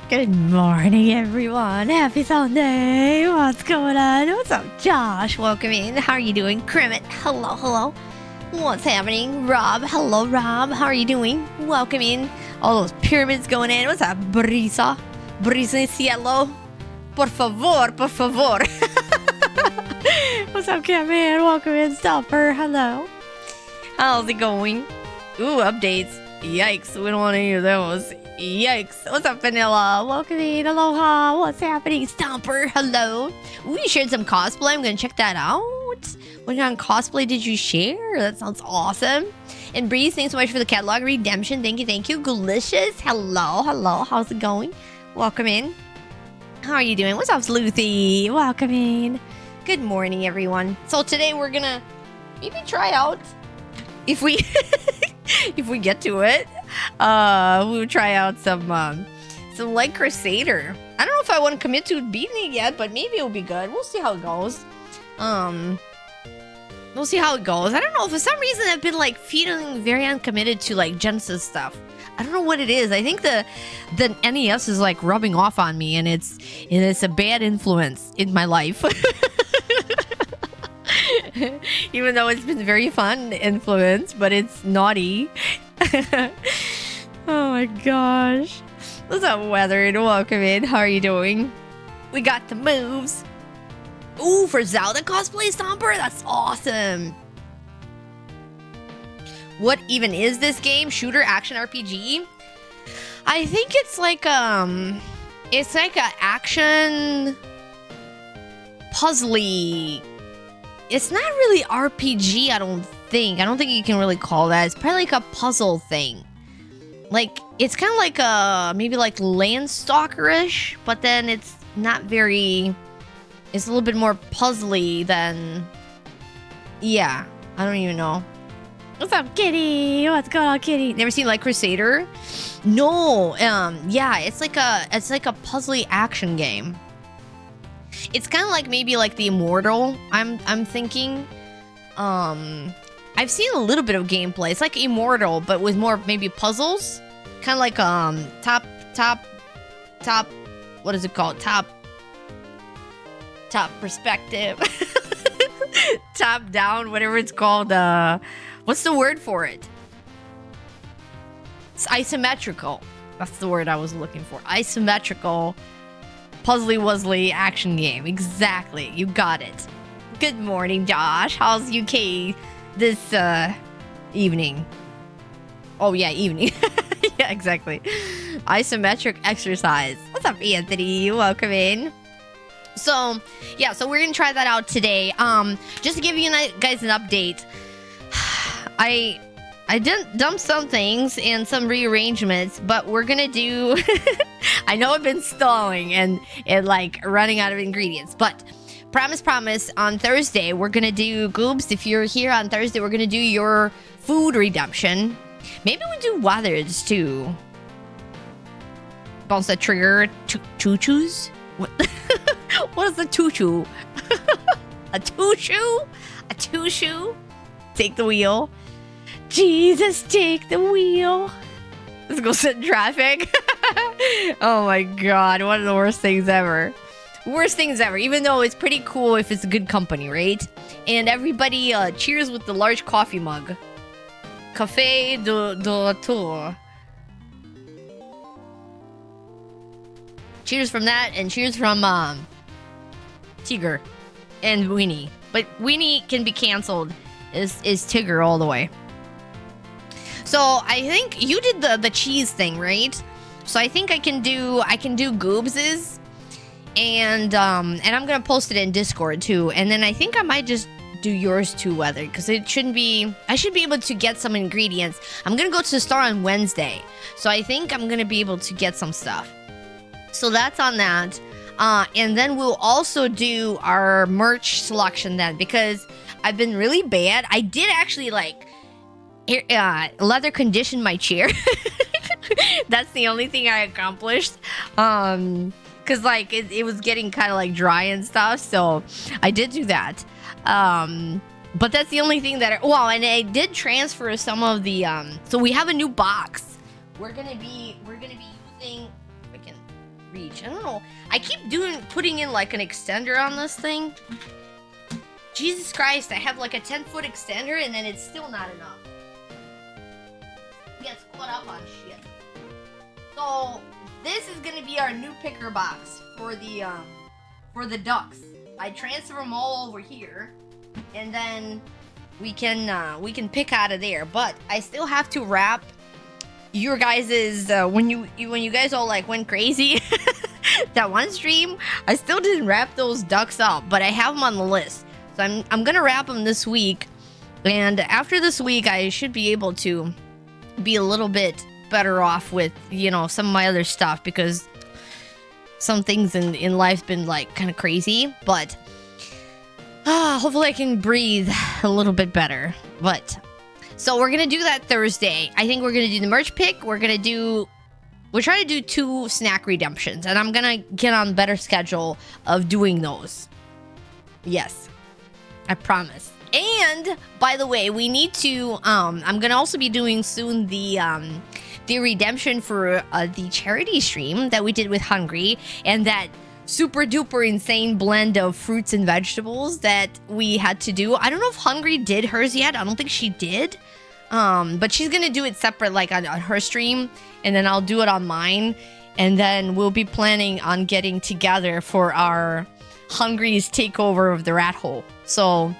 Good morning, everyone. Happy Sunday. What's going on? What's up, Josh? Welcome in. How are you doing? Crimmit, hello, hello. What's happening? Rob, hello, Rob. How are you doing? Welcome in. All those pyramids going in. What's up, Brisa? Brisa cielo. Por favor, por favor. What's up, Kevin? Welcome in, Stopper. Hello. How's it going? Ooh, updates. Yikes, we don't want any of those. Yikes. What's up, Vanilla? Welcome in. Aloha. What's happening? Stomper. Hello. Ooh, you shared some cosplay. I'm going to check that out. What kind of cosplay did you share? That sounds awesome. And Breeze, thanks so much for the catalog redemption. Thank you, thank you. Delicious. Hello, hello. How's it going? Welcome in. How are you doing? What's up, Sleuthy? Welcome in. Good morning, everyone. So today we're going to maybe try out, if we if we get to it, we'll try out some like Crusader. I don't know if I want to commit to beating it yet, but maybe it'll be good. We'll see how it goes. We'll see how it goes. I don't know. For some reason, I've been like feeling very uncommitted to like Genesis stuff. I don't know what it is. I think the NES is like rubbing off on me, and it's a bad influence in my life. Even though it's been very fun influence, but it's naughty. Oh my gosh. What's up, Weathered? Welcome in. How are you doing? We got the moves. Ooh, for Zelda cosplay Stomper? That's awesome. What even is this game? Shooter action RPG? I think it's like a action puzzly. It's not really RPG, I don't think. I don't think you can really call that. It's probably like a puzzle thing. Like, it's kind of like maybe like Landstalker-ish, but then it's not very... It's a little bit more puzzly than... Yeah, I don't even know. What's up, Kitty? What's going on, Kitty? Never seen like Crusader? No, yeah, it's like a puzzly action game. It's kind of like maybe like the Immortal, I'm thinking. I've seen a little bit of gameplay. It's like Immortal, but with more maybe puzzles. Kind of like top, what is it called? Top perspective. Top down, whatever it's called. What's the word for it? It's isometrical. That's the word I was looking for. Isometrical. Puzzly wuzzly action game. Exactly. You got it. Good morning, Josh. How's UK this evening? Oh, yeah, evening. Yeah, exactly. Isometric exercise. What's up, Anthony? Welcome in. So, yeah, so we're going to try that out today. Just to give you guys an update, I did dump some things and some rearrangements, but we're gonna do... I know I've been stalling and like running out of ingredients, but promise, on Thursday, we're gonna do Goobs. If you're here on Thursday, we're gonna do your food redemption. Maybe we do Weathers too. Bounce that trigger. Choo-choos? What? What is a choo-choo? A two-shoe? A two-shoe? Take the wheel. Jesus, take the wheel. Let's go sit in traffic. Oh my god, one of the worst things ever. Worst things ever, even though it's pretty cool if it's a good company, right? And everybody cheers with the large coffee mug. Café de Tour. Cheers from that, and cheers from Tigger and Weenie. But Weenie can be canceled. Is Tigger all the way. So I think you did the cheese thing, right? So I think I can do Goobs's, and I'm gonna post it in Discord too. And then I think I might just do yours too, Weather, because it shouldn't be. I should be able to get some ingredients. I'm gonna go to the store on Wednesday, so I think I'm gonna be able to get some stuff. So that's on that, and then we'll also do our merch selection then, because I've been really bad. I did actually like leather condition my chair. That's the only thing I accomplished. Cause like it was getting kind of like dry and stuff, so I did do that. But that's the only thing that and I did transfer some of the so we have a new box. We're gonna be using, if I can reach. I don't know. I keep putting in like an extender on this thing. Jesus Christ, I have like a 10-foot extender and then it's still not enough. It gets caught up on shit. So this is gonna be our new picker box for the ducks. I transfer them all over here, and then we can pick out of there. But I still have to wrap your guys's when you guys all like went crazy that one stream. I still didn't wrap those ducks up, but I have them on the list. So I'm gonna wrap them this week, and after this week, I should be able to be a little bit better off with some of my other stuff, because some things in life been like kind of crazy, but hopefully I can breathe a little bit better. But so we're gonna do that Thursday. I think we're gonna do the merch pick. We'll try to do 2 snack redemptions, and I'm gonna get on a better schedule of doing those. Yes, I promise. And by the way, we need to I'm gonna also be doing soon the redemption for the charity stream that we did with Hungry, and that super duper insane blend of fruits and vegetables that we had to do. I don't know if Hungry did hers yet. I don't think she did. But she's gonna do it separate, like on her stream, and then I'll do it on mine, and then we'll be planning on getting together for our Hungry's takeover of the rat hole. So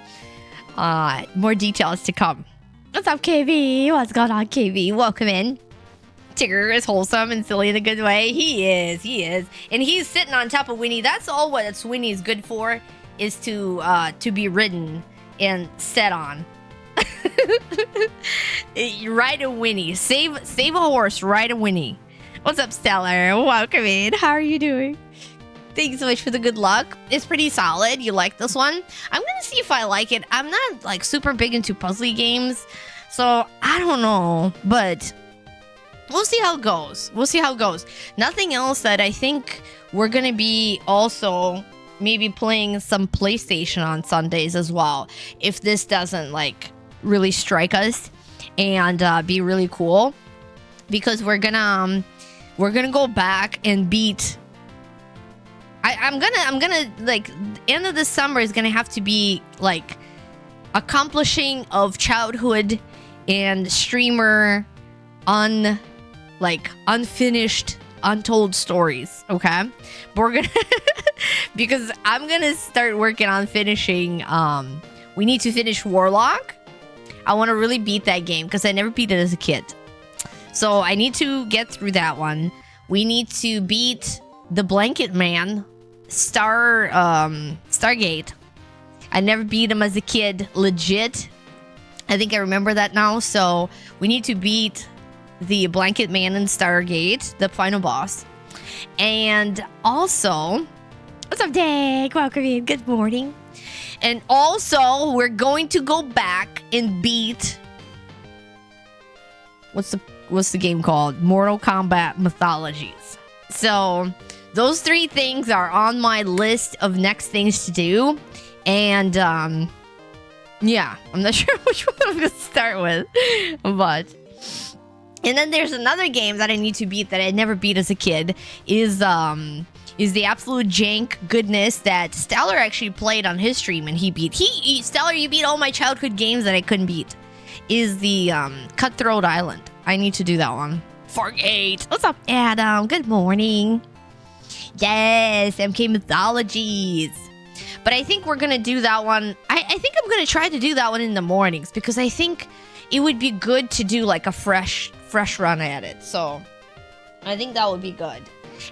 more details to come. What's up, KB? What's going on, KB? Welcome in. Tigger is wholesome and silly in a good way. He is. And he's sitting on top of Winnie. That's all what Winnie is good for, is to be ridden and set on. Ride a Winnie. Save a horse, ride a Winnie. What's up, Stellar? Welcome in. How are you doing? Thank you so much for the good luck. It's pretty solid. You like this one? I'm gonna see if I like it. I'm not like super big into puzzly games, so I don't know, but we'll see how it goes. Nothing else that I think we're gonna be also maybe playing some PlayStation on Sundays as well, if this doesn't like really strike us and be really cool, because we're gonna go back and beat. I'm gonna like, end of the summer is gonna have to be like accomplishing of childhood and streamer unfinished, untold stories, okay? But we're gonna because I'm gonna start working on finishing we need to finish Warlock. I want to really beat that game because I never beat it as a kid, so I need to get through that one. We need to beat the Blanket Man, Stargate. I never beat him as a kid, legit. I think I remember that now. So we need to beat the Blanket Man and Stargate, the final boss. And also, what's up, Dag? Welcome in. Good morning. And also, we're going to go back and beat, what's the game called? Mortal Kombat Mythologies. So those 3 things are on my list of next things to do. And yeah, I'm not sure which one I'm gonna start with, but. And then there's another game that I need to beat that I never beat as a kid, is the absolute jank goodness that Stellar actually played on his stream and he beat. Stellar, you beat all my childhood games that I couldn't beat. Is the Cutthroat Island. I need to do that one. Forgate. What's up, Adam? Good morning. Yes, MK Mythologies. But I think we're gonna do that one. I think I'm gonna try to do that one in the mornings, because I think it would be good to do like a fresh run at it. So I think that would be good.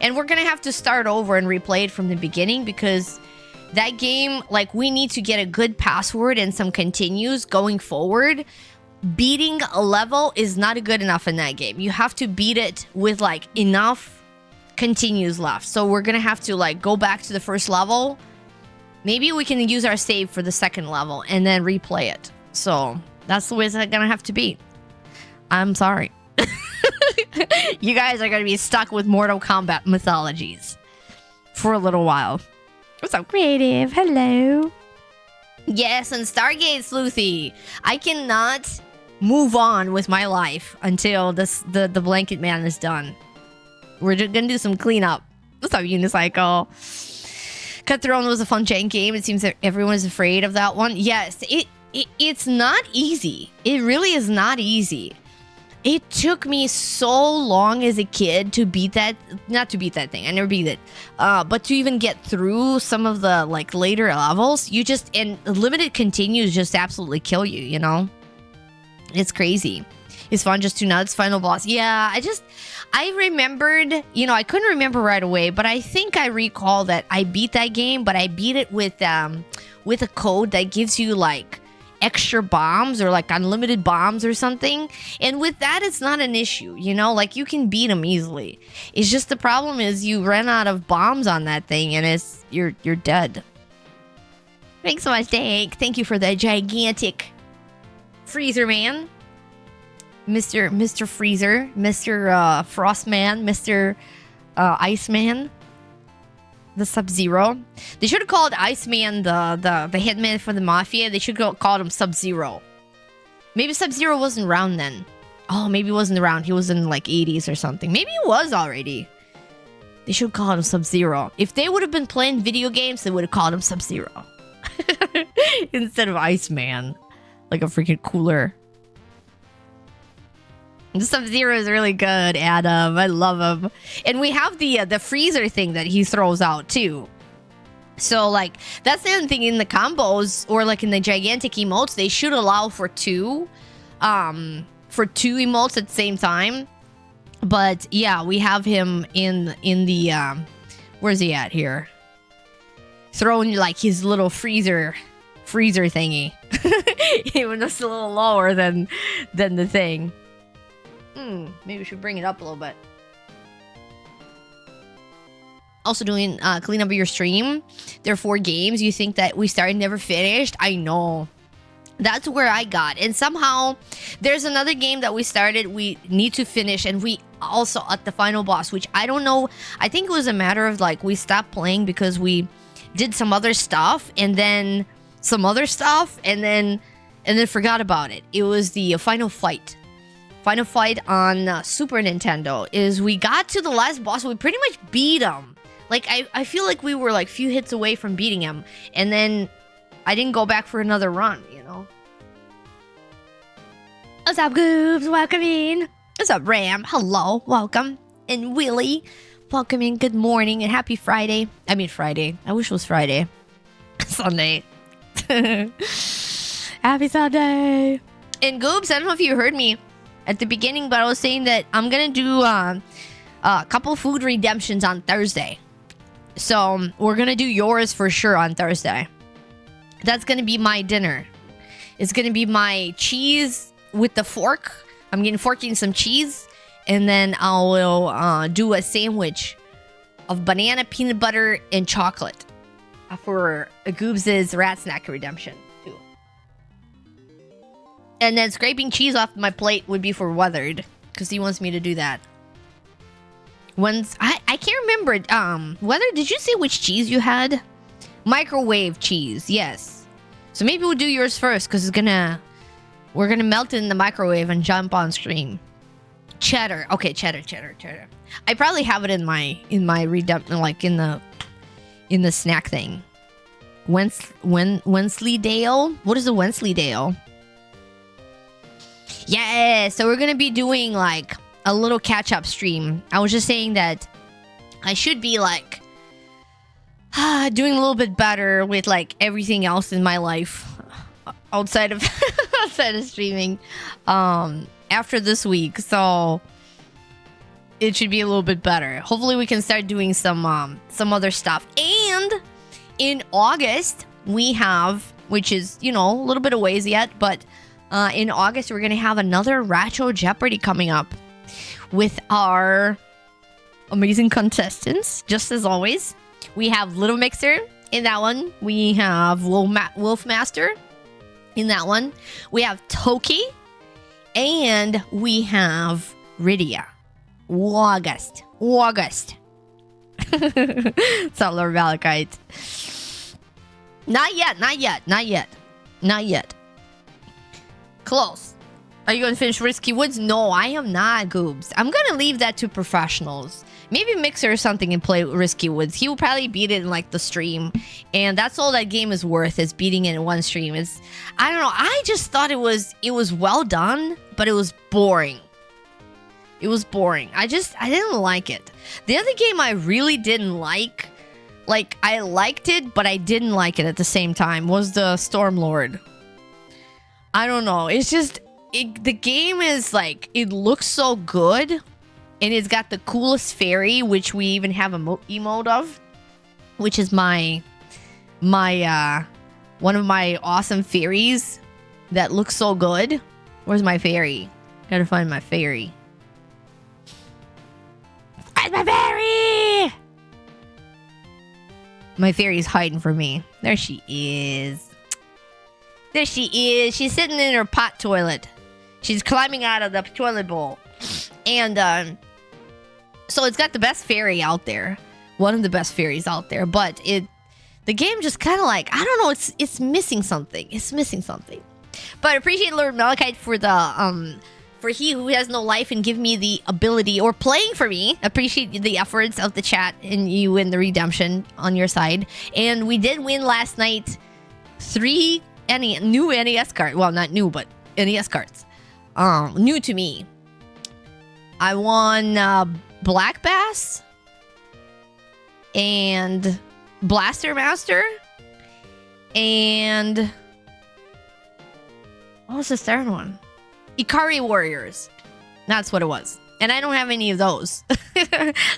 And we're gonna have to start over and replay it from the beginning, because that game, like, we need to get a good password and some continues going forward. Beating a level is not good enough in that game. You have to beat it with like enough continues left. So we're gonna have to like go back to the first level. Maybe we can use our save for the second level and then replay it. So that's the way it's gonna have to be. I'm sorry. You guys are gonna be stuck with Mortal Kombat Mythologies for a little while. What's up, Creative? Hello. Yes, and Stargate Sleuthy. I cannot move on with my life until the Blanket Man is done. We're just gonna do some cleanup. What's up, Unicycle? Cut Throne was a fun jank game. It seems that everyone is afraid of that one. Yes, it's not easy. It really is not easy. It took me so long as a kid to beat that. Not to beat that thing. I never beat it. But to even get through some of the like later levels, and limited continues just absolutely kill you, you know? It's crazy. It's fun, just 2 nuts. Final boss. Yeah, I remembered, you know, I couldn't remember right away, but I think I recall that I beat that game, but I beat it with a code that gives you like extra bombs or like unlimited bombs or something. And with that, it's not an issue, you know, like you can beat them easily. It's just the problem is you ran out of bombs on that thing and you're dead. Thanks so much, Hank. Thank you for the gigantic freezer man. Mr. Freezer, Mr. Frostman, Mr. Iceman, the Sub-Zero. They should have called Iceman the hitman for the Mafia. They should have called him Sub-Zero. Maybe Sub-Zero wasn't around then. Oh, maybe he wasn't around. He was in like 80s or something. Maybe he was already. They should have called him Sub-Zero. If they would have been playing video games, they would have called him Sub-Zero. Instead of Iceman. Like a freaking cooler. Sub-Zero is really good, Adam. I love him. And we have the freezer thing that he throws out too. So like that's the other thing in the combos or like in the gigantic emotes, they should allow for two emotes at the same time. But yeah, we have him in the where's he at here? Throwing like his little freezer thingy. Even though it's a little lower than the thing. Maybe we should bring it up a little bit. Also doing clean up your stream. There are 4 games you think that we started and never finished. I know. That's where I got. And somehow there's another game that we started we need to finish, and we also at the final boss, which I don't know. I think it was a matter of like we stopped playing because we did some other stuff and then some other stuff and then forgot about it. It was the Final Fight. Final Fight on Super Nintendo is we got to the last boss. We pretty much beat him. Like, I feel like we were like few hits away from beating him. And then I didn't go back for another run, you know? What's up, Goobs? Welcome in. What's up, Ram? Hello. Welcome. And Willie. Welcome in. Good morning and happy Friday. I mean Friday. I wish it was Friday. Sunday. Happy Sunday. And Goobs, I don't know if you heard me at the beginning, but I was saying that I'm gonna do a couple food redemptions on Thursday. So we're gonna do yours for sure on Thursday. That's gonna be my dinner. It's gonna be my cheese with the fork. I'm getting forking some cheese, and then I will do a sandwich of banana, peanut butter, and chocolate for Goobs' rat snack redemption. And then scraping cheese off my plate would be for Weathered, because he wants me to do that. I can't remember. Weathered, did you say which cheese you had? Microwave cheese, yes. So maybe we'll do yours first, because we're gonna melt it in the microwave and jump on stream. Cheddar, okay, cheddar. I probably have it in my like in the snack thing. Wensleydale. What is a Wensleydale? Yeah, so we're gonna be doing like a little catch-up stream. I was just saying that I should be like doing a little bit better with like everything else in my life outside of streaming after this week. So it should be a little bit better. Hopefully we can start doing some other stuff. And in August we have, which is, you know, a little bit of ways yet, but in August, we're going to have another Retro Jeopardy coming up with our amazing contestants, just as always. We have Little Mixer in that one. We have Wolfmaster in that one. We have Toki. And we have Rydia. August. What's up, Lord Malachite? Not yet. Close. Are you going to finish Risky Woods? No, I am not, Goobs. I'm going to leave that to professionals. Maybe Mixer or something and play Risky Woods. He will probably beat it in like the stream. And that's all that game is worth, is beating it in one stream. I don't know. I just thought it was well done, but it was boring. It was boring. I didn't like it. The other game I really didn't like I liked it, but I didn't like it at the same time, was the Stormlord. I don't know. It's just, the game is like, it looks so good. And it's got the coolest fairy, which we even have a emote of. Which is one of my awesome fairies that looks so good. Where's my fairy? Gotta find my fairy. Where's my fairy? My fairy's hiding from me. There she is. There she is. She's sitting in her pot toilet. She's climbing out of the toilet bowl. And so it's got the best fairy out there. One of the best fairies out there. But the game just kind of like, I don't know, it's missing something. It's missing something. But I appreciate Lord Malachite for the for he who has no life and give me the ability, or playing for me. Appreciate the efforts of the chat and you and the redemption on your side. And we did win last night 3 new NES cards. Well, not new, but NES cards. New to me. I won Black Bass and Blaster Master and what was the third one? Ikari Warriors. That's what it was. And I don't have any of those.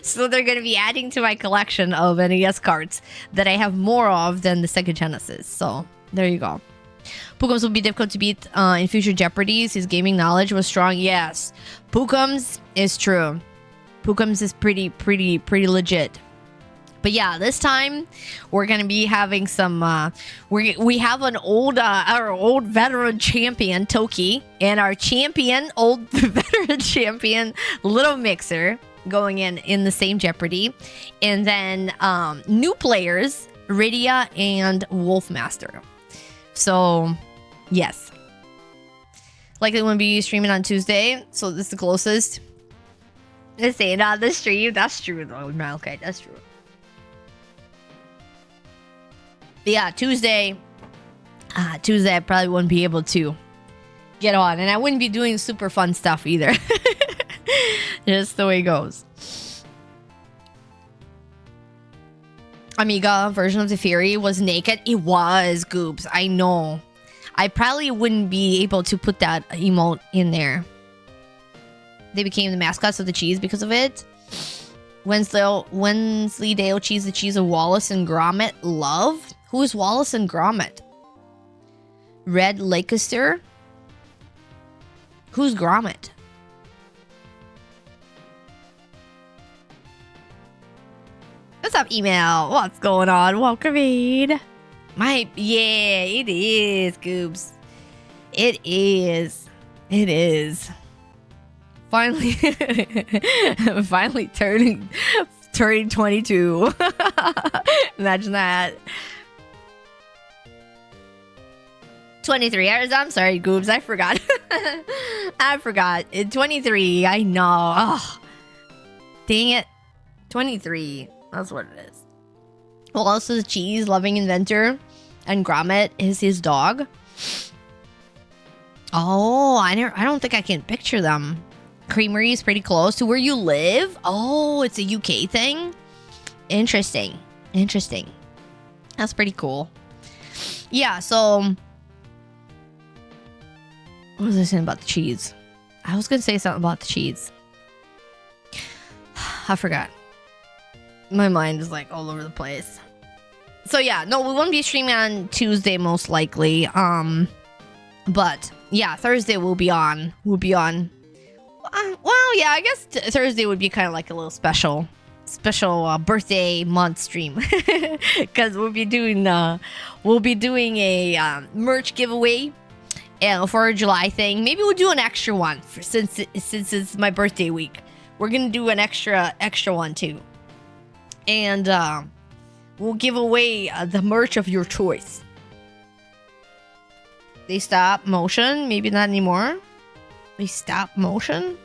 So they're going to be adding to my collection of NES cards that I have more of than the Sega Genesis. So there you go. Pookums will be difficult to beat in future Jeopardies. His gaming knowledge was strong. Yes. Pookums is true. Pookums is pretty legit. But yeah, this time we're gonna be having some. We have an our old veteran champion Toki and our old veteran champion Little Mixer going in the same Jeopardy, and then new players Rydia and Wolfmaster. So yes, likely won't be streaming on Tuesday. So this is the closest. This ain't on the stream. That's true though. Okay, that's true. But yeah, Tuesday I probably wouldn't be able to get on, and I wouldn't be doing super fun stuff either. Just the way it goes. Amiga version of the Fury was naked. It was, Goobs. I know. I probably wouldn't be able to put that emote in there. They became the mascots of the cheese because of it. Wensleydale cheese, the cheese of Wallace and Gromit. Love? Who is Wallace and Gromit? Red Lancaster? Who's Gromit? What's up, email? What's going on? Welcome in. Yeah, it is, Goobs. It is. It is. Finally, finally turning 22. Imagine that. 23. I'm sorry, Goobs. I forgot. I forgot. 23. I know. Oh, dang it. 23. That's what it is. Well, also the cheese loving inventor, and Gromit is his dog. Oh, I don't think I can picture them. Creamery is pretty close to where you live. Oh, it's a UK thing. Interesting. That's pretty cool. Yeah, so what was I saying about the cheese? I was gonna say something about the cheese. I forgot. My mind is like all over the place. So yeah, no, we won't be streaming on Tuesday most likely. But yeah, Thursday we'll be on. Well, yeah, I guess Thursday would be kind of like a little special birthday month stream, because we'll be doing a merch giveaway for our July thing. Maybe we'll do an extra one since it's my birthday week. We're gonna do an extra one too, and we'll give away the merch of your choice. They stop motion, maybe not anymore. They stop motion.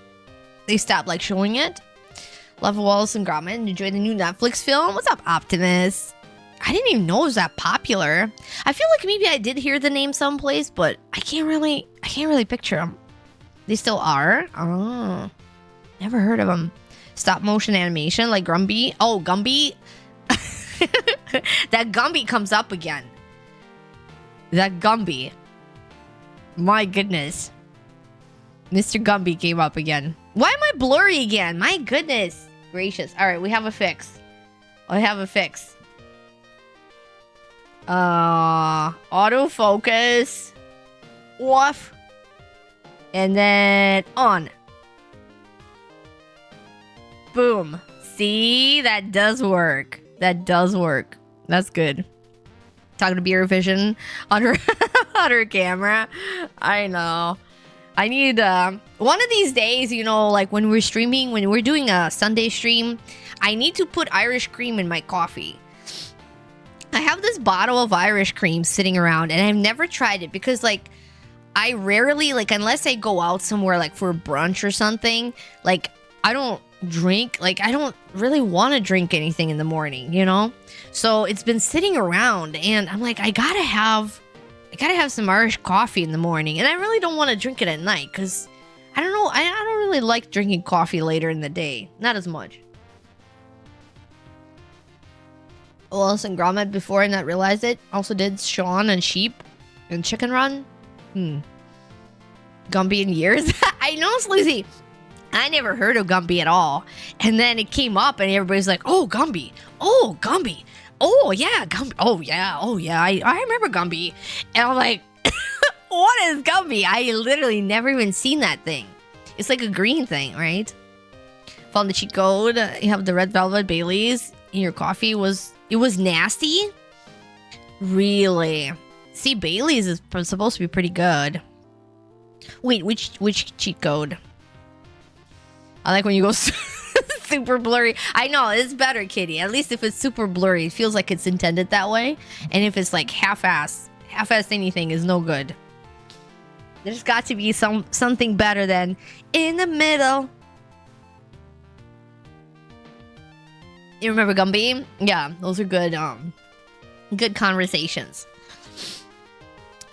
They stopped like showing it. Love Wallace and Gromit. Enjoy the new Netflix film. What's up, Optimus? I didn't even know it was that popular. I feel like maybe I did hear the name someplace, but I can't really picture them. They still are? Oh, never heard of them. Stop motion animation like Gumby. Oh, Gumby. That Gumby comes up again. That Gumby. My goodness. Mr. Gumby came up again. Why am I blurry again? My goodness gracious. All right, we have a fix. I have a fix. Autofocus. Off. And then on. Boom. See? That does work. That does work. That's good. Talking to Beer Vision on her on her camera. I know. I need one of these days, you know, like when we're streaming, when we're doing a Sunday stream, I need to put Irish cream in my coffee. I have this bottle of Irish cream sitting around and I've never tried it because like I rarely, like unless I go out somewhere like for brunch or something, like I don't drink, like I don't really want to drink anything in the morning, you know? So it's been sitting around and I'm like, I gotta have some Irish coffee in the morning, and I really don't want to drink it at night because I don't know, I don't really like drinking coffee later in the day, not as much. Wallace and Gromit before I not realized it also did Shaun and Sheep and Chicken Run. Gumby in years. I know, Sleazy. I never heard of Gumby at all, and then it came up and everybody's like, oh, Gumby, oh, Gumby. Oh, yeah, Gumby. Oh, yeah. Oh, yeah. I remember Gumby. And I'm like, what is Gumby? I literally never even seen that thing. It's like a green thing, right? Found the cheat code. You have the red velvet Baileys in your coffee. It was nasty? Really? See, Baileys is supposed to be pretty good. Wait, which cheat code? I like when you go super blurry. I know, it's better, Kitty. At least if it's super blurry, it feels like it's intended that way. And if it's like half-ass anything is no good. There's got to be something better than in the middle. You remember Gumby? Yeah, those are good good conversations.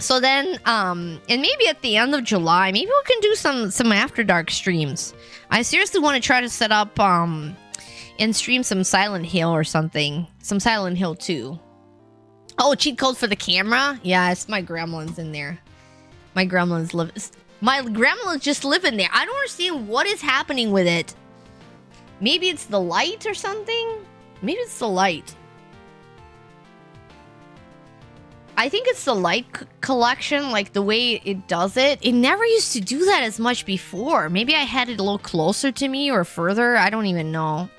So then, and maybe at the end of July, maybe we can do some After Dark streams. I seriously want to try to set up and stream some Silent Hill or something. Some Silent Hill 2. Oh, cheat code for the camera? Yeah, it's my gremlins in there. My gremlins just live in there. I don't understand what is happening with it. Maybe it's the light or something? Maybe it's the light. I think it's the light collection, like the way it does it. It never used to do that as much before. Maybe I had it a little closer to me or further. I don't even know.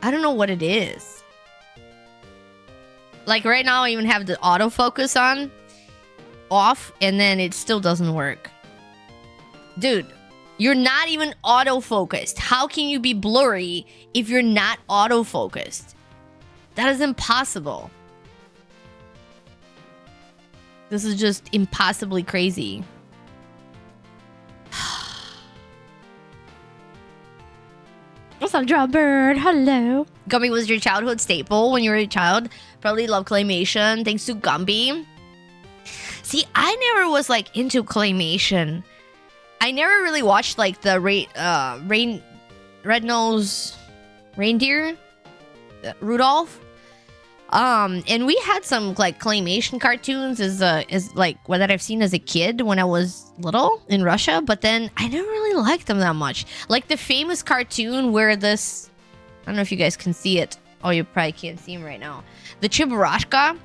I don't know what it is. Like right now I even have the autofocus off, and then it still doesn't work. Dude, you're not even autofocused. How can you be blurry if you're not autofocused? That is impossible. This is just impossibly crazy. What's up, Drumbird? Hello. Gumby was your childhood staple when you were a child. Probably love claymation. Thanks to Gumby. See, I never was like into claymation. I never really watched like the Red-Nosed Reindeer, Rudolph. And we had some like claymation cartoons as like what that I've seen as a kid when I was little in Russia, but then I never really liked them that much. Like the famous cartoon where this, I don't know if you guys can see it. Oh, you probably can't see him right now. The Chibarashka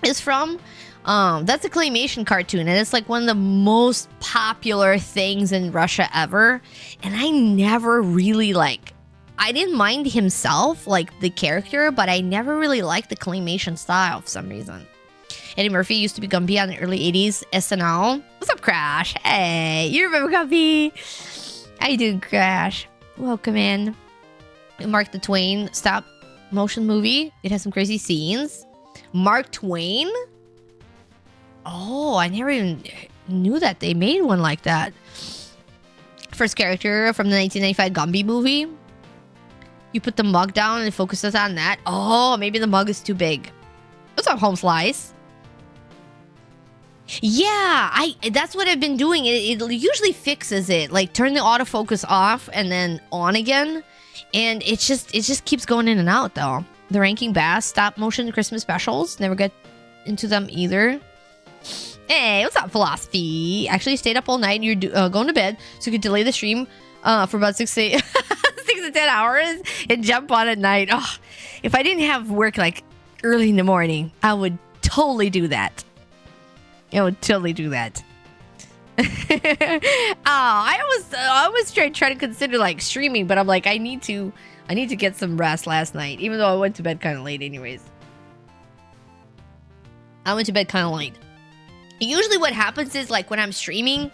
is from. That's a claymation cartoon, and it's like one of the most popular things in Russia ever. And I never really like. I didn't mind himself, like the character, but I never really liked the claymation style for some reason. Eddie Murphy used to be Gumby on the early 80s SNL. What's up, Crash? Hey, you remember Gumby? How you doing, Crash? Welcome in. Mark the Twain stop motion movie. It has some crazy scenes. Mark Twain? Oh, I never even knew that they made one like that. First character from the 1995 Gumby movie. You put the mug down and it focuses on that. Oh, maybe the mug is too big. What's up, Home Slice? Yeah, that's what I've been doing. It usually fixes it. Like turn the autofocus off and then on again. And it just keeps going in and out though. The Ranking Bass stop motion Christmas specials. Never get into them either. Hey, what's up, Philosophy? Actually stayed up all night and you're going to bed so you could delay the stream for about 6 to 10 hours and jump on at night. Oh, if I didn't have work like early in the morning, I would totally do that. I would totally do that. I always try to consider like streaming, but I'm like, I need to get some rest last night, even though I went to bed kind of late anyways. I went to bed kind of late. Usually what happens is like when I'm streaming,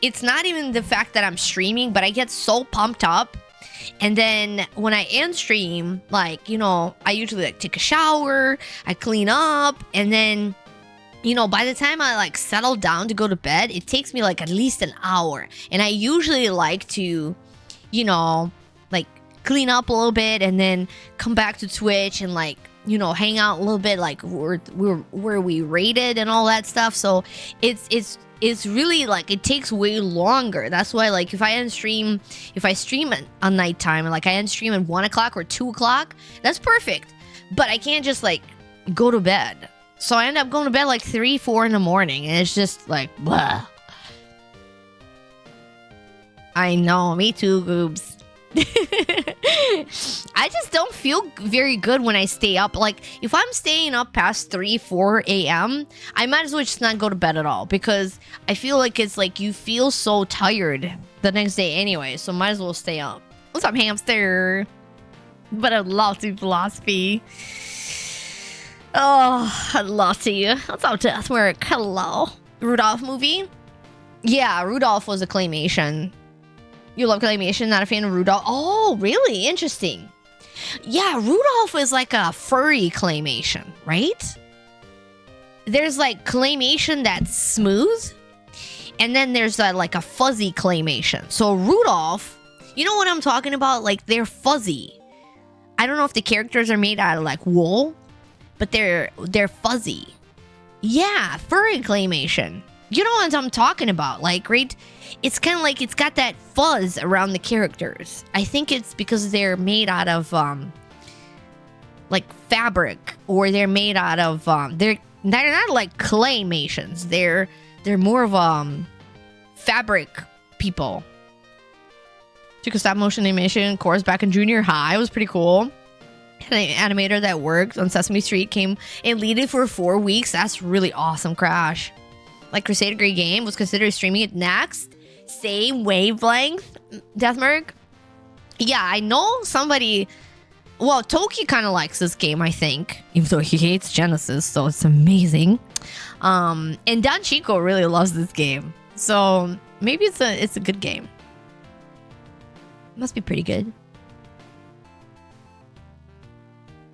it's not even the fact that I'm streaming, but I get so pumped up. And then when I end stream, like, you know, I usually like take a shower, I clean up, and then, you know, by the time I like settle down to go to bed, it takes me like at least an hour. And I usually like to, you know, like clean up a little bit and then come back to Twitch and like, you know, hang out a little bit, like where we rated and all that stuff. So it's really like it takes way longer. That's why like if I stream on nighttime and like I end stream at 1 o'clock or 2 o'clock, that's perfect. But I can't just like go to bed. So I end up going to bed like 3, 4 in the morning, and it's just like, blah. I know, me too, Goobs. I just don't feel very good when I stay up. Like, if I'm staying up past 3, 4 a.m., I might as well just not go to bed at all, because I feel like it's like you feel so tired the next day anyway, so might as well stay up. What's up, hamster? But I love to Philosophy. Oh, I love you. What's up, Deathwork? Hello. Rudolph movie? Yeah, Rudolph was a claymation. You love claymation, not a fan of Rudolph? Oh, really? Interesting. Yeah, Rudolph is like a furry claymation, right? There's like claymation that's smooth, and then there's like a fuzzy claymation. So Rudolph, you know what I'm talking about? Like they're fuzzy. I don't know if the characters are made out of like wool, but they're fuzzy. Yeah, furry claymation. You know what I'm talking about? Like, right? It's kind of like it's got that fuzz around the characters. I think it's because they're made out of like fabric, or they're made out of they're not like claymations. They're more of fabric people. Took a stop motion animation course back in junior high. It was pretty cool. An animator that worked on Sesame Street came and lead it for 4 weeks. That's really awesome, Crash. Like Crusader, great game. Was considered streaming it next. Same wavelength, Deathmerg. Yeah, I know somebody. Well, Toki kind of likes this game, I think, even though he hates Genesis, so it's amazing. And Don Chico really loves this game, so maybe it's a good game. Must be pretty good.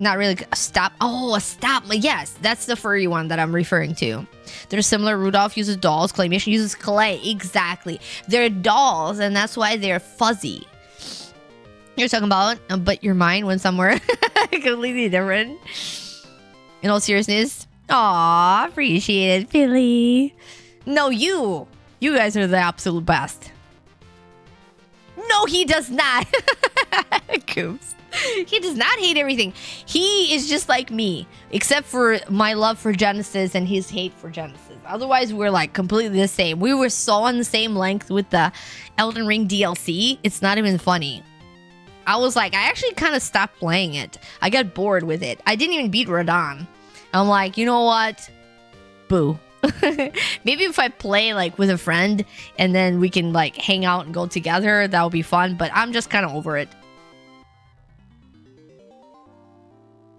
Not really. A stop. Oh, a stop. Yes, that's the furry one that I'm referring to. They're similar. Rudolph uses dolls. Claymation uses clay. Exactly. They're dolls, and that's why they're fuzzy. You're talking about, but your mind went somewhere completely different. In all seriousness. Aw, appreciate it, Philly. No, you guys are the absolute best. No, he does not. Coops. He does not hate everything. He is just like me, except for my love for Genesis and his hate for Genesis. Otherwise, we're like completely the same. We were so on the same length with the Elden Ring DLC. It's not even funny. I was like, I actually kind of stopped playing it. I got bored with it. I didn't even beat Radon. I'm like, you know what? Boo. Maybe if I play like with a friend and then we can like hang out and go together, that would be fun. But I'm just kind of over it.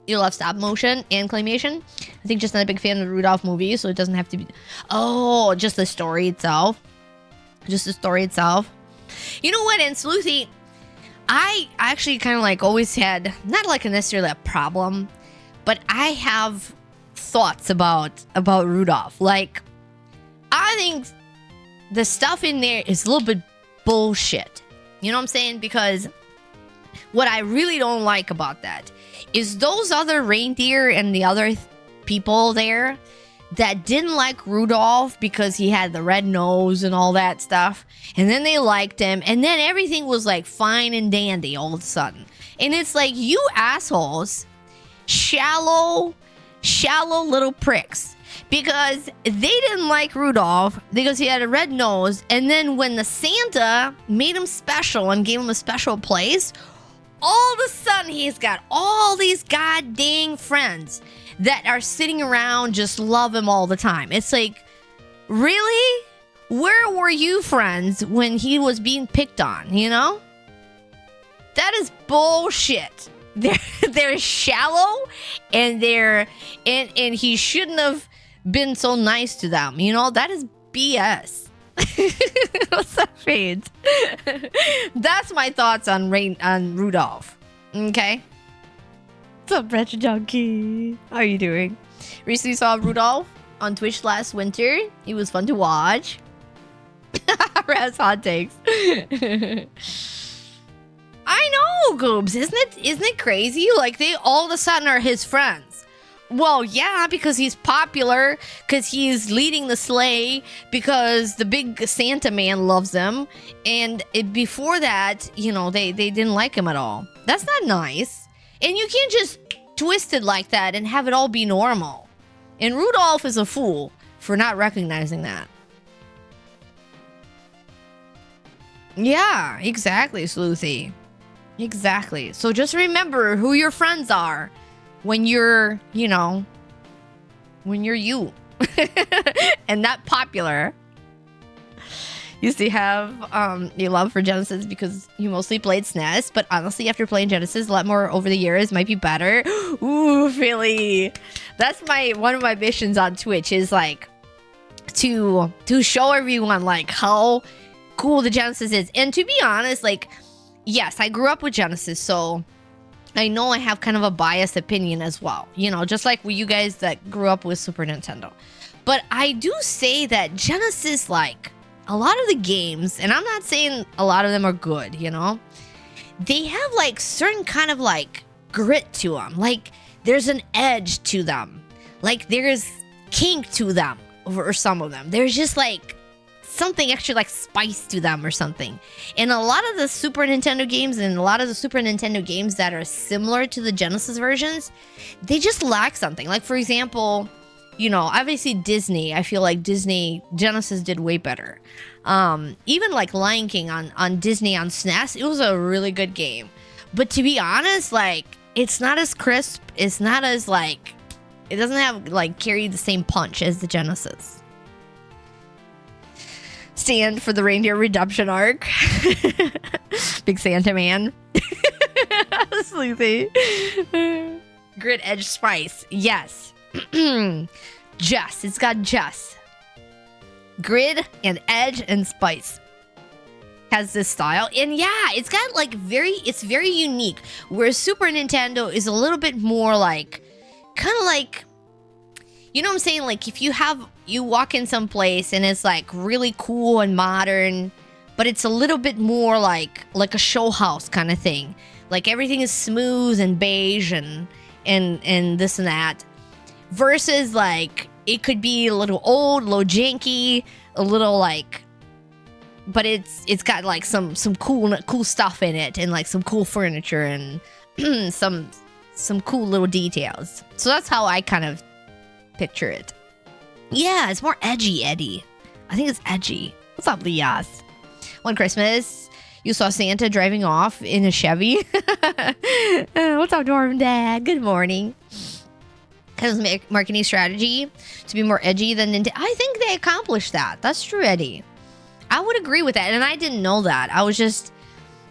You love stop motion and claymation? I think just not a big fan of the Rudolph movie, so it doesn't have to be... Oh, just the story itself. Just the story itself. You know what, and Sleuthy, I actually kind of like always had, not like necessarily a problem, but I have thoughts about Rudolph. Like, I think the stuff in there is a little bit bullshit. You know what I'm saying? Because what I really don't like about that is those other reindeer and the other people there that didn't like Rudolph because he had the red nose and all that stuff. And then they liked him. And then everything was like fine and dandy all of a sudden. And it's like, you assholes, shallow little pricks. Because they didn't like Rudolph because he had a red nose. And then when the Santa made him special and gave him a special place, all of a sudden he's got all these god dang friends that are sitting around just love him all the time. It's like, really? Where were you friends when he was being picked on, you know? That is bullshit. They're shallow and and he shouldn't have been so nice to them, you know? That is BS. What's that fade? That's my thoughts on Rudolph. Okay. What's up, Retro Junkie? How are you doing? Recently saw Rudolph on Twitch last winter. He was fun to watch. Raz hot takes. I know, Goobs. Isn't it crazy? Like, they all of a sudden are his friends. Well, yeah, because he's popular, because he's leading the sleigh, because the big Santa man loves him. And before that, you know, they didn't like him at all. That's not nice. And you can't just twist it like that and have it all be normal. And Rudolph is a fool for not recognizing that. Yeah, exactly, Sleuthy. Exactly. So just remember who your friends are when you're, you know, when you're you and not popular. Used to have a love for Genesis because you mostly played SNES, but honestly, after playing Genesis a lot more over the years, might be better. Ooh, Philly. That's one of my missions on Twitch is like to show everyone like how cool the Genesis is. And to be honest, like, yes, I grew up with Genesis, so I know I have kind of a biased opinion as well. You know, just like you guys that grew up with Super Nintendo. But I do say that Genesis, like, a lot of the games, and I'm not saying a lot of them are good, you know, they have like certain kind of like grit to them. Like there's an edge to them. Like there's kink to them or some of them. There's just like something extra like spice to them or something. And a lot of the Super Nintendo games and a lot of the Super Nintendo games that are similar to the Genesis versions, they just lack something. Like for example, you know, obviously Disney, I feel like Genesis did way better. Even like Lion King on Disney on SNES, it was a really good game. But to be honest, like, it's not as crisp. It's not as like, it doesn't have like carry the same punch as the Genesis. Stand for the reindeer redemption arc. Big Santa man. Sleepy. Grit edge spice. Yes. Just. It's got just. Grid and edge and spice. Has this style. And yeah, it's got like it's very unique. Whereas Super Nintendo is a little bit more like, kind of like, you know what I'm saying? Like if you walk in some place and it's like really cool and modern, but it's a little bit more like a show house kind of thing. Like everything is smooth and beige and this and that. Versus like it could be a little old, a little janky, a little like, but it's got like some cool stuff in it and like some cool furniture and some cool little details. So that's how I kind of picture it. Yeah, it's more edgy, Eddie. I think it's edgy. What's up, Lias? One Christmas, you saw Santa driving off in a Chevy. What's up, Norm Dad? Good morning. His marketing strategy to be more edgy than Nintendo. I think they accomplished that. That's true, Eddie. I would agree with that, and I didn't know that. I was just,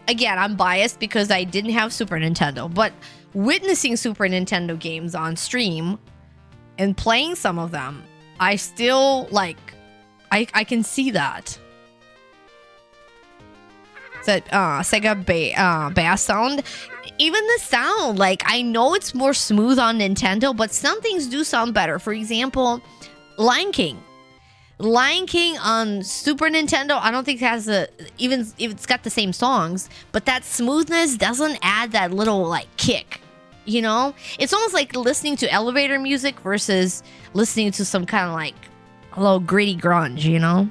again, I'm biased because I didn't have Super Nintendo, but witnessing Super Nintendo games on stream and playing some of them, I still, like, I can see that. That Sega bass sound. Even the sound, like, I know it's more smooth on Nintendo, but some things do sound better. For example, Lion King. Lion King on Super Nintendo, I don't think it has even if it's got the same songs, but that smoothness doesn't add that little like kick. You know, it's almost like listening to elevator music versus listening to some kind of like a little gritty grunge. You know.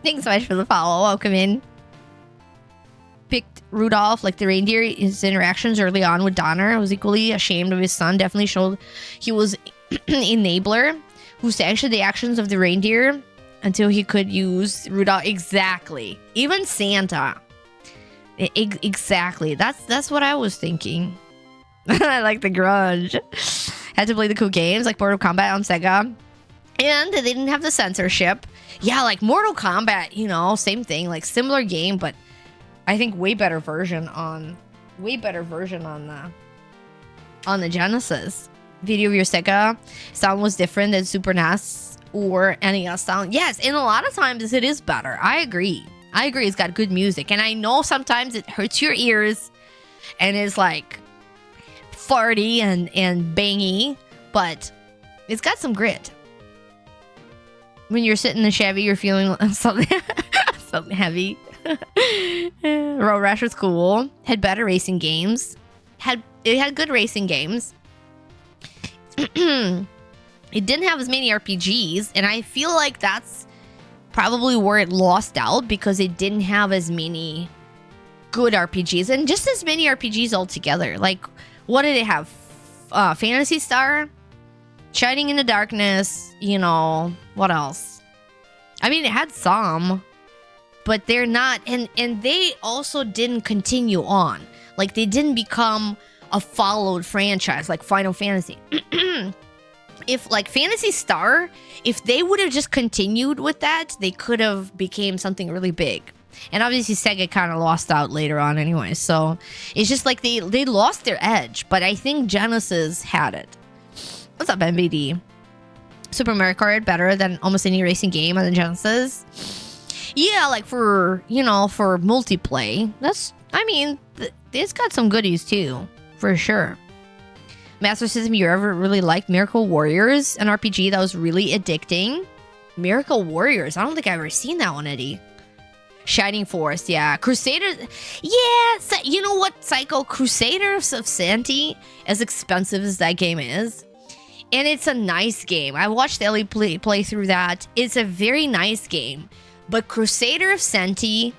Thanks so much for the follow. Welcome in. Picked Rudolph like the reindeer. His interactions early on with Donner was equally ashamed of his son. Definitely showed he was enabler who sanctioned the actions of the reindeer until he could use Rudolph. Exactly. Even Santa. Exactly. That's what I was thinking. I like the grunge. Had to play the cool games like Mortal Kombat on Sega. And they didn't have the censorship. Yeah, like Mortal Kombat, you know, same thing. Like similar game, but I think way better version on the Genesis. Video of your Sega sound was different than Super NES or NES sound. Yes, and a lot of times it is better. I agree. It's got good music. And I know sometimes it hurts your ears and is like farty and bangy, but it's got some grit. When you're sitting in the Chevy, you're feeling something, something heavy. Road Rash was cool. Had better racing games. It had good racing games. It didn't have as many RPGs, and I feel like that's probably where it lost out because it didn't have as many good RPGs and just as many RPGs altogether. Like, what did it have? Phantasy Star, Shining in the Darkness. You know what else? I mean, it had some, but they're not, and they also didn't continue on. Like, they didn't become a followed franchise like Final Fantasy. If like Phantasy Star, if they would have just continued with that, they could have became something really big. And obviously Sega kind of lost out later on anyway. So it's just like they lost their edge. But I think Genesis had it. What's up, MVD? Super Mario Kart better than almost any racing game on the Genesis. Yeah, like for multiplayer. It's got some goodies too, for sure. Master System, you ever really liked Miracle Warriors, an RPG that was really addicting? Miracle Warriors, I don't think I've ever seen that one, Eddie. Shining Force, yeah. Crusader, yeah. You know what, Psycho? Crusaders of Santi, as expensive as that game is, and it's a nice game. I watched Ellie play through that. It's a very nice game. But Crusader of Santi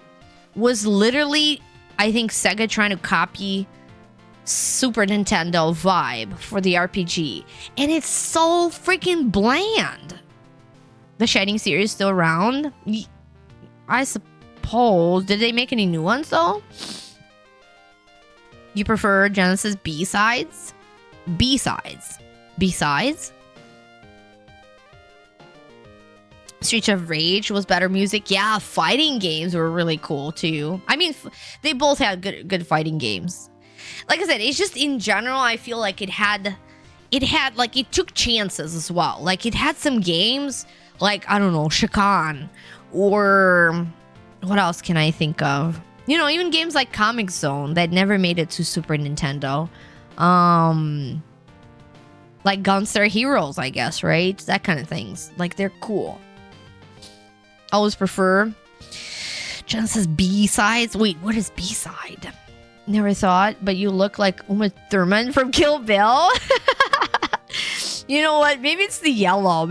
was literally, I think, Sega trying to copy Super Nintendo vibe for the RPG. And it's so freaking bland. The Shining series still around? I suppose. Did they make any new ones though? You prefer Genesis B-sides? B-sides? B-sides? Streets of Rage was better music. Yeah, fighting games were really cool too. I mean, they both had good fighting games. Like I said, it's just in general, I feel like it took chances as well. Like it had some games like, I don't know, Shakan, or what else can I think of? You know, even games like Comic Zone that never made it to Super Nintendo. Like Gunstar Heroes, I guess, right? That kind of things. Like they're cool. Always prefer Genesis B-sides. Wait, what is B-side? Never thought, but you look like Uma Thurman from Kill Bill. You know what? Maybe it's the yellow.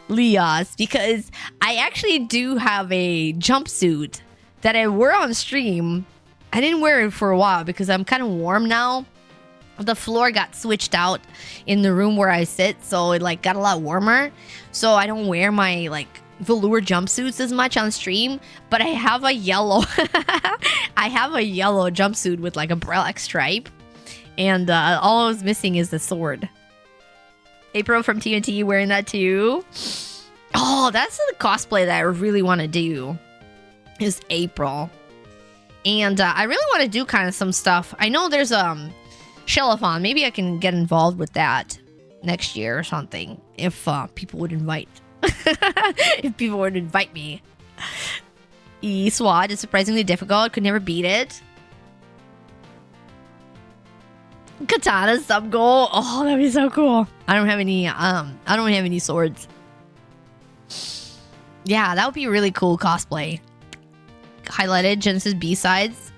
Leos, because I actually do have a jumpsuit that I wore on stream. I didn't wear it for a while because I'm kind of warm now. The floor got switched out in the room where I sit, so it like got a lot warmer. So I don't wear my like velour jumpsuits as much on stream, but I have a yellow jumpsuit with like a black stripe, and all I was missing is the sword. April from TNT wearing that too. Oh, that's the cosplay that I really want to do, is April. And I really want to do kind of some stuff. I know there's Shellathon. Maybe I can get involved with that next year or something, if people would invite. If people would invite me. E-SWAT is surprisingly difficult. Could never beat it. Katana sub goal. Oh, that'd be so cool. I don't have any swords. Yeah, that would be really cool cosplay. Highlighted Genesis B-sides.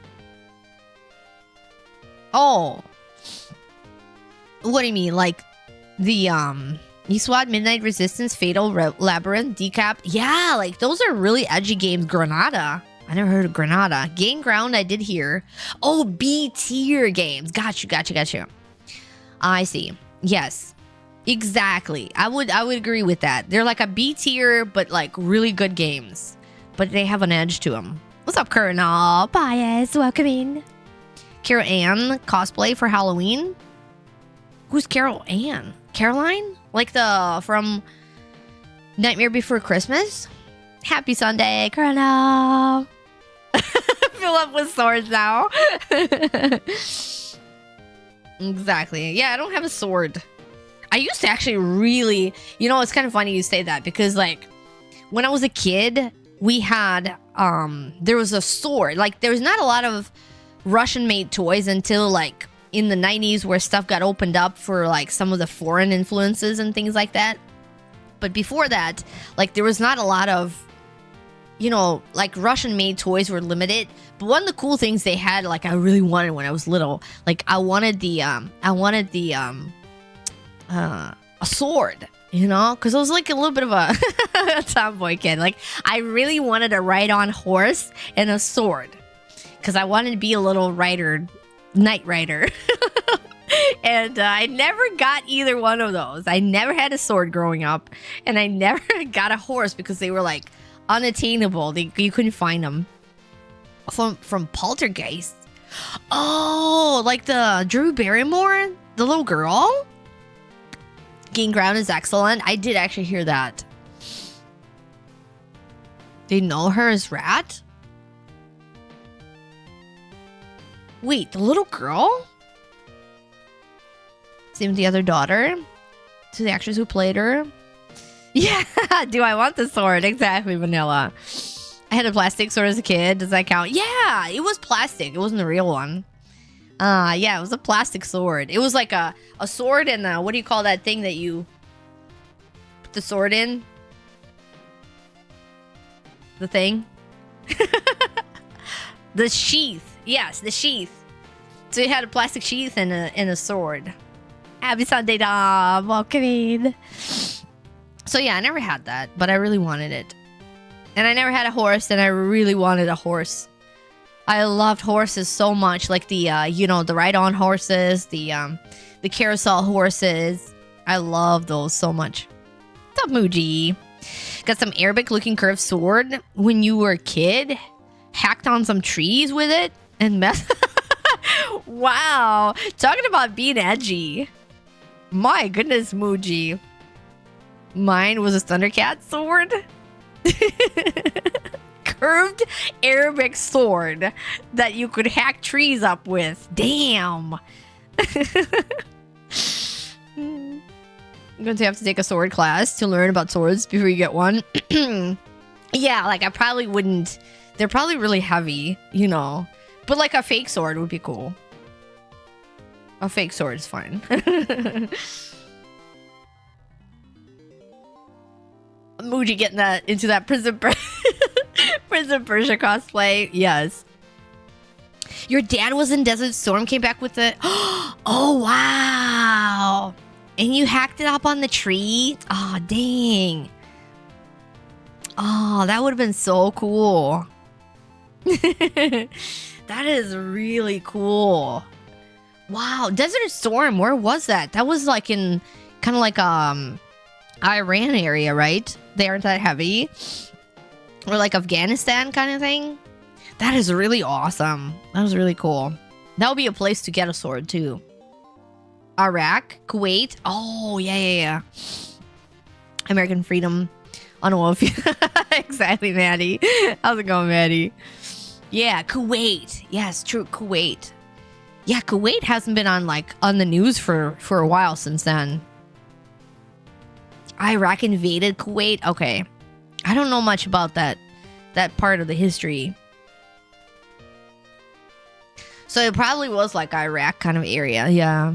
Oh. What do you mean? Like the Eastwad, Midnight Resistance, Fatal Labyrinth, Decap. Yeah, like those are really edgy games. Granada. I never heard of Granada. Gain Ground, I did hear. Oh, B tier games. Got you. I see. Yes, exactly. I would agree with that. They're like a B tier, but like really good games. But they have an edge to them. What's up, Colonel? Bias, welcome in. Carol Ann cosplay for Halloween. Who's Carol Ann? Caroline? Like from Nightmare Before Christmas? Happy Sunday, Colonel. Fill up with swords now. Exactly. Yeah, I don't have a sword. I used to actually really, it's kind of funny you say that because like when I was a kid, we had, there was a sword. Like there was not a lot of Russian made toys until like in the 90s where stuff got opened up for like some of the foreign influences and things like that. But before that, like there was not a lot of, like Russian made toys were limited. But one of the cool things they had, like I really wanted when I was little, like I wanted a sword, because I was like a little bit of a tomboy kid. Like I really wanted a ride-on horse and a sword because I wanted to be a little knight rider. And I never got either one of those. I never had a sword growing up, and I never got a horse because they were like unattainable. You couldn't find them. From Poltergeist. Oh, like the Drew Barrymore, the little girl. Gain Ground is excellent. I did actually hear that. They know her as Rat? Wait, the little girl? Same with the other daughter? To the actress who played her? Yeah, do I want the sword? Exactly, Vanilla. I had a plastic sword as a kid. Does that count? Yeah, it was plastic. It wasn't a real one. Yeah, it was a plastic sword. It was like a sword and what do you call that thing that you put the sword in? The thing? The sheath. Yes, the sheath. So it had a plastic sheath and a sword. Happy Sunday, Dom. Welcome in. So yeah, I never had that, but I really wanted it. And I never had a horse, and I really wanted a horse. I loved horses so much, like the the ride-on horses, the carousel horses. I love those so much. What's up, Muji? Got some Arabic-looking curved sword when you were a kid. Hacked on some trees with it and mess. Wow, talking about being edgy. My goodness, Muji. Mine was a Thundercat sword. Curved Arabic sword that you could hack trees up with. Damn. I'm going to have to take a sword class to learn about swords before you get one. Yeah, like I probably wouldn't. They're probably really heavy, But like a fake sword would be cool. A fake sword is fine. Muji getting into that Prince of Persia cosplay. Yes. Your dad was in Desert Storm, came back with the... Oh, wow. And you hacked it up on the tree? Oh, dang. Oh, that would have been so cool. That is really cool. Wow. Desert Storm, where was that? That was like in kind of like Iran area, right? They aren't that heavy. Or like Afghanistan kind of thing. That is really awesome. That was really cool. That would be a place to get a sword too. Iraq, Kuwait. Oh, yeah. American freedom. I don't know if you... Exactly, Maddie. How's it going, Maddie? Yeah, Kuwait. Yes, true, Kuwait. Yeah, Kuwait hasn't been on the news for a while since then. Iraq invaded Kuwait? Okay. I don't know much about that part of the history. So it probably was like Iraq kind of area. Yeah.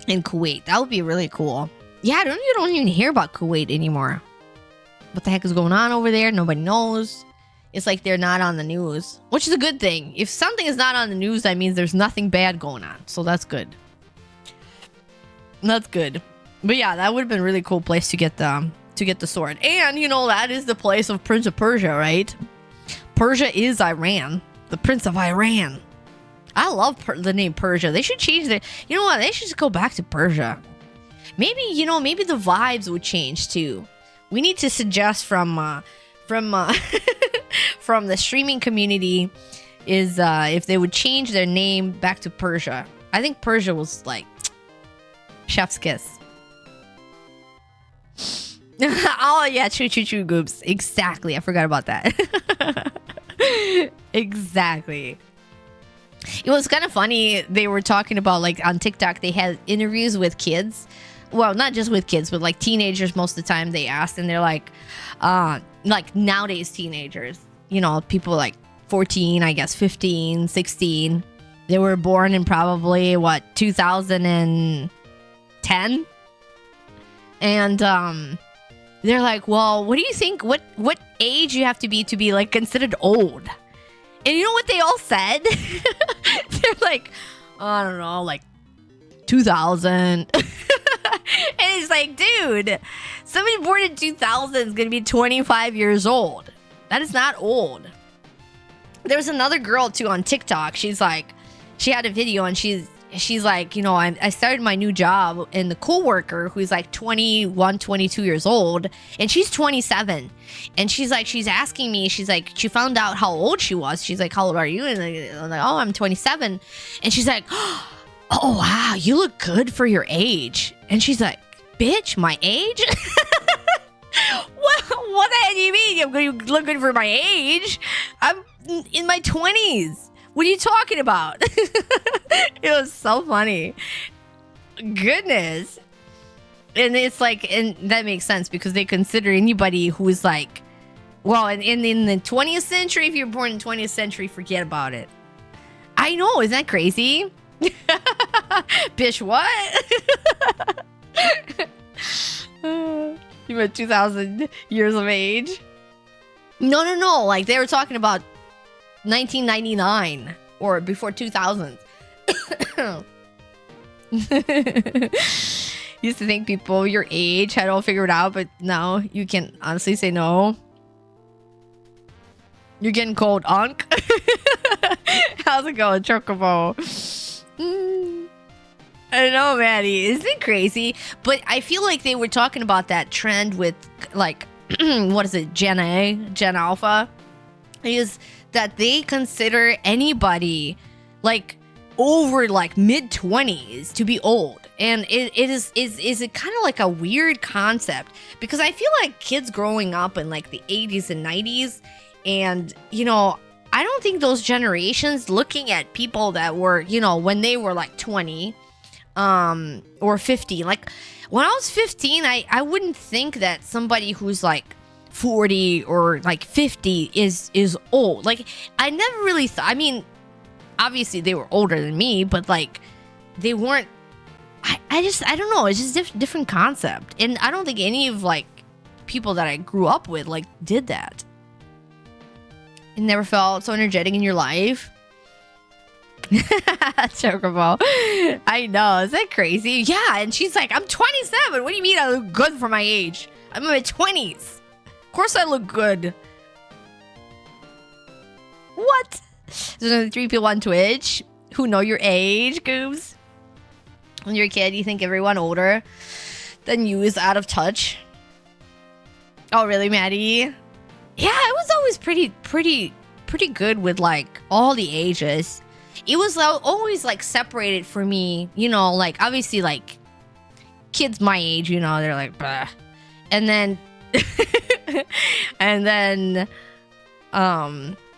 In Kuwait. That would be really cool. Yeah, you don't even hear about Kuwait anymore. What the heck is going on over there? Nobody knows. It's like they're not on the news, which is a good thing. If something is not on the news, that means there's nothing bad going on. So that's good. That's good. But yeah, that would have been a really cool place to get the sword. And you know, that is the place of Prince of Persia, right? Persia is Iran. The Prince of Iran. I love the name Persia. They should change their... You know what? They should just go back to Persia. Maybe, you know, maybe the vibes would change too. We need to suggest from from the streaming community is if they would change their name back to Persia. I think Persia was like chef's kiss. Oh yeah, true goops. Exactly. I forgot about that. Exactly. It was kind of funny. They were talking about, like, on TikTok, they had interviews with kids. Well, not just with kids, but like teenagers most of the time they asked, and they're like nowadays teenagers, you know, people like 14, I guess 15, 16. They were born in probably 2010. And they're like, well, what do you think? What age you have to be like considered old? And you know what they all said? They're like, I don't know, like 2000. And it's like, dude, somebody born in 2000 is going to be 25 years old. That is not old. There was another girl too on TikTok. She's like, she had a video and she's like, you know, I started my new job, and the coworker who's like 21, 22 years old, and she's 27. And she's like, she's asking me, she's like, she found out how old she was. She's like, how old are you? And I'm like, oh, I'm 27. And she's like, oh, wow, you look good for your age. And she's like, bitch, my age? What the heck do you mean I'm going to look good for my age? I'm in my 20s. What are you talking about? It was so funny. Goodness. And it's like, and that makes sense because they consider anybody who is like, well, in the 20th century, if you're born in the 20th century, forget about it. I know, isn't that crazy? Bish, what? You meant 2,000 years of age? No. Like, they were talking about 1999 or before 2000. Used to think people your age had all figured out, but no, you can honestly say no. You're getting cold, Unk. How's it going, Chocobo? I don't know, Maddie. Isn't it crazy? But I feel like they were talking about that trend with, like, what is it, Gen A, Gen Alpha? Is that they consider anybody, like, over, like, mid-20s to be old. And is it kind of like a weird concept? Because I feel like kids growing up in, like, the 80s and 90s, and, you know, I don't think those generations looking at people that were, you know, when they were, like, 20, or 50. Like, when I was 15, I wouldn't think that somebody who's, like, 40 or, like, 50 is old. Like, I never really thought, I mean, obviously they were older than me, but, like, they weren't, I don't know, it's just different concept. And I don't think any of, like, people that I grew up with, like, did that. You never felt so energetic in your life? Chocobo. I know, is that crazy? Yeah, and she's like, I'm 27. What do you mean I look good for my age? I'm in my 20s. Of course I look good. What? There's only 3 people on Twitch who know your age, Goobs. When you're a kid, you think everyone older than you is out of touch. Oh, really, Maddie? Yeah, I was always pretty good with, like, all the ages. It was always, like, separated for me, you know, like, obviously, like, kids my age, you know, they're like, bah. And then,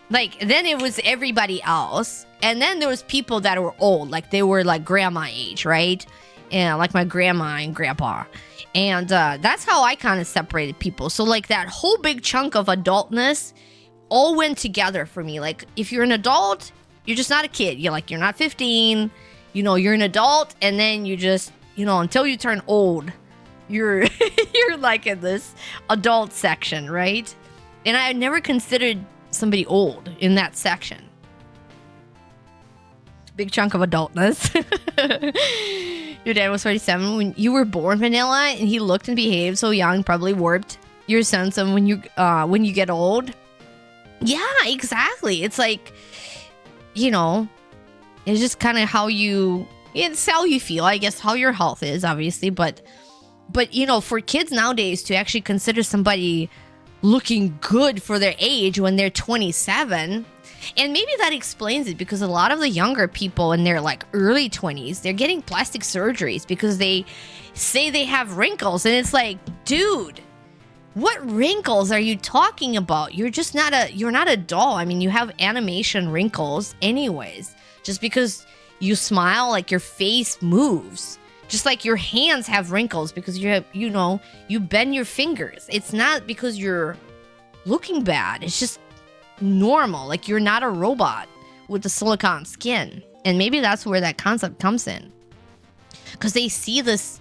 like, then it was everybody else. And then there was people that were old, like, they were, like, grandma age, right? And, like, my grandma and grandpa. And that's how I kind of separated people. So, like, that whole big chunk of adultness all went together for me. Like, if you're an adult, You're just not a kid. You're not 15. You're an adult, and then you just, until you turn old, you're you're like in this adult section, right? And I never considered somebody old in that section. Big chunk of adultness. Your dad was 47 when you were born, Vanilla, and he looked and behaved so young, probably warped your sense of when you get old. Yeah, exactly. It's like, it's just kind of it's how you feel, I guess, how your health is, obviously. But for kids nowadays to actually consider somebody looking good for their age when they're 27, and maybe that explains it, because a lot of the younger people in their like early 20s, they're getting plastic surgeries because they say they have wrinkles, and it's like, dude, what wrinkles are you talking about? You're not a doll. I mean, you have animation wrinkles anyways. Just because you smile, like your face moves. Just like your hands have wrinkles because you bend your fingers. It's not because you're looking bad. It's just normal. Like, you're not a robot with the silicone skin. And maybe that's where that concept comes in. Because they see this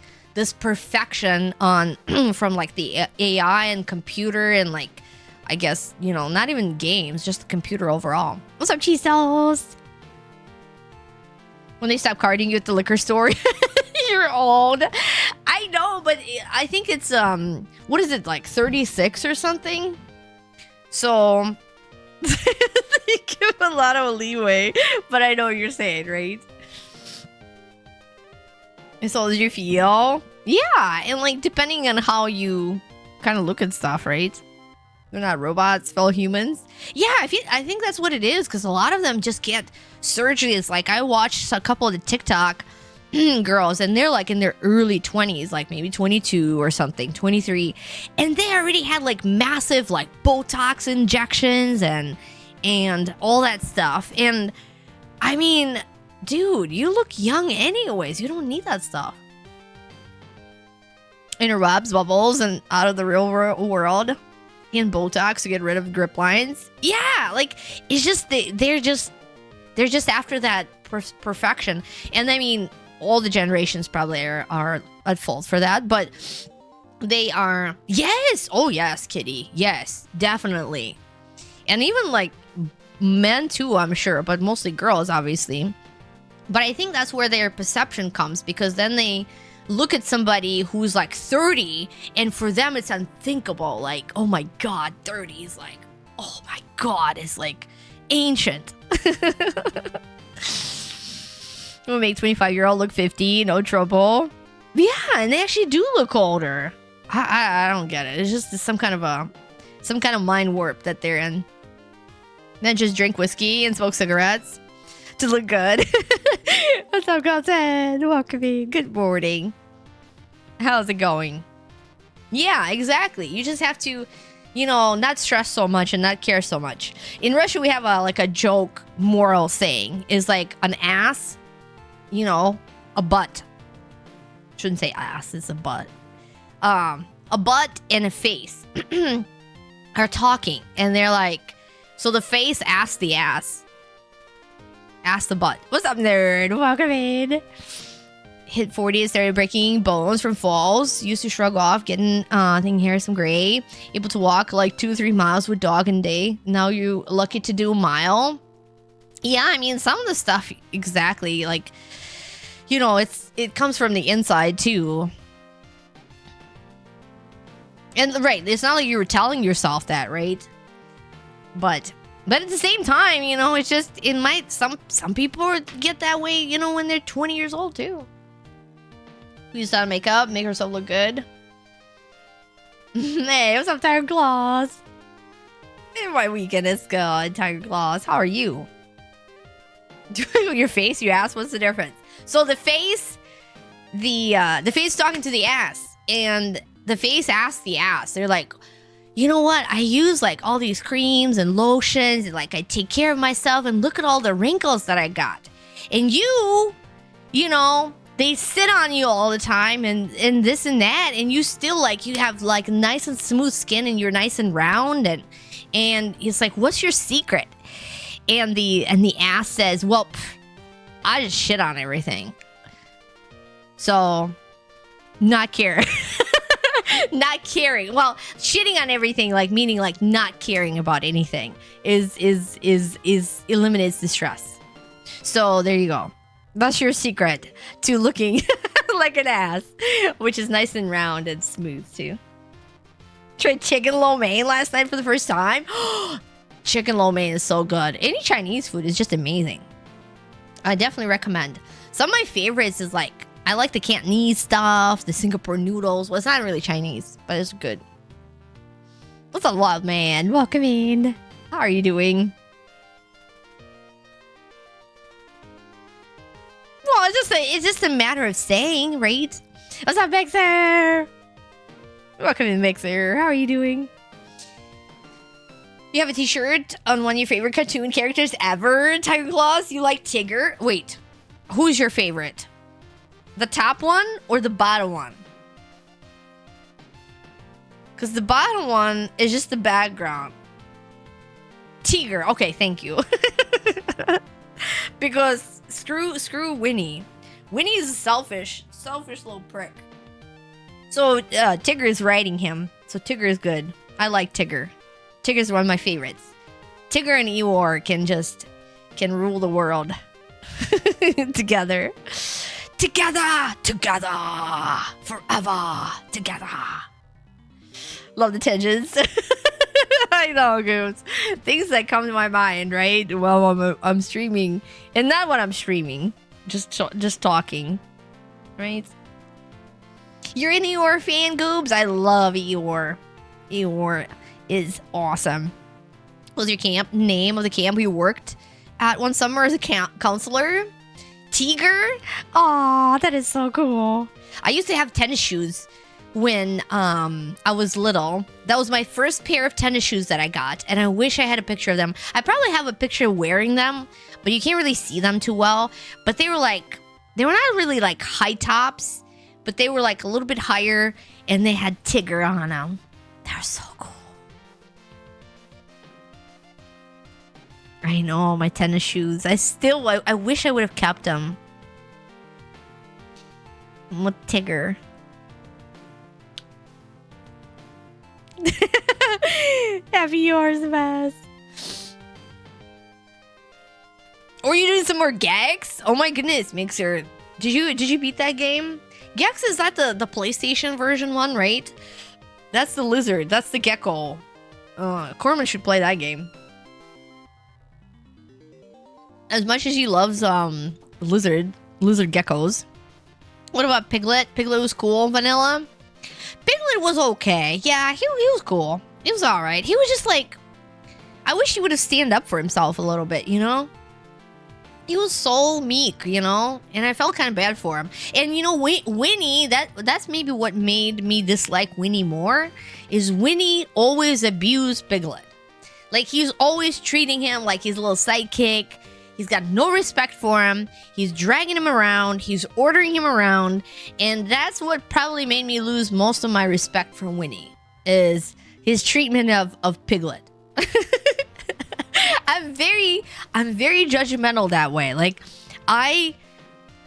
perfection on from like the AI and computer and like, I guess, not even games, just the computer overall. What's up, Chisos? When they stop carding you at the liquor store, you're old. I know, but I think it's what is it, like 36 or something? So they give a lot of leeway, but I know what you're saying, right? As old as you feel. Yeah, and like depending on how you kind of look at stuff, right? They're not robots, fellow humans. Yeah, I think that's what it is, because a lot of them just get surgeries. Like, I watched a couple of the TikTok girls, and they're like in their early 20s, like maybe 22 or something, 23, and they already had like massive like Botox injections and all that stuff. And I mean, dude, you look young anyways. You don't need that stuff. Inner Rob's bubbles and out of the real world. And Botox to get rid of grip lines. Yeah, like, it's just they're just after that perfection. And I mean, all the generations probably are at fault for that, but they are. Yes, oh yes, Kitty, yes, definitely. And even like men too, I'm sure, but mostly girls, obviously. But I think that's where their perception comes, because then they look at somebody who's like 30, and for them it's unthinkable. Like, oh my god, 30 is like, oh my god, it's like ancient. We'll make 25-year-old look 50, no trouble. Yeah, and they actually do look older. I don't get it. It's just some kind of mind warp that they're in. Then just drink whiskey and smoke cigarettes to look good. What's up, Content? Welcome in. Good morning. How's it going? Yeah, exactly. You just have to, not stress so much and not care so much. In Russia, we have a joke moral saying is like an ass, a butt. Shouldn't say ass, it's a butt. A butt and a face are talking, and they're like, so the face asks the ass. Ask the butt. What's up, nerd? Welcome in. Hit 40 and started breaking bones from falls. Used to shrug off getting, I think here some gray. Able to walk like 2-3 miles with dog in a day. Now you lucky to do a mile. Yeah, I mean, some of the stuff, exactly. Like, it comes from the inside too. And right, it's not like you were telling yourself that, right? But at the same time, it's just, it might, some people get that way, when they're 20 years old too. We use that makeup, make herself look good. Hey, what's up, Tiger Claws? My weekend is good, Tiger Claws. How are you? Your face, you asked, what's the difference? So the face, the face talking to the ass, and the face asks the ass. They're like, you know what? I use like all these creams and lotions, and like I take care of myself, and look at all the wrinkles that I got. And they sit on you all the time and this and that, and you still like, you have like nice and smooth skin, and you're nice and round, and it's like, what's your secret? And the ass says, well, I just shit on everything. So, not caring. Not caring. Well, shitting on everything, like meaning like not caring about anything is eliminates the stress. So there you go. That's your secret to looking like an ass, which is nice and round and smooth too. Tried chicken lo mein last night for the first time. Chicken lo mein is so good. Any Chinese food is just amazing. I definitely recommend. Some of my favorites is like, I like the Cantonese stuff, the Singapore noodles. Well, it's not really Chinese, but it's good. What's up, wild man? Welcome in. How are you doing? Well, it's just a matter of saying, right? What's up, Mixer? Welcome in, Mixer. How are you doing? You have a t-shirt on one of your favorite cartoon characters ever, Tiger Claws? You like Tigger? Wait, who's your favorite? The top one or the bottom one? Because the bottom one is just the background. Tigger. Okay, thank you. Because screw Winnie. Winnie is a selfish little prick. So Tigger is riding him. So Tigger is good. I like Tigger. Tigger is one of my favorites. Tigger and Eeyore can rule the world together. Together, forever, together. Love the tangents. I know, Goose. Things that come to my mind, right? Well, I'm streaming, and not when I'm streaming, just talking, right? You're an Eeyore fan, Goobs? I love Eeyore. Eeyore is awesome. What was your name of the camp you worked at one summer as a counselor? Tiger? Aw, that is so cool. I used to have tennis shoes when I was little. That was my first pair of tennis shoes that I got, and I wish I had a picture of them. I probably have a picture wearing them, but you can't really see them too well. But they were not really like high tops, but they were like a little bit higher, and they had Tigger on them. They're so cool. I know, my tennis shoes. I wish I would have kept them. With Tigger. Happy yours, best. Or are you doing some more Gex? Oh my goodness, Mixer. Did you beat that game? Gex, is that the PlayStation version one, right? That's the lizard. That's the gecko. Corman should play that game. As much as he loves lizard geckos. What about Piglet? Piglet was cool. Vanilla? Piglet was okay. Yeah, he was cool. He was alright. He was just like, I wish he would have stand up for himself a little bit, you know? He was so meek, you know? And I felt kind of bad for him. And you know, Winnie, that's maybe what made me dislike Winnie more, is Winnie always abused Piglet. Like, he's always treating him like his little sidekick. He's got no respect for him. He's dragging him around. He's ordering him around. And that's what probably made me lose most of my respect for Winnie, is his treatment of Piglet. I'm very judgmental that way. Like, I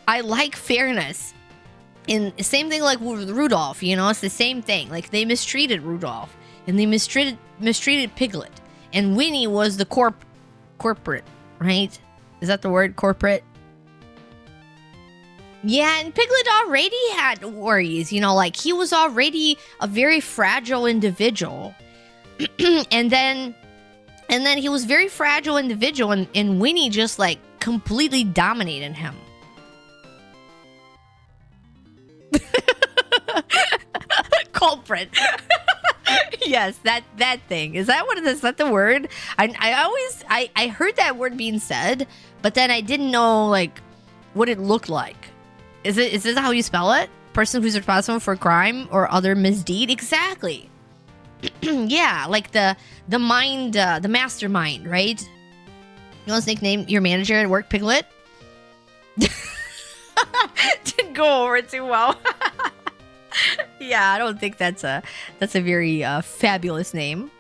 like fairness. And same thing like with Rudolph, you know, it's the same thing. Like, they mistreated Rudolph and they mistreated Piglet. And Winnie was the corporate, right? Is that the word, corporate? Yeah, and Piglet already had worries, you know, like he was already a very fragile individual. and then he was very fragile individual, and Winnie just like completely dominated him. Culprit. Yes, that thing. Is that what it is? Is that the word? I heard that word being said, but then I didn't know like what it looked like. Is this how you spell it? Person who's responsible for crime or other misdeed? Exactly. Yeah, like the mind, the mastermind, right? You want to nickname your manager at work Piglet? Didn't go over too well. Yeah, I don't think that's a very fabulous name.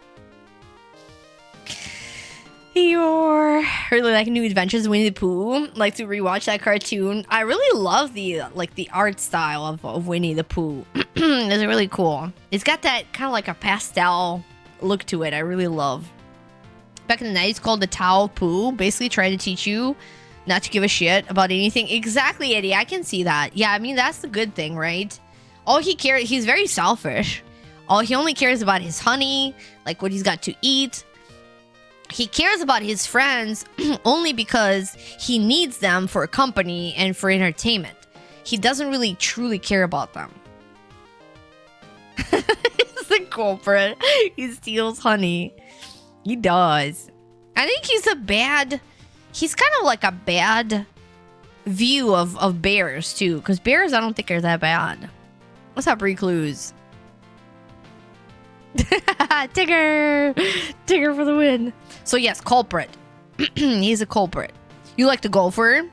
You're really like New Adventures of Winnie the Pooh. Like to rewatch that cartoon. I really love the art style of Winnie the Pooh. It's really cool. It's got that kind of like a pastel look to it. I really love. Back in the 90s, called the Tao of Pooh. Basically trying to teach you not to give a shit about anything. Exactly, Eddie. I can see that. Yeah, I mean, that's the good thing, right? All he cares, he's very selfish. He only cares about his honey, like what he's got to eat. He cares about his friends only because he needs them for company and for entertainment. He doesn't really truly care about them. He's the culprit. He steals honey. He does. I think he's kind of like a bad view of bears too. Because bears I don't think are that bad. What's up, Recluse? Tigger! Tigger for the win. So yes, culprit. He's a culprit. You like the Gopher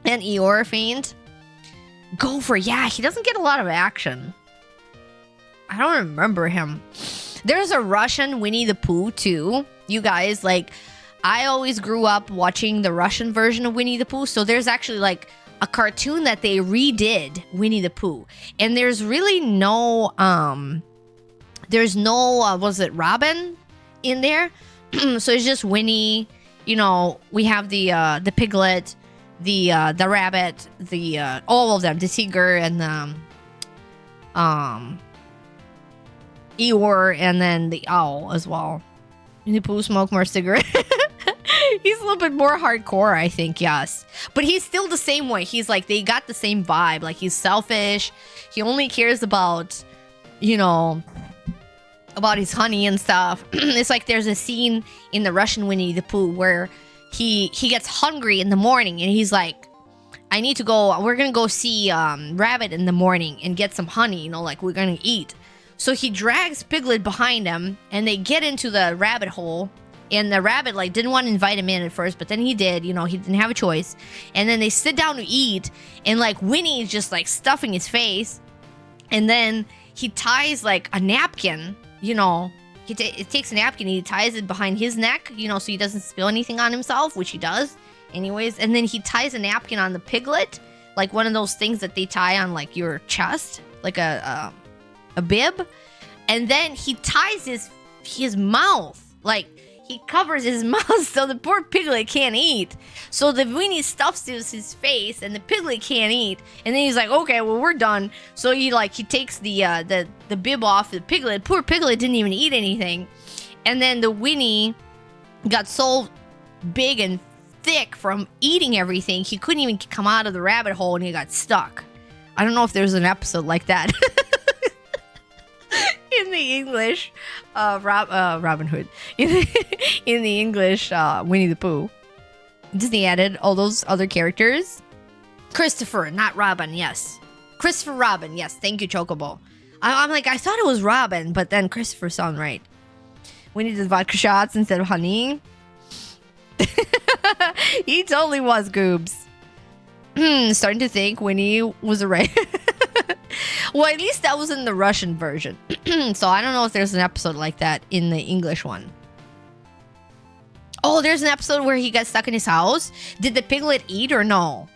and Eeyore faint? Gopher, yeah, he doesn't get a lot of action. I don't remember him. There's a Russian Winnie the Pooh too. You guys, like, I always grew up watching the Russian version of Winnie the Pooh. So there's actually like a cartoon that they redid Winnie the Pooh. And there's really no, was it Robin in there? So it's just Winnie. You know, we have the piglet, the rabbit, all of them, the tiger and the Eeyore, and then the owl as well. Winnie the Pooh smoke more cigarette. He's a little bit more hardcore, I think, yes. But he's still the same way. He's like, they got the same vibe. Like, he's selfish. He only cares about, you know, about his honey and stuff. It's like there's a scene in the Russian Winnie the Pooh where he gets hungry in the morning and he's like, I need to go, we're gonna go see Rabbit in the morning and get some honey, you know, like we're gonna eat. So he drags Piglet behind him and they get into the rabbit hole, and the rabbit like didn't want to invite him in at first, but then he did, you know, he didn't have a choice. And then they sit down to eat, and like Winnie is just like stuffing his face, and then he ties like a napkin. You know, he takes a napkin and he ties it behind his neck, you know, so he doesn't spill anything on himself, which he does anyways. And then he ties a napkin on the Piglet, like one of those things that they tie on like your chest, like a bib. And then he ties his mouth, like he covers his mouth so the poor Piglet can't eat. So the Winnie stuffs his face and the Piglet can't eat. And then he's like, okay, well, we're done. So he takes the bib off the Piglet. Poor Piglet didn't even eat anything. And then the Winnie got so big and thick from eating everything, he couldn't even come out of the rabbit hole and he got stuck. I don't know if there's an episode like that. In the English Robin Hood. In the English Winnie the Pooh. Disney added all those other characters. Christopher, not Robin, yes. Christopher Robin, yes. Thank you, Chocobo. I'm like, I thought it was Robin, but then Christopher sounded right. Winnie did vodka shots instead of honey. He totally was, Goobs. Starting to think Winnie was a right. Well, at least that was in the Russian version. So I don't know if there's an episode like that in the English one. Oh, there's an episode where he got stuck in his house. Did the Piglet eat or no?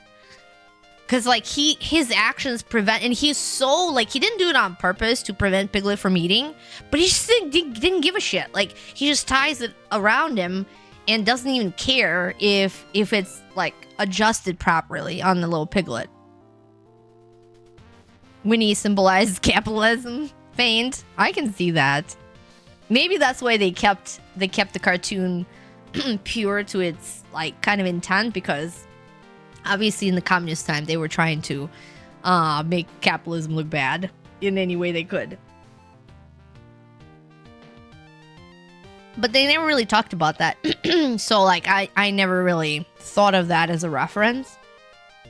Because like his actions prevent, and he's so like, he didn't do it on purpose to prevent Piglet from eating, but he just didn't give a shit. Like he just ties it around him and doesn't even care if it's like adjusted properly on the little Piglet. Winnie symbolizes capitalism. Faint. I can see that. Maybe that's why they kept the cartoon pure to its like kind of intent, because obviously in the communist time they were trying to make capitalism look bad in any way they could. But they never really talked about that. So like I never really thought of that as a reference.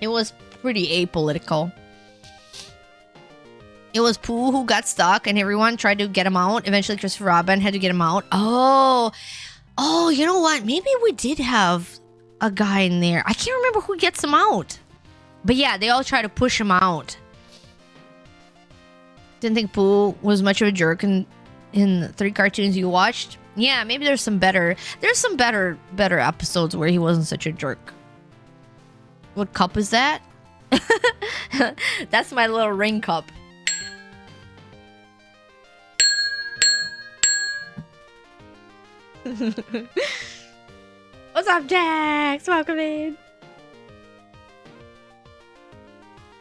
It was pretty apolitical. It was Pooh who got stuck and everyone tried to get him out. Eventually Christopher Robin had to get him out. Oh, you know what? Maybe we did have a guy in there. I can't remember who gets him out. But yeah, they all try to push him out. Didn't think Pooh was much of a jerk in the 3 cartoons you watched. Yeah, maybe there's some better episodes where he wasn't such a jerk. What cup is that? That's my little ring cup. What's up, Jax? Welcome in.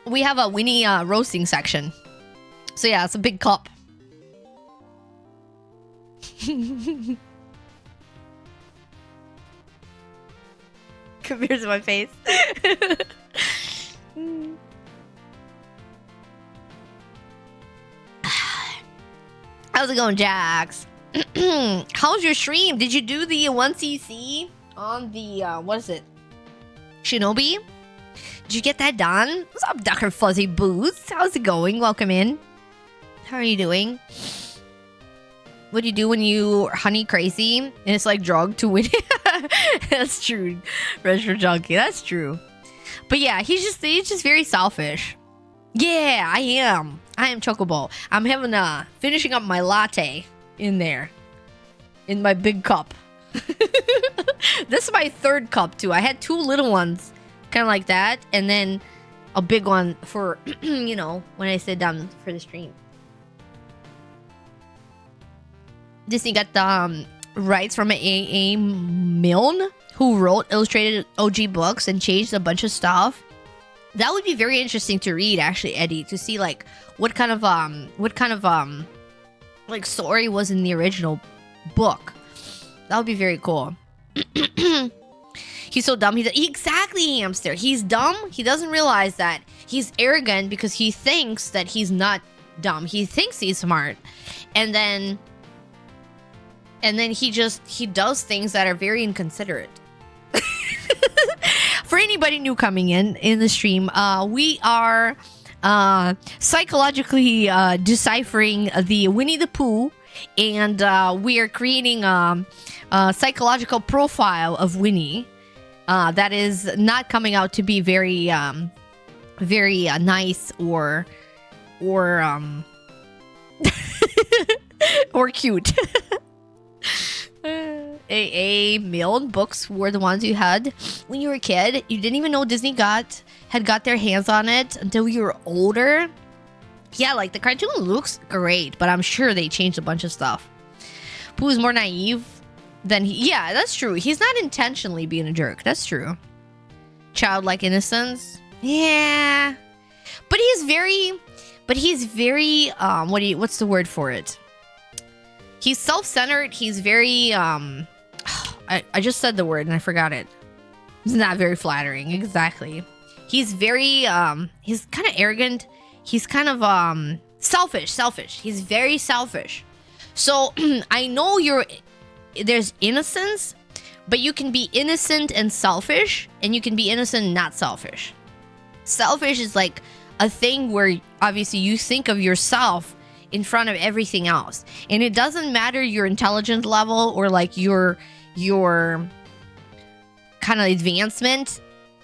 We have a Winnie roasting section. So yeah, it's a big cup. Compared to my face. How's it going, Jax? How's your stream? Did you do the 1cc on the what is it? Shinobi? Did you get that done? What's up, Dr. Fuzzy Boots? How's it going? Welcome in. How are you doing? What do you do when you honey crazy and it's like drug to win? That's true, Retro Junkie. That's true. But yeah, he's just very selfish. Yeah, I am Chocobo. I'm having finishing up my latte in there, in my big cup. This is my third cup too. I had two little ones, kind of like that, and then a big one for you know, when I sit down for the stream. Disney got the rights from A.A. Milne, who wrote illustrated OG books and changed a bunch of stuff. That would be very interesting to read, actually, Eddie, to see like what kind of like story was in the original book. That would be very cool. He's so dumb. Exactly, Hamster. He's dumb. He doesn't realize that he's arrogant because he thinks that he's not dumb. He thinks he's smart, and then he does things that are very inconsiderate. For anybody new coming in the stream, we are psychologically deciphering the Winnie the Pooh, and we are creating a psychological profile of Winnie that is not coming out to be very nice or or cute. A.A. Milne books were the ones you had when you were a kid. You didn't even know Disney had got their hands on it until you were older. Yeah, like the cartoon looks great, but I'm sure they changed a bunch of stuff. Pooh's more naive than he. Yeah, that's true. He's not intentionally being a jerk. That's true. Childlike innocence. Yeah, but he's very. What's the word for it? He's self-centered. He's very I just said the word and I forgot it. It's not very flattering. Exactly. He's very he's kind of arrogant. He's kind of selfish. He's very selfish. So I know there's innocence, but you can be innocent and selfish, and you can be innocent and not selfish. Selfish is like a thing where obviously you think of yourself in front of everything else, and it doesn't matter your intelligence level or like your kind of advancement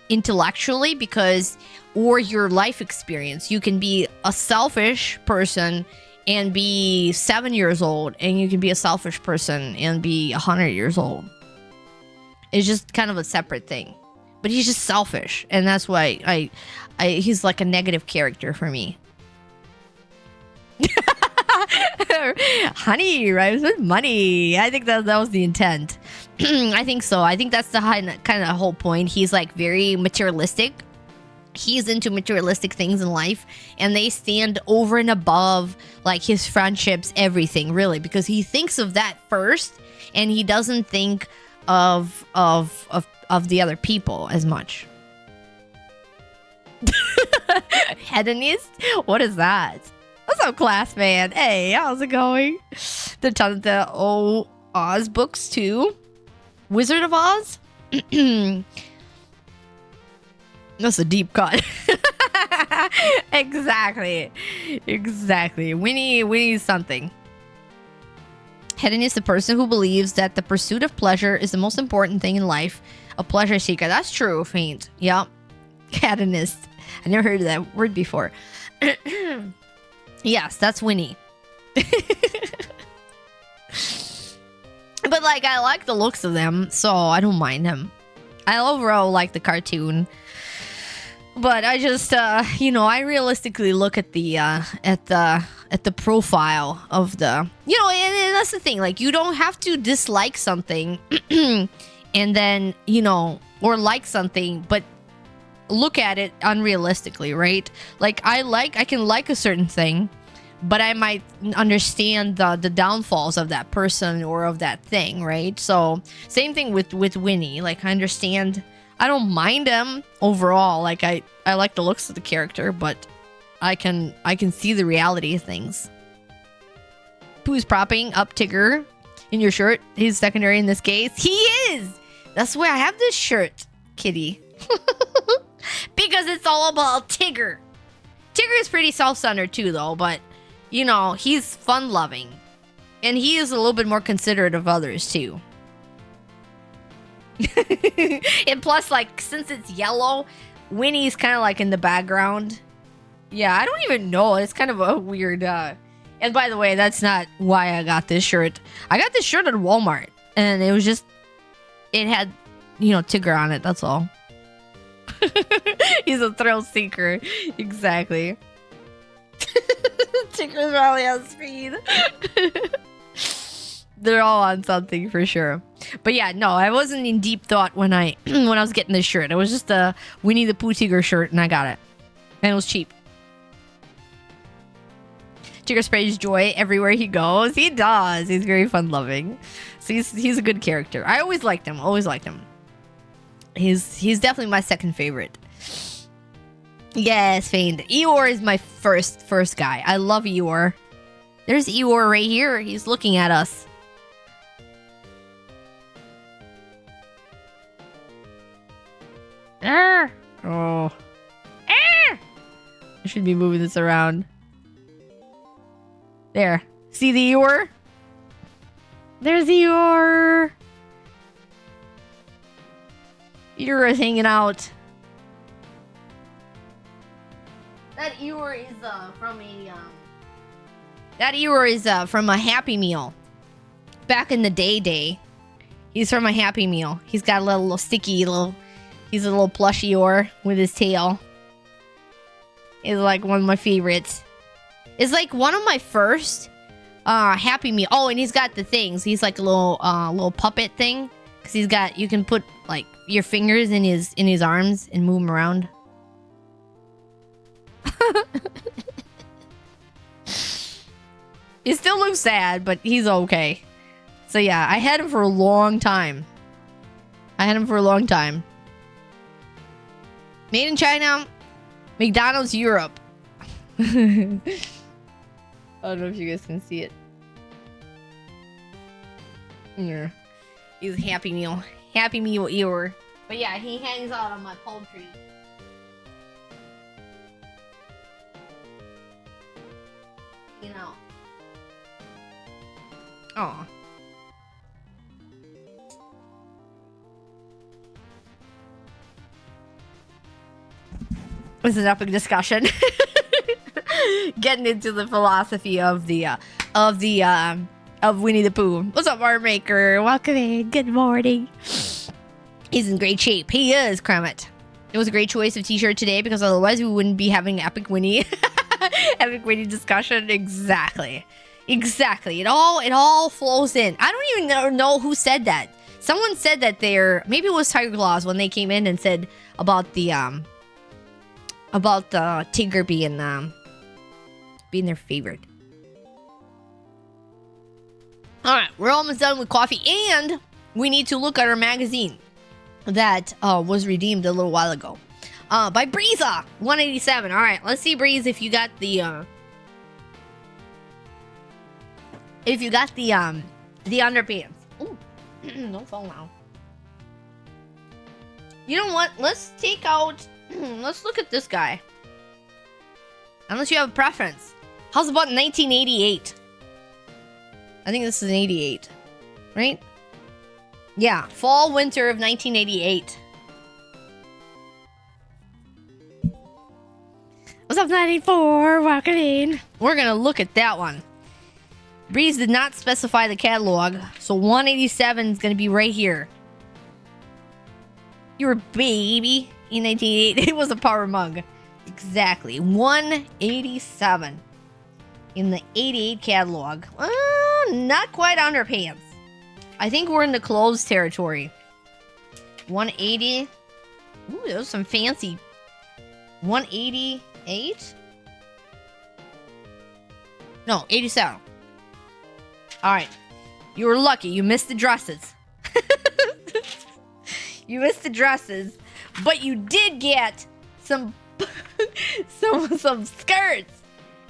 intellectually, because or your life experience. You can be a selfish person and be 7 years old, and you can be a selfish person and be 100 years old. It's just kind of a separate thing, but he's just selfish, and that's why he's like a negative character for me. Honey rhymes with money. I think that was the intent. I think so. I think that's the kind of whole point. He's like very materialistic. He's into materialistic things in life, and they stand over and above like his friendships, everything really, because he thinks of that first, and he doesn't think of the other people as much. Hedonist? What is that? What's up, class man? Hey, how's it going? They're talking the old Oz books too. Wizard of Oz? That's a deep cut. Exactly. Winnie's something. Hedonist is the person who believes that the pursuit of pleasure is the most important thing in life. A pleasure seeker. That's true, Faint. Yep. Hedonist. I never heard of that word before. Yes, that's Winnie. But But like, I like the looks of them, so I don't mind them. I overall like the cartoon. But I just, I realistically look at the profile of the, and that's the thing. Like, you don't have to dislike something, and then, or like something, but look at it unrealistically, right? Like, I can like a certain thing, but I might understand the downfalls of that person or of that thing, right? So same thing with Winnie. Like, I understand. I don't mind him overall. Like, I like the looks of the character, but I can see the reality of things. Who's propping up Tigger in your shirt? He's secondary in this case. He is! That's why I have this shirt, kitty. Because it's all about Tigger. Tigger is pretty self-centered too, though, but, he's fun-loving. And he is a little bit more considerate of others, too. And plus, like, since it's yellow, Winnie's kind of like in the background. Yeah, I don't even know. It's kind of a weird, And by the way, that's not why I got this shirt. I got this shirt at Walmart, and it was just, it had, Tigger on it, that's all. He's a thrill seeker. Exactly. Tigger's probably on speed. They're all on something for sure. But yeah, no, I wasn't in deep thought when I was getting this shirt. It was just a Winnie the Pooh Tigger shirt, and I got it. And it was cheap. Tigger spreads joy everywhere he goes. He does. He's very fun-loving. So he's a good character. I always liked him. Always liked him. He's definitely my second favorite. Yes, Feigned. Eeyore is my first guy. I love Eeyore. There's Eeyore right here. He's looking at us. Oh. I should be moving this around. There. See the Eeyore? There's Eeyore. Eeyore is hanging out. That Eeyore is from a Happy Meal. Back in the day. He's from a Happy Meal. He's got a little sticky little. He's a little plush Eeyore with his tail. He's like one of my favorites. It's like one of my first Happy Meal. Oh, and he's got the things. He's like a little puppet thing. Cause you can put like your fingers in his arms and move him around. He still looks sad, but he's okay. So yeah, I had him for a long time. Made in China, McDonald's Europe. I don't know if you guys can see it. Yeah. He's Happy Meal. Happy Meal Eeyore. But yeah, he hangs out on my palm tree. Aw. This is an epic discussion. Getting into the philosophy of Winnie the Pooh. What's up, Art Maker? Welcome in. Good morning. He's in great shape. He is, Kramet. It was a great choice of t-shirt today because otherwise we wouldn't be having Epic Winnie. Epic Winnie discussion. Exactly. It all flows in. I don't even know who said that. Someone said that maybe it was Tiger Claws when they came in and said about the Tigger being their favorite. All right, we're almost done with coffee, and we need to look at our magazine that was redeemed a little while ago by Breeza 187. All right, let's see, Breeze, if you got the underpants. Ooh, don't fall now. You know what? Let's take out. Let's look at this guy. Unless you have a preference. How's about 1988? I think this is an 88, right? Yeah, fall winter of 1988. What's up, 94? Welcome in. We're gonna look at that one. Breeze did not specify the catalog, so 187 is going to be right here. You're a baby in 1988. It was a power mug. Exactly. 187 in the 88 catalog. Not quite underpants. I think we're in the clothes territory. 180. Ooh, those some fancy. 188? No, 87. Alright. You were lucky. You missed the dresses. You missed the dresses. But you did get some some skirts.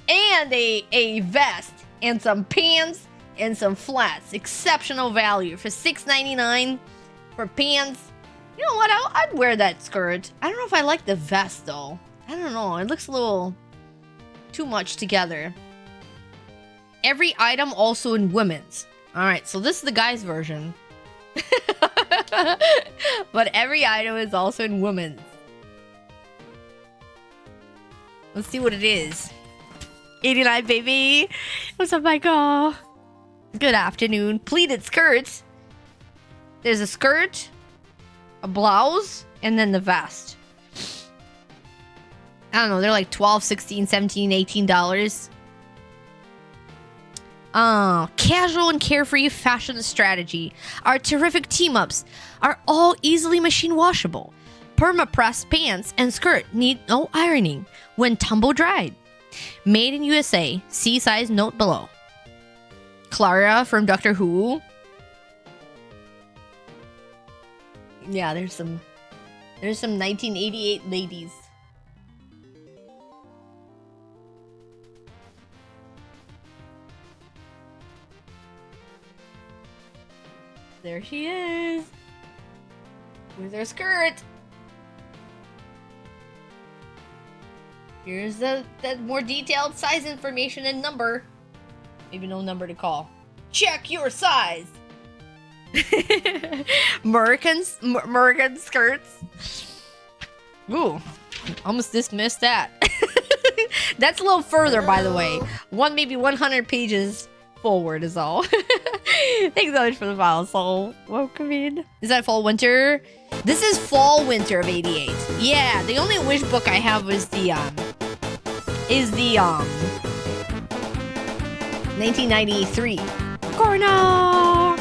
And a vest. And some pants. And some flats. Exceptional value. For $6.99 for pants. You know what? I'd wear that skirt. I don't know if I like the vest, though. I don't know. It looks a little too much together. Every item also in women's. Alright, so this is the guy's version. But every item is also in women's. Let's see what it is. 89, baby. What's up, Michael? Good afternoon. Pleated skirts. There's a skirt, a blouse, and then the vest. I don't know, they're like $12, $16, $17, $18. Casual and carefree fashion strategy. Our terrific team-ups are all easily machine washable. Perma-pressed pants and skirt need no ironing when tumble dried. Made in USA. See size note below. Clara from Doctor Who. Yeah, there's some 1988 ladies. There she is. With her skirt. Here's the more detailed size information and number. Maybe no number to call. Check your size. American skirts. Ooh, almost dismissed that. That's a little further, by the way. Maybe 100 pages forward is all. Thanks so much for the file, Soul. Welcome in. Is that fall winter? This is fall winter of 88. Yeah, the only wish book I have was the 1993. Corno!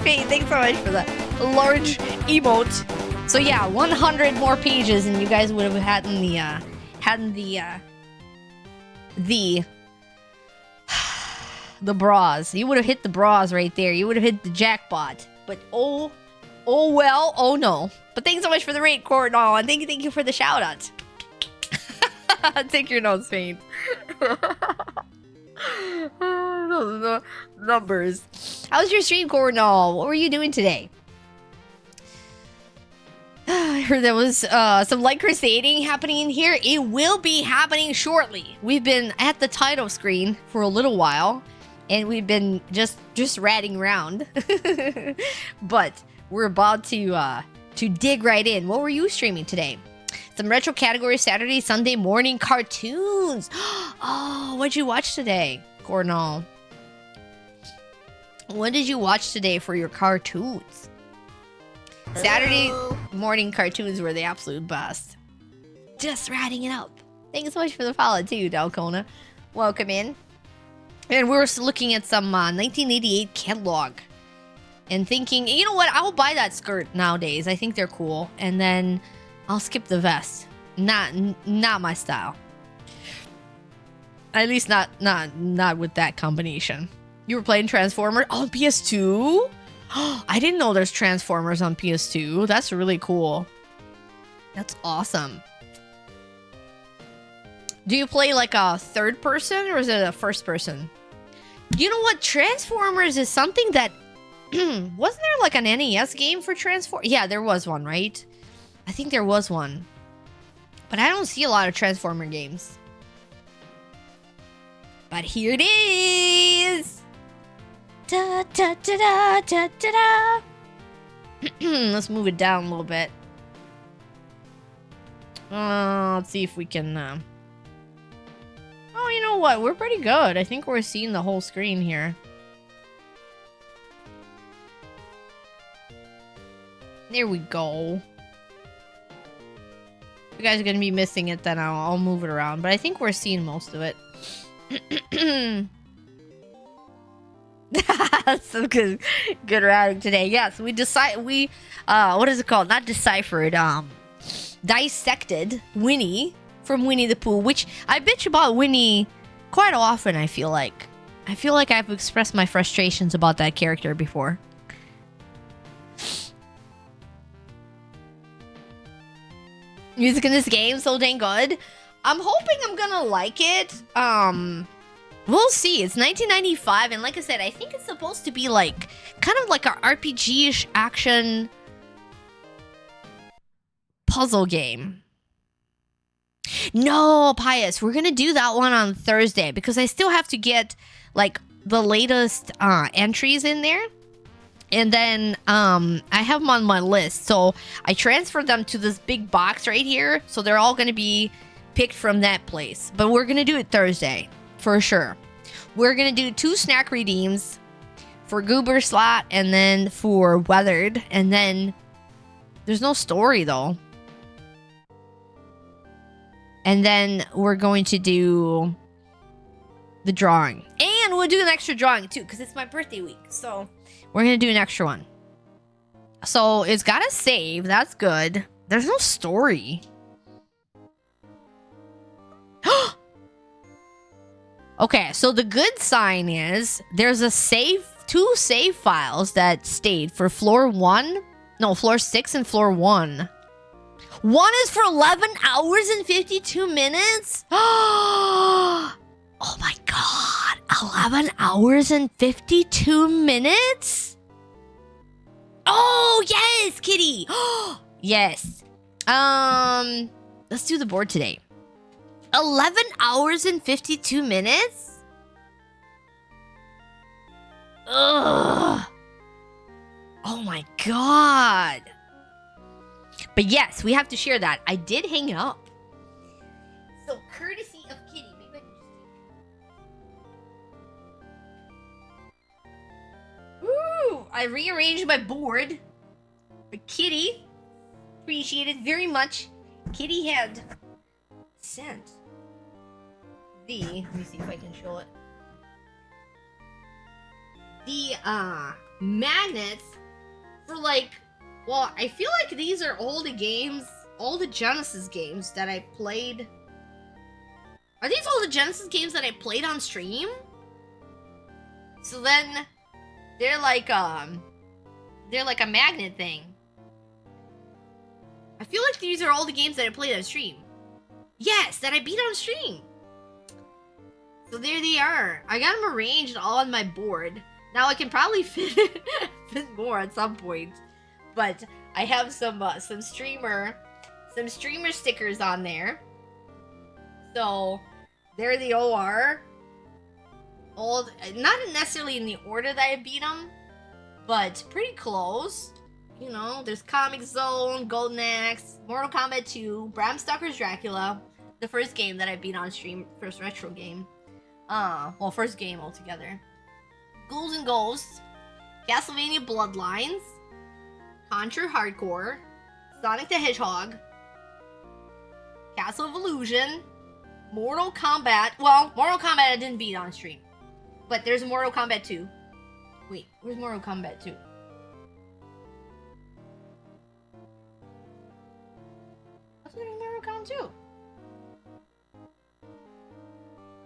Faye, thanks so much for the large emote. So yeah, 100 more pages, and you guys would have had in the bras. You would have hit the bras right there. You would have hit the jackpot. But oh well, oh no. But thanks so much for the rate, Corno, and thank you for the shout out. Take your notes, Faye. Those numbers. How's your stream, Cornell? What were you doing today? I heard there was some light crusading happening in here. It will be happening shortly. We've been at the title screen for a little while, and we've been just ratting around. But we're about to dig right in. What were you streaming today? Some retro category Saturday, Sunday morning cartoons. Oh, what'd you watch today, Cornell? What did you watch today for your cartoons? Hello. Saturday morning cartoons were the absolute best. Just ratting it up. Thanks so much for the follow too, Dalcona. Welcome in. And we were looking at some 1988 catalog. And thinking, you know what? I'll buy that skirt nowadays. I think they're cool. And then I'll skip the vest. Not my style. At least not with that combination. You were playing Transformers on PS2? I didn't know there's Transformers on PS2. That's really cool. That's awesome. Do you play like a third person or is it a first person? You know what? Transformers is something that... wasn't there like an NES game for Transformers? Yeah, there was one, right? I think there was one. But I don't see a lot of Transformer games. But here it is! Da, da, da, da, da, da, da. Let's move it down a little bit. Let's see if we can... Oh, Oh, you know what? We're pretty good. I think we're seeing the whole screen here. There we go. If you guys are going to be missing it, then I'll move it around. But I think we're seeing most of it. Some good routing today. Yes, what is it called? Not deciphered. Dissected Winnie from Winnie the Pooh, which I bitch about Winnie quite often. I feel like I've expressed my frustrations about that character before. Music in this game so dang good. I'm hoping I'm gonna like it. We'll see. It's 1995, and like I said, I think it's supposed to be like kind of like a RPG-ish action puzzle game. No, Pius, we're gonna do that one on Thursday because I still have to get like the latest entries in there. And then I have them on my list. So I transferred them to this big box right here. So they're all gonna be picked from that place. But we're gonna do it Thursday for sure. We're gonna do 2 snack redeems for Goober Slot and then for Weathered. And then there's no story though. And then we're going to do the drawing. And we'll do an extra drawing too, because it's my birthday week. So we're going to do an extra one. So it's got to save. That's good. There's no story. Okay, so the good sign is there's a save, 2 save files that stayed for floor 6 and floor 1. One is for 11 hours and 52 minutes? Oh my god. 11 hours and 52 minutes? Oh, yes, kitty. Yes. Let's do the board today. 11 hours and 52 minutes? Ugh. Oh my god. But yes, we have to share that. I did hang it up. So, courtesy of Kitty. Maybe I can just... Ooh! I rearranged my board. But Kitty, appreciate it very much. Kitty had sent let me see if I can show it. The, magnets for like... Well, I feel like these are all the games, all the Genesis games that I played. Are these all the Genesis games that I played on stream? So then, they're like a magnet thing. I feel like these are all the games that I played on stream. Yes, that I beat on stream. So there they are. I got them arranged all on my board. Now I can probably fit more at some point. But I have some streamer stickers on there. So there they all are. All not necessarily in the order that I beat them, but pretty close. You know, there's Comic Zone, Golden Axe, Mortal Kombat 2, Bram Stoker's Dracula, the first game that I beat on stream, first retro game. Well, first game altogether. Ghouls and Ghosts, Castlevania Bloodlines, Contra Hardcore, Sonic the Hedgehog, Castle of Illusion, Mortal Kombat. Well, Mortal Kombat I didn't beat on stream. But there's Mortal Kombat 2. Wait, where's Mortal Kombat 2? What's Mortal Kombat 2?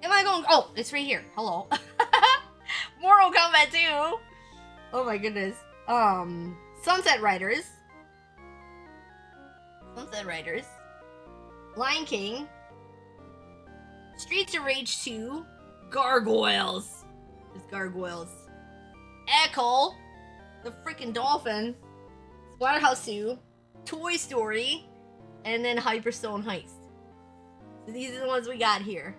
Am I going... Oh, it's right here. Hello. Mortal Kombat 2. Oh my goodness. Sunset Riders. Lion King. Streets of Rage 2. Gargoyles. There's gargoyles. Echo. The freaking dolphin. Splatterhouse 2. Toy Story. And then Hyperstone Heist. So these are the ones we got here.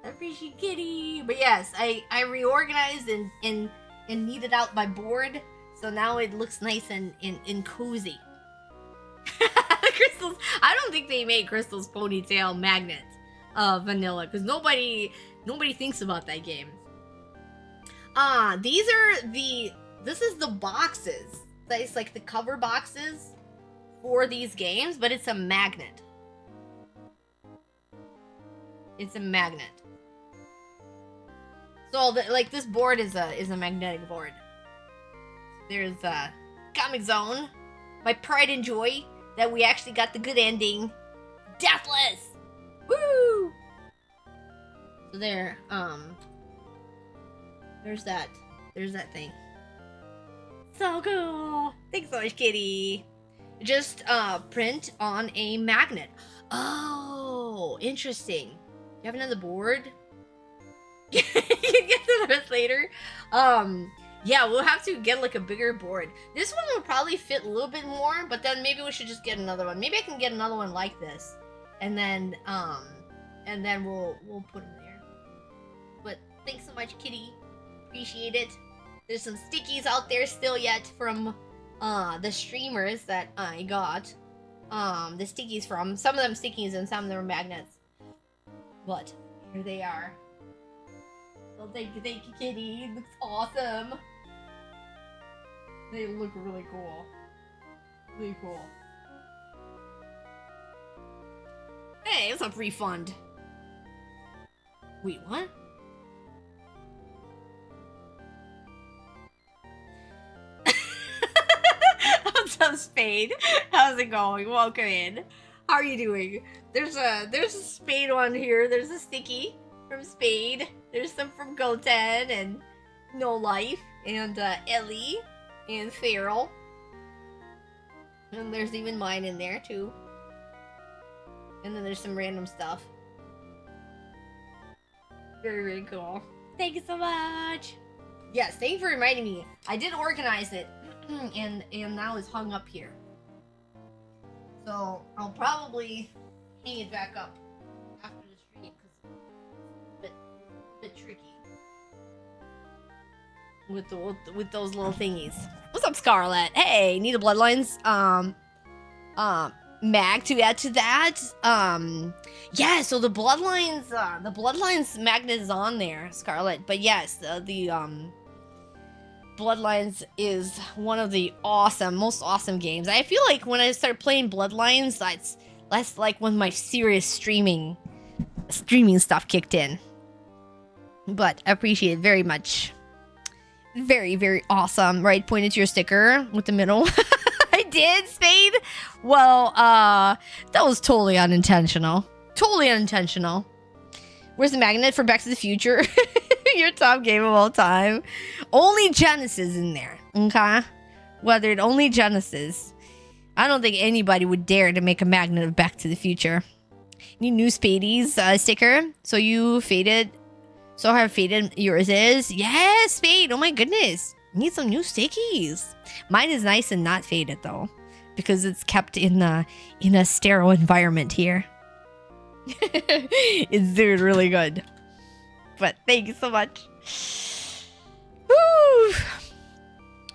I appreciate Kitty. But yes, I reorganized and neated out my board. So now it looks nice and cozy. Crystal's, I don't think they made Crystal's ponytail magnets. vanilla, because nobody thinks about that game. This is the boxes. It's like the cover boxes for these games, but it's a magnet. It's a magnet. So like this board is a magnetic board. There's Comic Zone, my pride and joy that we actually got the good ending, deathless. Woo! So there's that thing. So cool. Thanks so much, kitty. Just print on a magnet. Oh, interesting. You have another board? You can get to this later. Yeah, we'll have to get like a bigger board. This one will probably fit a little bit more, but then maybe we should just get another one. Maybe I can get another one like this, and then we'll put them there. But thanks so much, kitty. Appreciate it. There's some stickies out there still yet from the streamers that I got. The stickies from some of them stickies and some of them are magnets. But here they are. So thank you, kitty. It looks awesome. They look really cool. Really cool. Hey, what's up, refund? Wait, what? What's up, Spade? How's it going? Welcome in. How are you doing? There's a Spade one here. There's a sticky from Spade. There's some from Goten and No Life and Ellie and Feral. And there's even mine in there too. And then there's some random stuff. Very, very cool. Thank you so much. Yes, thank you for reminding me. I did organize it, and now it's hung up here. So I'll probably hang it back up after the stream because it's a bit tricky with those little thingies. What's up, Scarlet? Hey, need a Bloodlines mag to add to that? Yeah, so the Bloodlines magnet is on there, Scarlet. But yes, the Bloodlines is one of the most awesome games. I feel like when I start playing Bloodlines, that's like when my serious streaming stuff kicked in. But I appreciate it very much. Very, very awesome. Right, pointed to your sticker with the middle. I did, Spade. Well, that was totally unintentional. Totally unintentional. Where's the magnet for Back to the Future? Your top game of all time. Only Genesis in there. Okay? Weathered only Genesis. I don't think anybody would dare to make a magnet of Back to the Future. Need new Spadies sticker. So you faded. So how faded yours is? Yes, Spade. Oh my goodness. Need some new stickies. Mine is nice and not faded though, because it's kept in a sterile environment here. It's doing really good. But thank you so much. Woo.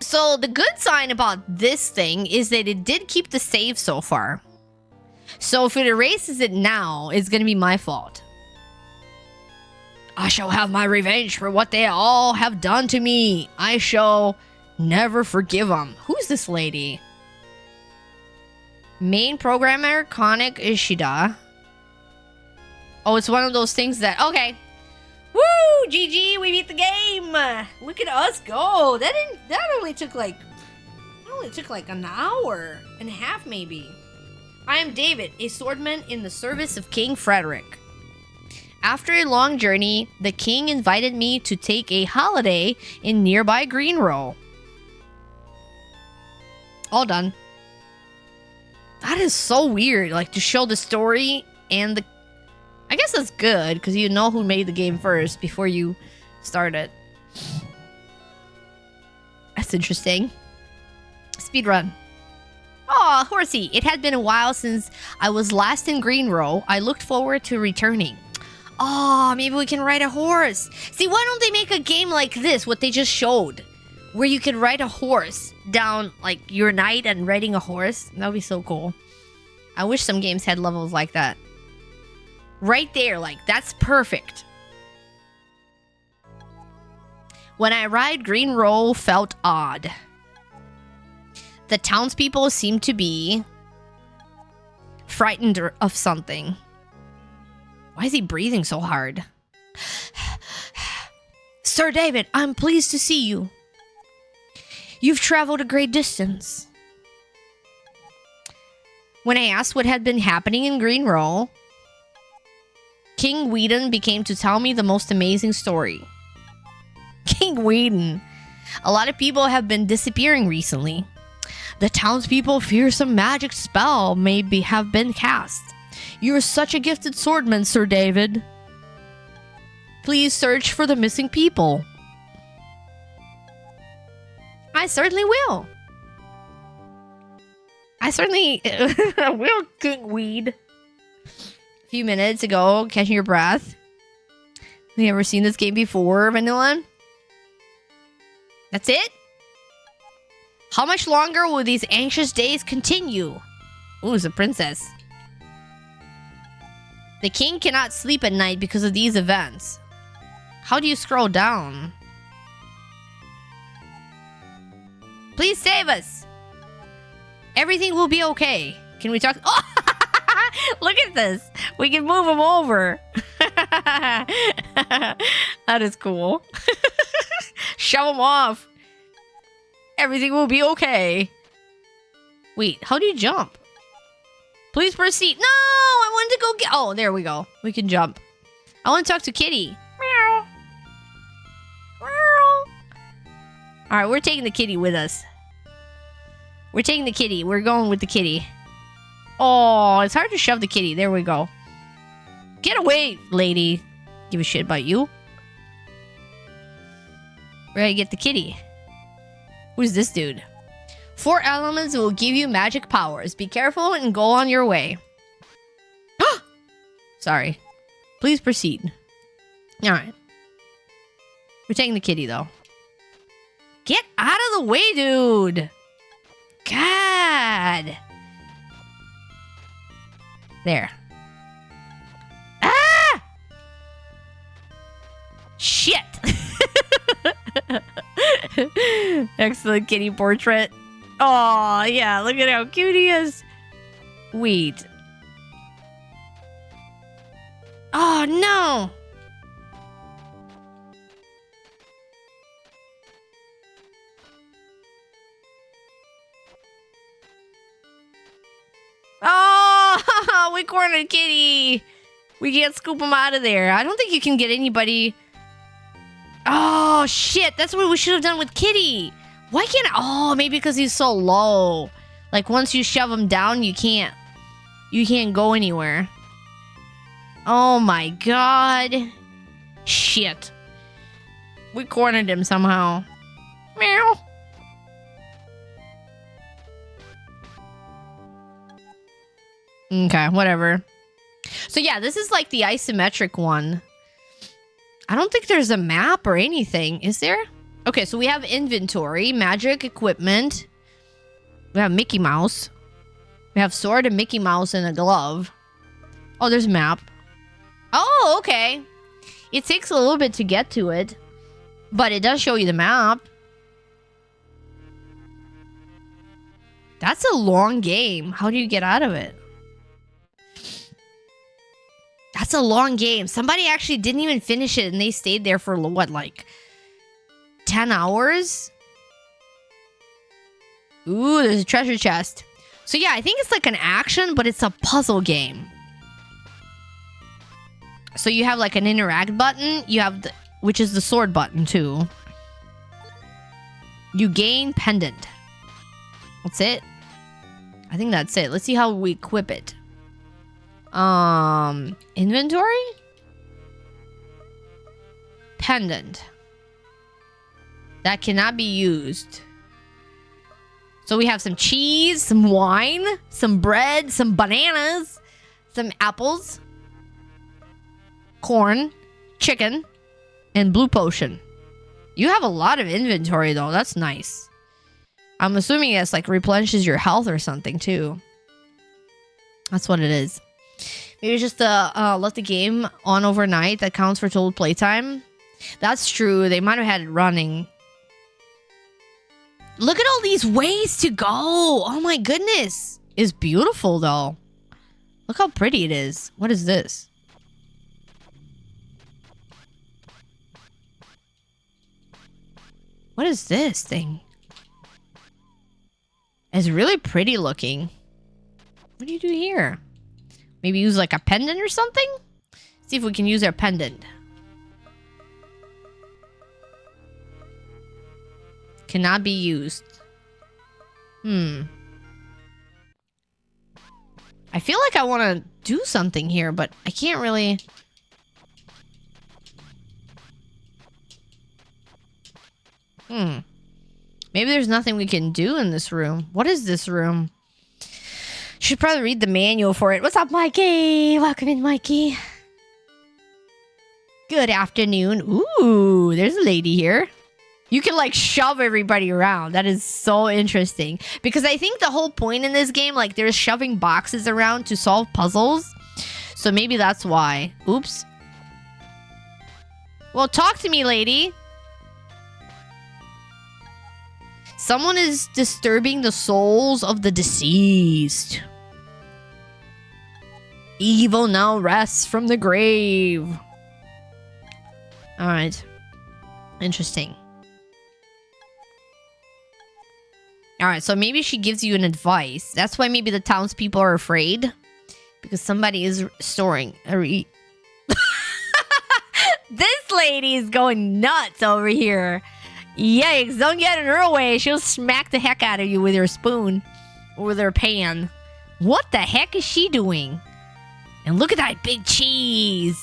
So the good sign about this thing is that it did keep the save so far. So if it erases it now, it's gonna be my fault. I shall have my revenge for what they all have done to me. I shall never forgive them. Who's this lady? Main programmer, Konik Ishida. Oh, it's one of those things that... Okay. Woo! GG, we beat the game! Look at us go! That only took like an hour and a half, maybe. I am David, a swordman in the service of King Frederick. After a long journey, the king invited me to take a holiday in nearby Greenrow. All done. That is so weird, like to show the story and the... I guess that's good, because you know who made the game first before you start it. That's interesting. Speedrun. Aw, Horsey, it had been a while since I was last in Greenrow. I looked forward to returning. Oh, maybe we can ride a horse. See, why don't they make a game like this, what they just showed? Where you can ride a horse down, like, your night and riding a horse. That would be so cool. I wish some games had levels like that. Right there, like, that's perfect. When I arrived, Green Roll felt odd. The townspeople seemed to be frightened of something. Why is he breathing so hard? Sir David, I'm pleased to see you. You've traveled a great distance. When I asked what had been happening in Green Roll, King Whedon began to tell me the most amazing story. King Whedon. A lot of people have been disappearing recently. The townspeople fear some magic spell may have been cast. You're such a gifted swordman, Sir David. Please search for the missing people. I certainly will. I certainly will, King Weed. A few minutes ago, catching your breath. Have you ever seen this game before, Vanilla? That's it? How much longer will these anxious days continue? Ooh, it's a princess. The king cannot sleep at night because of these events. How do you scroll down? Please save us. Everything will be okay. Can we talk? Oh, look at this. We can move him over. That is cool. Shove him off. Everything will be okay. Wait, how do you jump? Please proceed. No, I wanted to go get... Oh, there we go. We can jump. I want to talk to Kitty. Meow. Meow. All right, we're taking the kitty with us. We're taking the kitty. We're going with the kitty. Oh, it's hard to shove the kitty. There we go. Get away, lady. Give a shit about you. We're gonna get the kitty. Who's this dude? 4 elements will give you magic powers. Be careful and go on your way. Sorry. Please proceed. Alright. We're taking the kitty, though. Get out of the way, dude! God! There. Ah! Shit! Excellent kitty portrait. Oh, yeah, look at how cute he is. Wait. Oh, no. Oh, we cornered Kitty. We can't scoop him out of there. I don't think you can get anybody. Oh, shit. That's what we should have done with Kitty. Why can't... Oh, maybe because he's so low. Like, once you shove him down, you can't go anywhere. Oh, my God. Shit. We cornered him somehow. Meow. Okay, whatever. So, yeah, this is like the isometric one. I don't think there's a map or anything. Is there? Okay, so we have inventory, magic equipment. We have Mickey Mouse. We have sword and Mickey Mouse and a glove. Oh, there's a map. Oh, okay. It takes a little bit to get to it, but it does show you the map. That's a long game. How do you get out of it? That's a long game. Somebody actually didn't even finish it and they stayed there for what, like 10 hours? Ooh, there's a treasure chest. So yeah, I think it's like an action, but it's a puzzle game. So you have like an interact button. You have the, which is the sword button too. You gain pendant. That's it. I think that's it. Let's see how we equip it. Inventory? Pendant. That cannot be used. So we have some cheese, some wine, some bread, some bananas, some apples, corn, chicken, and blue potion. You have a lot of inventory though. That's nice. I'm assuming it's like replenishes your health or something too. That's what it is. Maybe just let the game on overnight. That counts for total playtime. That's true. They might have had it running. Look at all these ways to go. Oh my goodness. It's beautiful though. Look how pretty it is. What is this? What is this thing? It's really pretty looking. What do you do here? Maybe use like a pendant or something? See if we can use our pendant. Cannot be used. I feel like I want to do something here, but I can't really. Maybe there's nothing we can do in this room. What is this room? Should probably read the manual for it. What's up, Mikey? Welcome in, Mikey. Good afternoon. Ooh, there's a lady here. You can like shove everybody around. That is so interesting. Because I think the whole point in this game, like they're shoving boxes around to solve puzzles. So maybe that's why. Oops. Well, talk to me, lady. Someone is disturbing the souls of the deceased. Evil now rests from the grave. Alright. Interesting. Alright, so maybe she gives you an advice. That's why maybe the townspeople are afraid. Because somebody is storing a This lady is going nuts over here. Yikes, don't get in her way. She'll smack the heck out of you with her spoon. Or with her pan. What the heck is she doing? And look at that big cheese.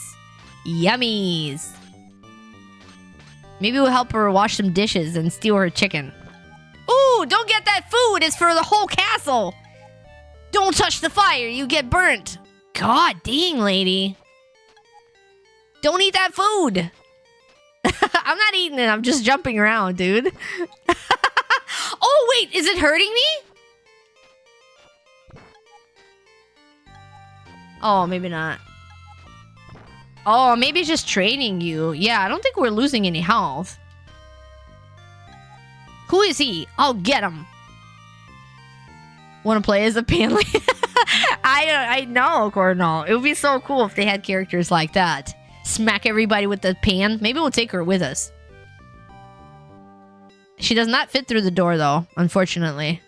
Yummies. Maybe we'll help her wash some dishes and steal her chicken. Ooh, don't get that food. It's for the whole castle. Don't touch the fire. You get burnt. God dang, lady. Don't eat that food. I'm not eating it. I'm just jumping around, dude. Oh, wait. Is it hurting me? Oh, maybe not. Oh, maybe it's just training you. Yeah, I don't think we're losing any health. Who is he? I'll get him. Want to play as a Panley? I know, Cornell. It would be so cool if they had characters like that. Smack everybody with the pan. Maybe we'll take her with us. She does not fit through the door, though, unfortunately.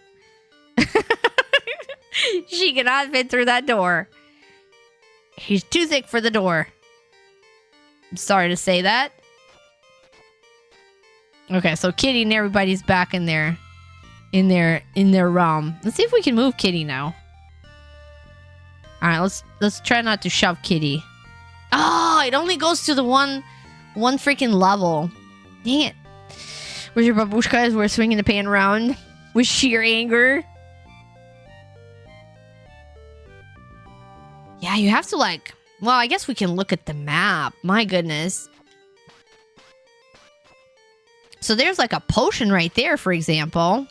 She cannot fit through that door. She's too thick for the door. I'm sorry to say that. Okay, so Kitty and everybody's back in their realm. Let's see if we can move Kitty now. All right, let's try not to shove Kitty. Oh, it only goes to the one freaking level. Dang it. Where's your babushka as we're swinging the pan around with sheer anger? Yeah, you have to like... Well, I guess we can look at the map. My goodness. So there's like a potion right there, for example.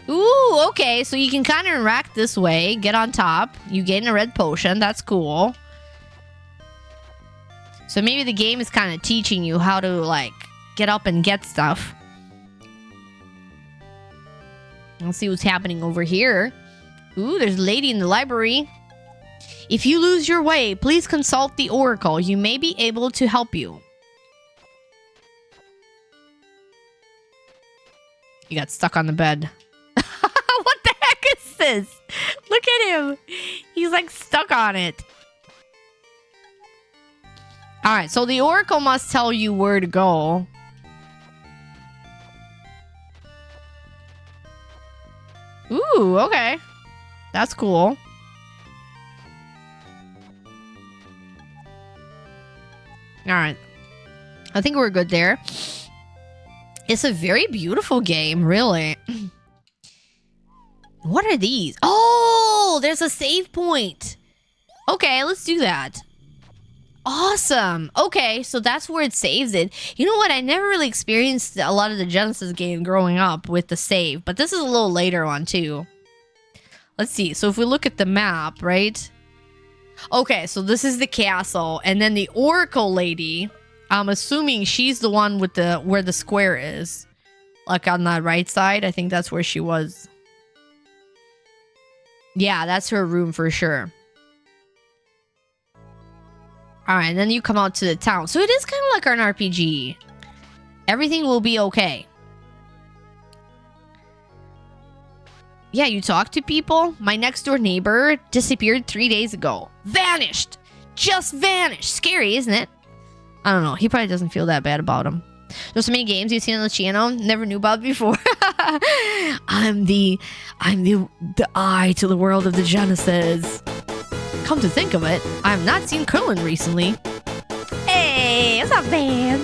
Ooh, okay. So you can kind of interact this way. Get on top. You gain a red potion. That's cool. So maybe the game is kind of teaching you how to, like, get up and get stuff. Let's see what's happening over here. Ooh, there's a lady in the library. If you lose your way, please consult the oracle. You may be able to help you. You got stuck on the bed. What the heck is this? Look at him. He's like stuck on it. Alright, so the oracle must tell you where to go. Ooh, okay. That's cool. Alright. I think we're good there. It's a very beautiful game, really. What are these? Oh, there's a save point. Okay, let's do that. Awesome. Okay, so that's where it saves it. You know what? I never really experienced a lot of the Genesis game growing up with the save, but this is a little later on too. Let's see. So if we look at the map, right? Okay, so this is the castle, and then the Oracle lady, I'm assuming she's the one with the where the square is. Like on that right side, I think that's where she was. Yeah, that's her room for sure. Alright, and then you come out to the town. So it is kind of like an RPG. Everything will be okay. Yeah, you talk to people. My next door neighbor disappeared 3 days ago. Vanished! Just vanished! Scary, isn't it? I don't know. He probably doesn't feel that bad about him. There's so many games you've seen on the channel. Never knew about before. I'm the eye to the world of the Genesis. Come to think of it, I have not seen Curlin recently. Hey, what's up, fans?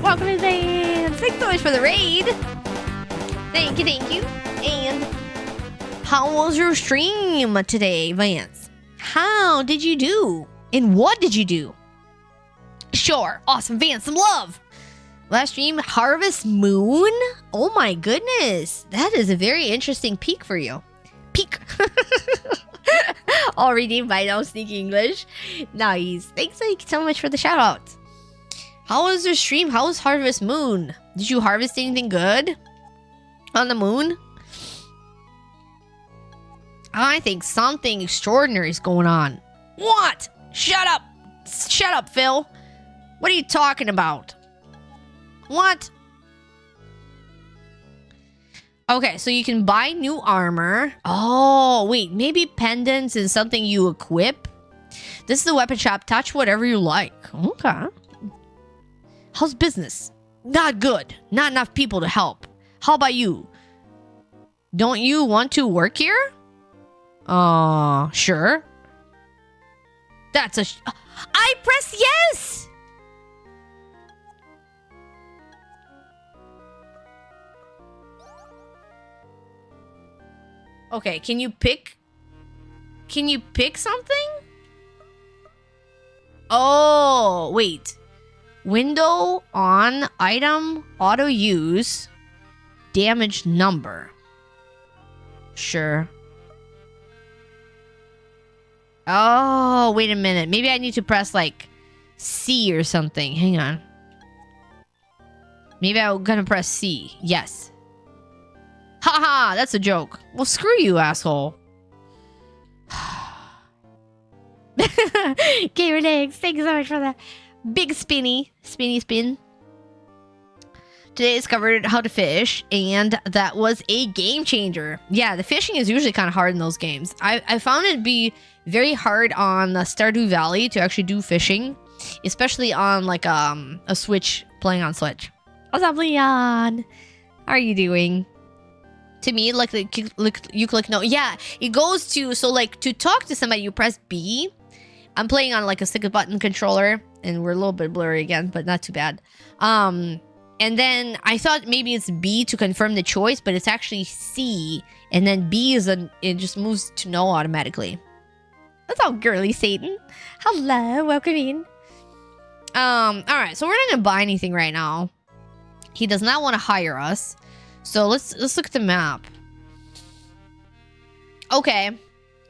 Welcome to the fans. Thanks so much for the raid. Thank you. And how was your stream today, Vance? How did you do? And what did you do? Sure, awesome, Vance, some love. Last stream, Harvest Moon? Oh my goodness. That is a very interesting peak for you. Peak. All redeemed by No Sneaky English. Nice. Thanks so much for the shout out. How was your stream? How was Harvest Moon? Did you harvest anything good on the moon? I think something extraordinary is going on. What? Shut up. Shut up, Phil. What are you talking about? What? Okay, so you can buy new armor. Oh, wait. Maybe pendants is something you equip. This is the weapon shop. Touch whatever you like. Okay. How's business? Not good. Not enough people to help. How about you? Don't you want to work here? Sure. That's a... I press yes! Okay, can you pick? Can you pick something? Oh, wait. Window on, item, auto use, damage number. Sure. Oh, wait a minute. Maybe I need to press like C or something. Hang on. Maybe I'm gonna press C. Yes. Haha, that's a joke. Well, screw you, asshole. Gamer Legs, thank you so much for that. Big spinny spin. Today I discovered how to fish, and that was a game changer. Yeah, the fishing is usually kind of hard in those games. I found it to be very hard on Stardew Valley to actually do fishing, especially on like a Switch, playing on Switch. What's up, Leon? How are you doing? To me, like you click no. Yeah, it goes to, so like to talk to somebody, you press B. I'm playing on like a stick button controller, and we're a little bit blurry again, but not too bad. And then I thought maybe it's B to confirm the choice, but it's actually C, and then B is it just moves to no automatically. That's all girly, Satan. Hello, welcome in. All right, so we're not gonna buy anything right now. He does not want to hire us. So let's look at the map. Okay,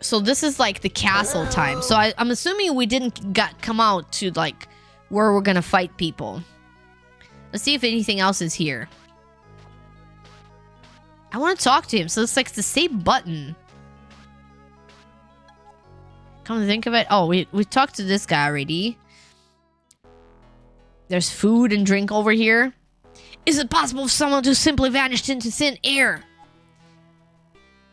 so this is like the castle time. So I'm assuming we didn't come out to like where we're gonna fight people. Let's see if anything else is here. I want to talk to him. So it's like the same button. Come to think of it, oh, we talked to this guy already. There's food and drink over here. Is it possible for someone to simply vanish into thin air?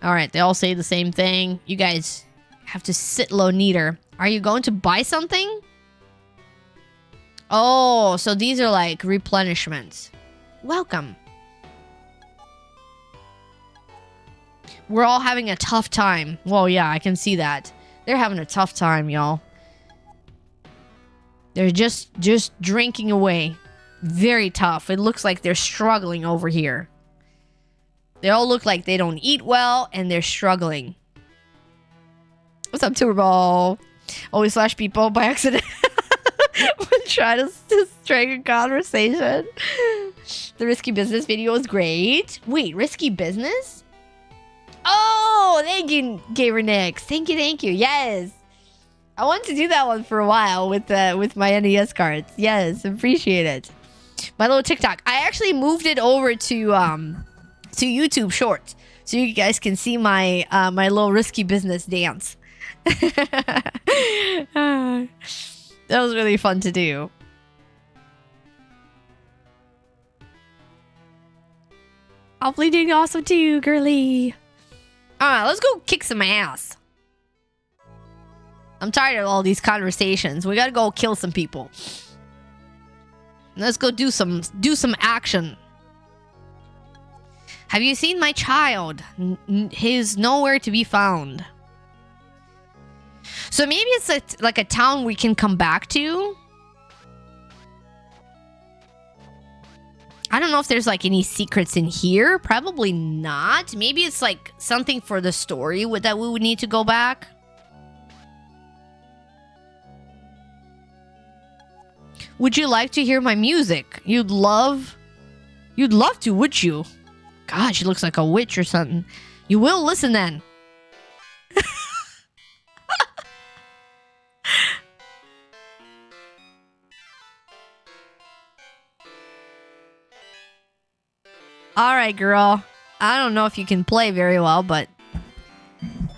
Alright, they all say the same thing. You guys have to sit low neater. Are you going to buy something? Oh, so these are like replenishments. Welcome. We're all having a tough time. Well, yeah, I can see that. They're having a tough time, y'all. They're just drinking away. Very tough. It looks like they're struggling over here. They all look like they don't eat well and they're struggling. What's up, Turbo? Always slash people by accident. Try to strike a conversation. The risky business video is great. Wait, risky business? Oh, thank you, Gamer Nix. Thank you. Yes. I wanted to do that one for a while with my NES cards. Yes, appreciate it. My little TikTok. I actually moved it over to YouTube Shorts, so you guys can see my my little risky business dance. That was really fun to do. Hopefully doing awesome too, girly. Alright, let's go kick some ass. I'm tired of all these conversations. We gotta go kill some people. Let's go do some action. Have you seen my child? He's nowhere to be found. So maybe it's like a town we can come back to. I don't know if there's like any secrets in here. Probably not. Maybe it's like something for the story that we would need to go back. Would you like to hear my music? You'd love to, would you? God, she looks like a witch or something. You will listen then. Alright, girl. I don't know if you can play very well, but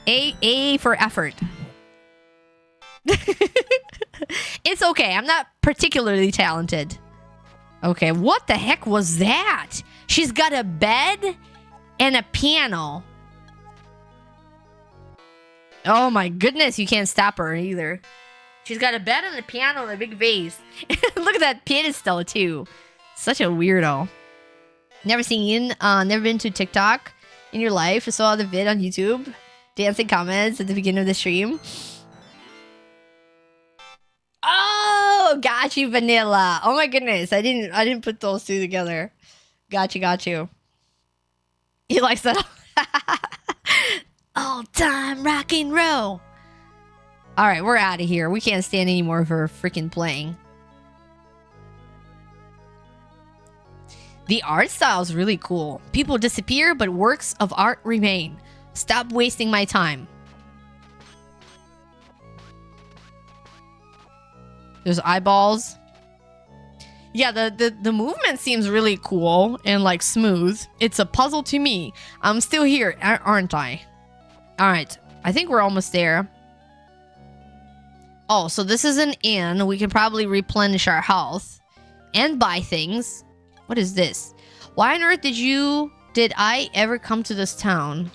A for effort. It's okay. I'm not particularly talented. Okay, what the heck was that? She's got a bed and a piano. Oh my goodness, you can't stop her either. She's got a bed and a piano and a big vase. Look at that pedestal too. Such a weirdo. Never been to TikTok in your life. I saw the vid on YouTube. Dancing comments at the beginning of the stream. Oh, got you, Vanilla. Oh my goodness, I didn't put those two together. Got you. He likes that. All time rock and roll. All right, we're out of here. We can't stand any more of her freaking playing. The art style is really cool. People disappear, but works of art remain. Stop wasting my time. There's eyeballs. Yeah, the movement seems really cool and like smooth. It's a puzzle to me. I'm still here, aren't I? All right, I think we're almost there. Oh, so this is an inn. We can probably replenish our health and buy things. What is this? Why on earth did I ever come to this town?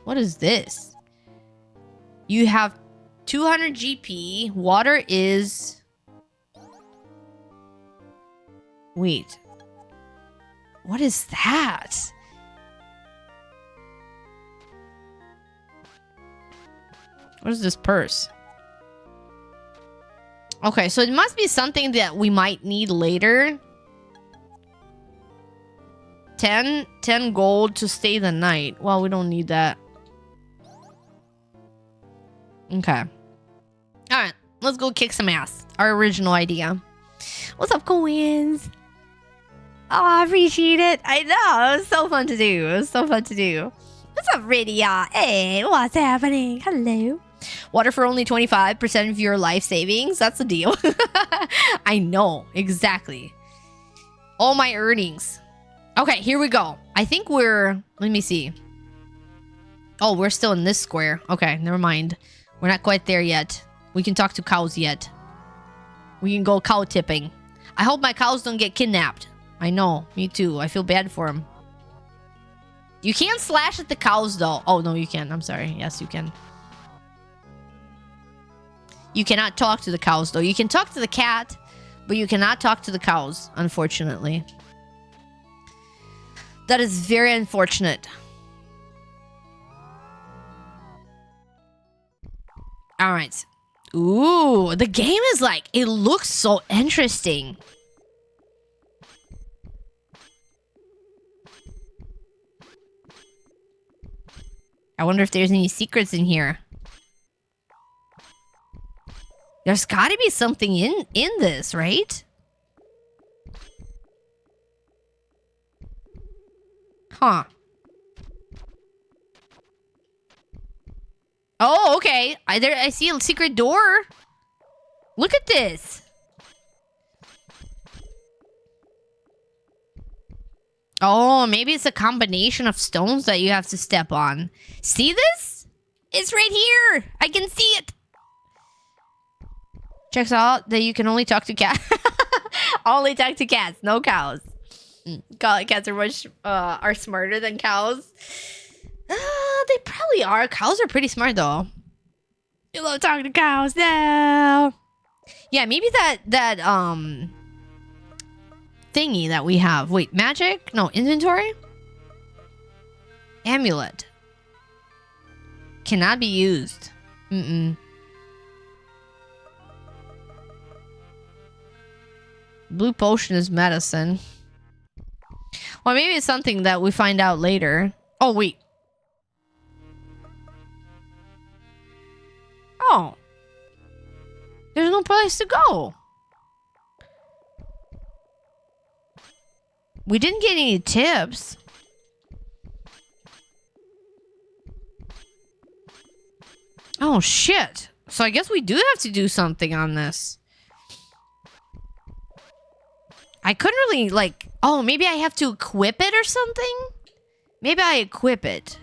What is this? You have 200 GP. Water is... Wait. What is that? What is this purse? Okay, so it must be something that we might need later. 10 gold to stay the night. Well, we don't need that. Okay. Alright, let's go kick some ass. Our original idea. What's up, coins? Oh, I appreciate it. I know. It was so fun to do. What's up, Rydia? Hey, what's happening? Hello. Water for only 25% of your life savings. That's a deal. I know. Exactly. All my earnings. Okay, here we go. I think we're... Let me see. Oh, we're still in this square. Okay, never mind. We're not quite there yet. We can talk to cows yet. We can go cow tipping. I hope my cows don't get kidnapped. I know. Me too. I feel bad for them. You can't slash at the cows, though. Oh, no, you can. I'm sorry. Yes, you can. You cannot talk to the cows, though. You can talk to the cat, but you cannot talk to the cows, unfortunately. That is very unfortunate. Alright. Ooh, the game is like... It looks so interesting. I wonder if there's any secrets in here. There's gotta be something in this, right? Huh. Oh, okay. I see a secret door. Look at this. Oh, maybe it's a combination of stones that you have to step on. See this? It's right here. I can see it. Checks out that you can only talk to cats. Only talk to cats, no cows. Cats are much are smarter than cows. They probably are. Cows are pretty smart though. You love talking to cows now. Yeah, maybe that thingy that we have. Wait, magic? No, inventory? Amulet. Cannot be used. Blue potion is medicine. Well, maybe it's something that we find out later. Oh, wait. Oh. There's no place to go. We didn't get any tips. Oh, shit. So I guess we do have to do something on this. I couldn't really, like... Oh, maybe I have to equip it or something? Maybe I equip it.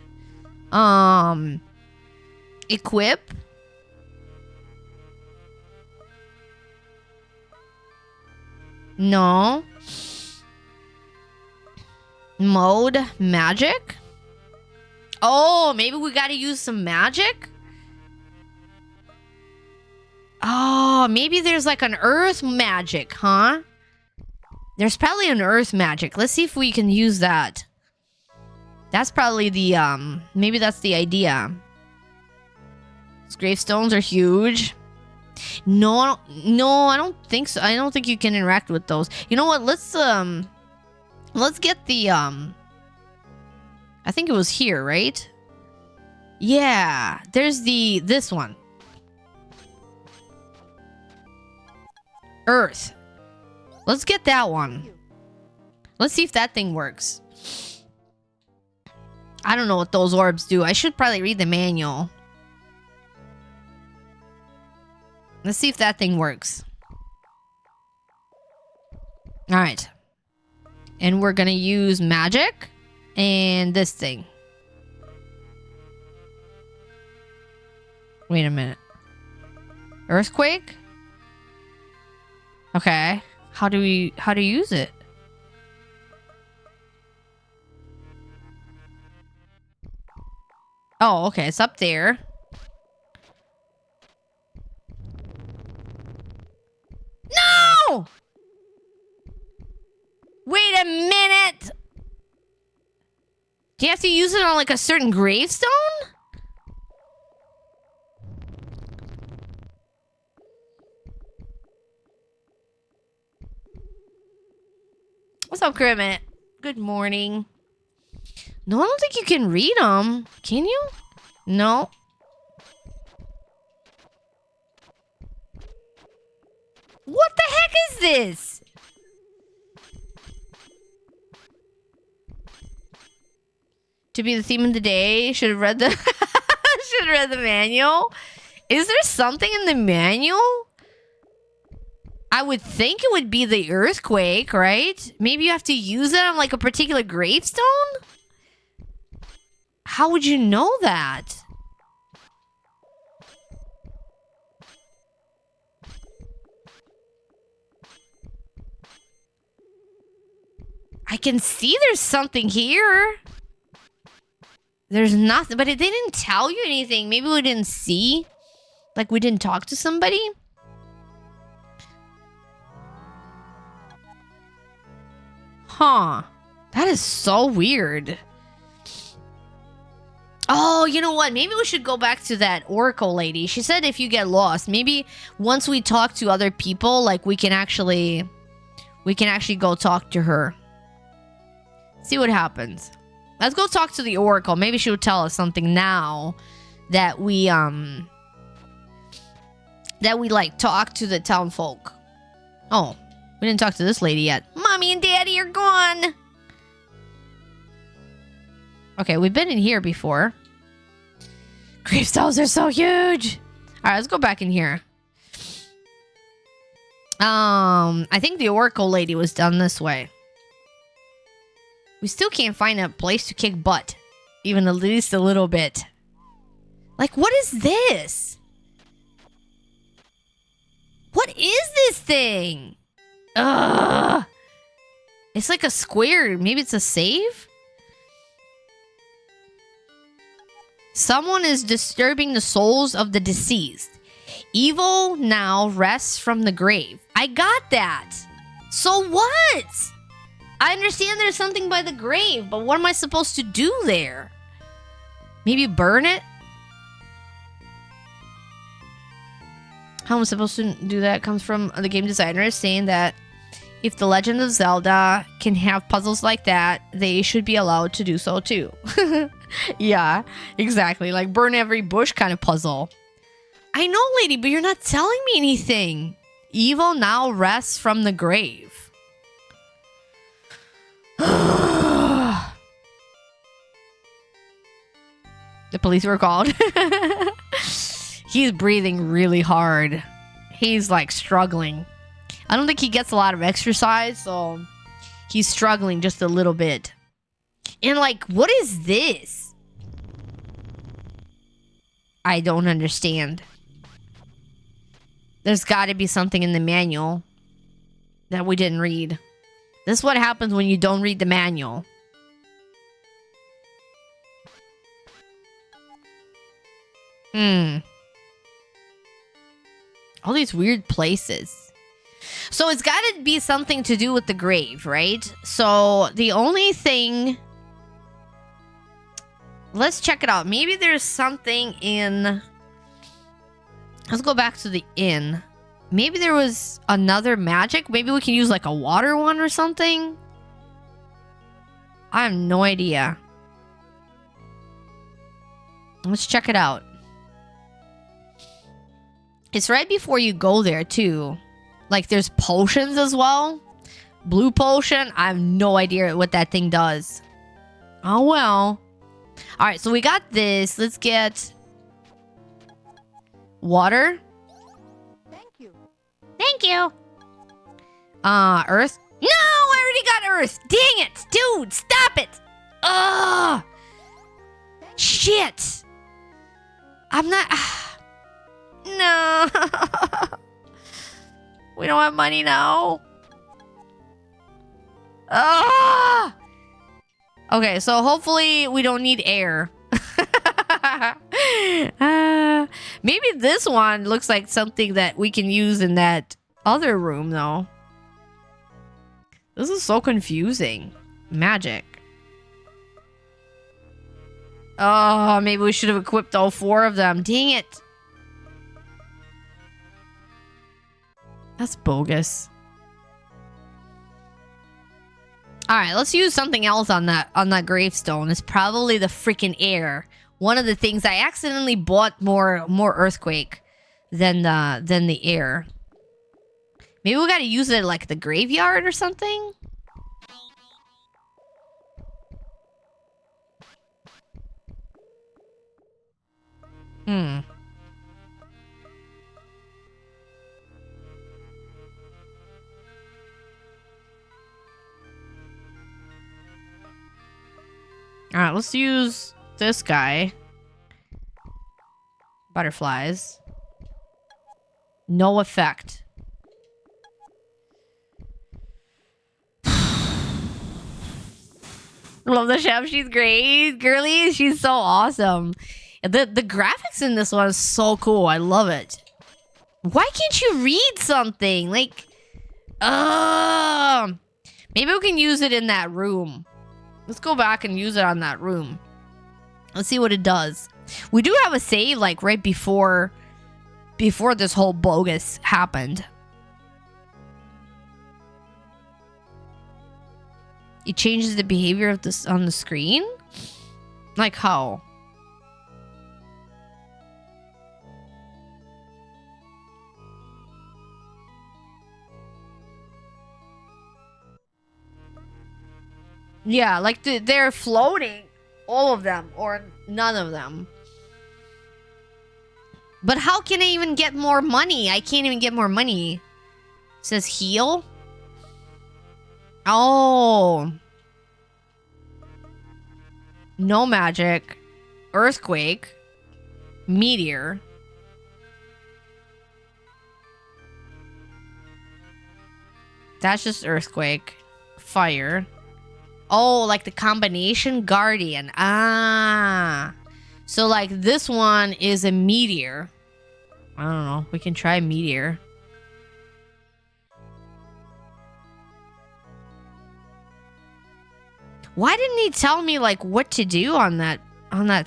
Equip? No. Mode? Magic? Oh, maybe we gotta use some magic? Oh, maybe there's like an earth magic, huh? There's probably an earth magic. Let's see if we can use that. That's probably the, maybe that's the idea. These gravestones are huge. No, I don't think so. I don't think you can interact with those. You know what? Let's get the, I think it was here, right? Yeah, there's this one. Earth. Let's get that one. Let's see if that thing works. I don't know what those orbs do. I should probably read the manual. Let's see if that thing works. Alright. And we're gonna use magic. And this thing. Wait a minute. Earthquake? Okay. How do you use it? Oh, okay. It's up there. No! Wait a minute. Do you have to use it on like a certain gravestone? What's up, Kermit? Good morning. No, I don't think you can read them. Can you? No. What the heck is this? To be the theme of the day, should have read the should have read the manual. Is there something in the manual? I would think it would be the earthquake, right? Maybe you have to use it on like a particular gravestone? How would you know that? I can see there's something here. There's nothing, but it didn't tell you anything. Maybe we didn't see. Like we didn't talk to somebody. Huh. That is so weird. Oh, you know what? Maybe we should go back to that Oracle lady. She said if you get lost, maybe once we talk to other people, like we can actually go talk to her. See what happens. Let's go talk to the Oracle. Maybe she'll tell us something now that we like talk to the town folk. Oh, we didn't talk to this lady yet. Mommy and Daddy are gone. Okay, we've been in here before. Gravestones are so huge. All right, let's go back in here. I think the Oracle lady was done this way. We still can't find a place to kick butt. Even at least a little bit. Like, what is this? What is this thing? Ugh. It's like a square. Maybe it's a save? Someone is disturbing the souls of the deceased. Evil now rests from the grave. I got that. So what? I understand there's something by the grave, but what am I supposed to do there? Maybe burn it? How am I supposed to do that? Comes from the game designer saying that if The Legend of Zelda can have puzzles like that, they should be allowed to do so too. Yeah, exactly. Like burn every bush kind of puzzle. I know, lady, but you're not telling me anything. Evil now rests from the grave. The police were called. He's breathing really hard. He's like struggling. I don't think he gets a lot of exercise, so he's struggling just a little bit. And like, what is this? I don't understand. There's got to be something in the manual that we didn't read. This is what happens when you don't read the manual. All these weird places. So it's got to be something to do with the grave, right? So the only thing... Let's check it out. Maybe there's something in... Let's go back to the inn. Maybe there was another magic. Maybe we can use like a water one or something. I have no idea. Let's check it out. It's right before you go there too. Like there's potions as well. Blue potion. I have no idea what that thing does. Oh well. Alright, so we got this. Let's get water. Thank you. Thank you. Earth. No, I already got earth. Dang it. Dude, stop it. Ugh. Shit. I'm not... No. We don't have money now. Ah. Okay, so hopefully we don't need air. Maybe this one looks like something that we can use in that other room, though. This is so confusing. Magic. Oh, maybe we should have equipped all 4 of them. Dang it. That's bogus. All right, let's use something else on that gravestone. It's probably the freaking air. One of the things I accidentally bought more earthquake than the air. Maybe we gotta use it at, like the graveyard or something. Alright, let's use this guy. Butterflies. No effect. Love the chef. She's great. Girly, she's so awesome. The graphics in this one is so cool. I love it. Why can't you read something? Like, maybe we can use it in that room. Let's go back and use it on that room. Let's see what it does. We do have a save, like, right before this whole bogus happened. It changes the behavior of this on the screen. Like how? Yeah, like they're floating. All of them or none of them. But how can I even get more money? I can't even get more money. It says heal. Oh. No magic. Earthquake. Meteor. That's just earthquake. Fire. Oh, like the combination guardian. Ah. So like this one is a meteor. I don't know. We can try meteor. Why didn't he tell me like what to do on that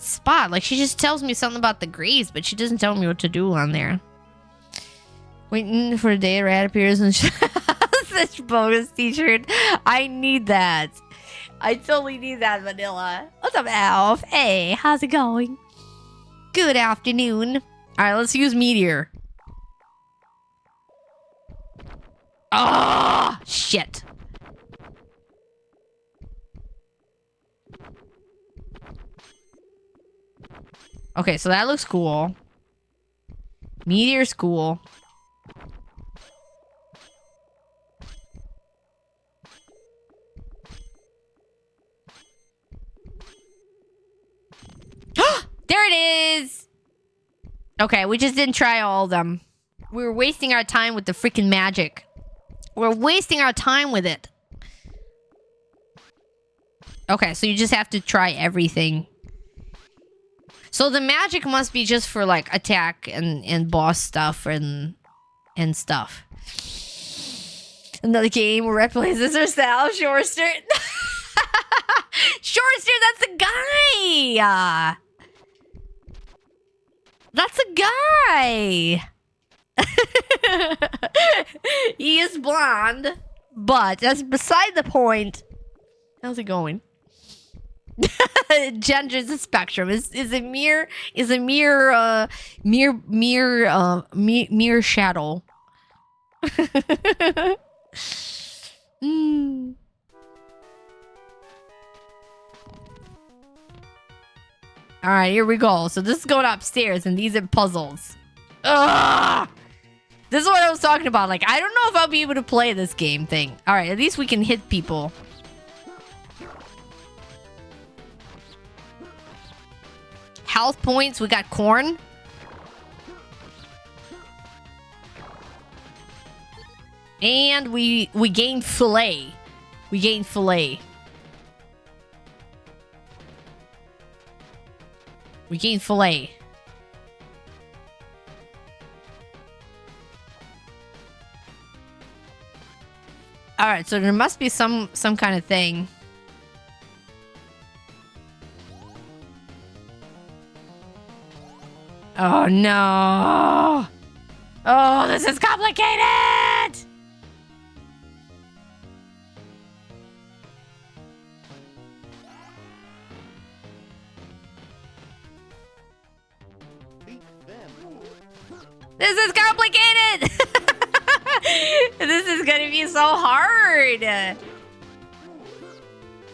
spot? Like she just tells me something about the graves, but she doesn't tell me what to do on there. Waiting for the day a rat appears and such bonus t-shirt. I need that. I totally need that, Vanilla. What's up, Alf? Hey, how's it going? Good afternoon. All right, let's use meteor. Ah, shit. Okay, so that looks cool. Meteor's cool. There it is! Okay, we just didn't try all of them. We were wasting our time with the freaking magic. We're wasting our time with it. Okay, so you just have to try everything. So the magic must be just for like attack and boss stuff and stuff. Another game where Red plays as herself, Shorster. Shorster, that's a guy! That's a guy! He is blonde, but that's beside the point. How's it going? Gender is a spectrum. Is a mere shadow. Mm. All right, here we go. So this is going upstairs, and these are puzzles. Ugh! This is what I was talking about. Like, I don't know if I'll be able to play this game thing. All right, at least we can hit people. Health points. We got corn. And we gained fillet. We gained fillet. We gained fillet. All right, so there must be some kind of thing. Oh no! Oh, this is complicated! This is complicated! This is gonna be so hard!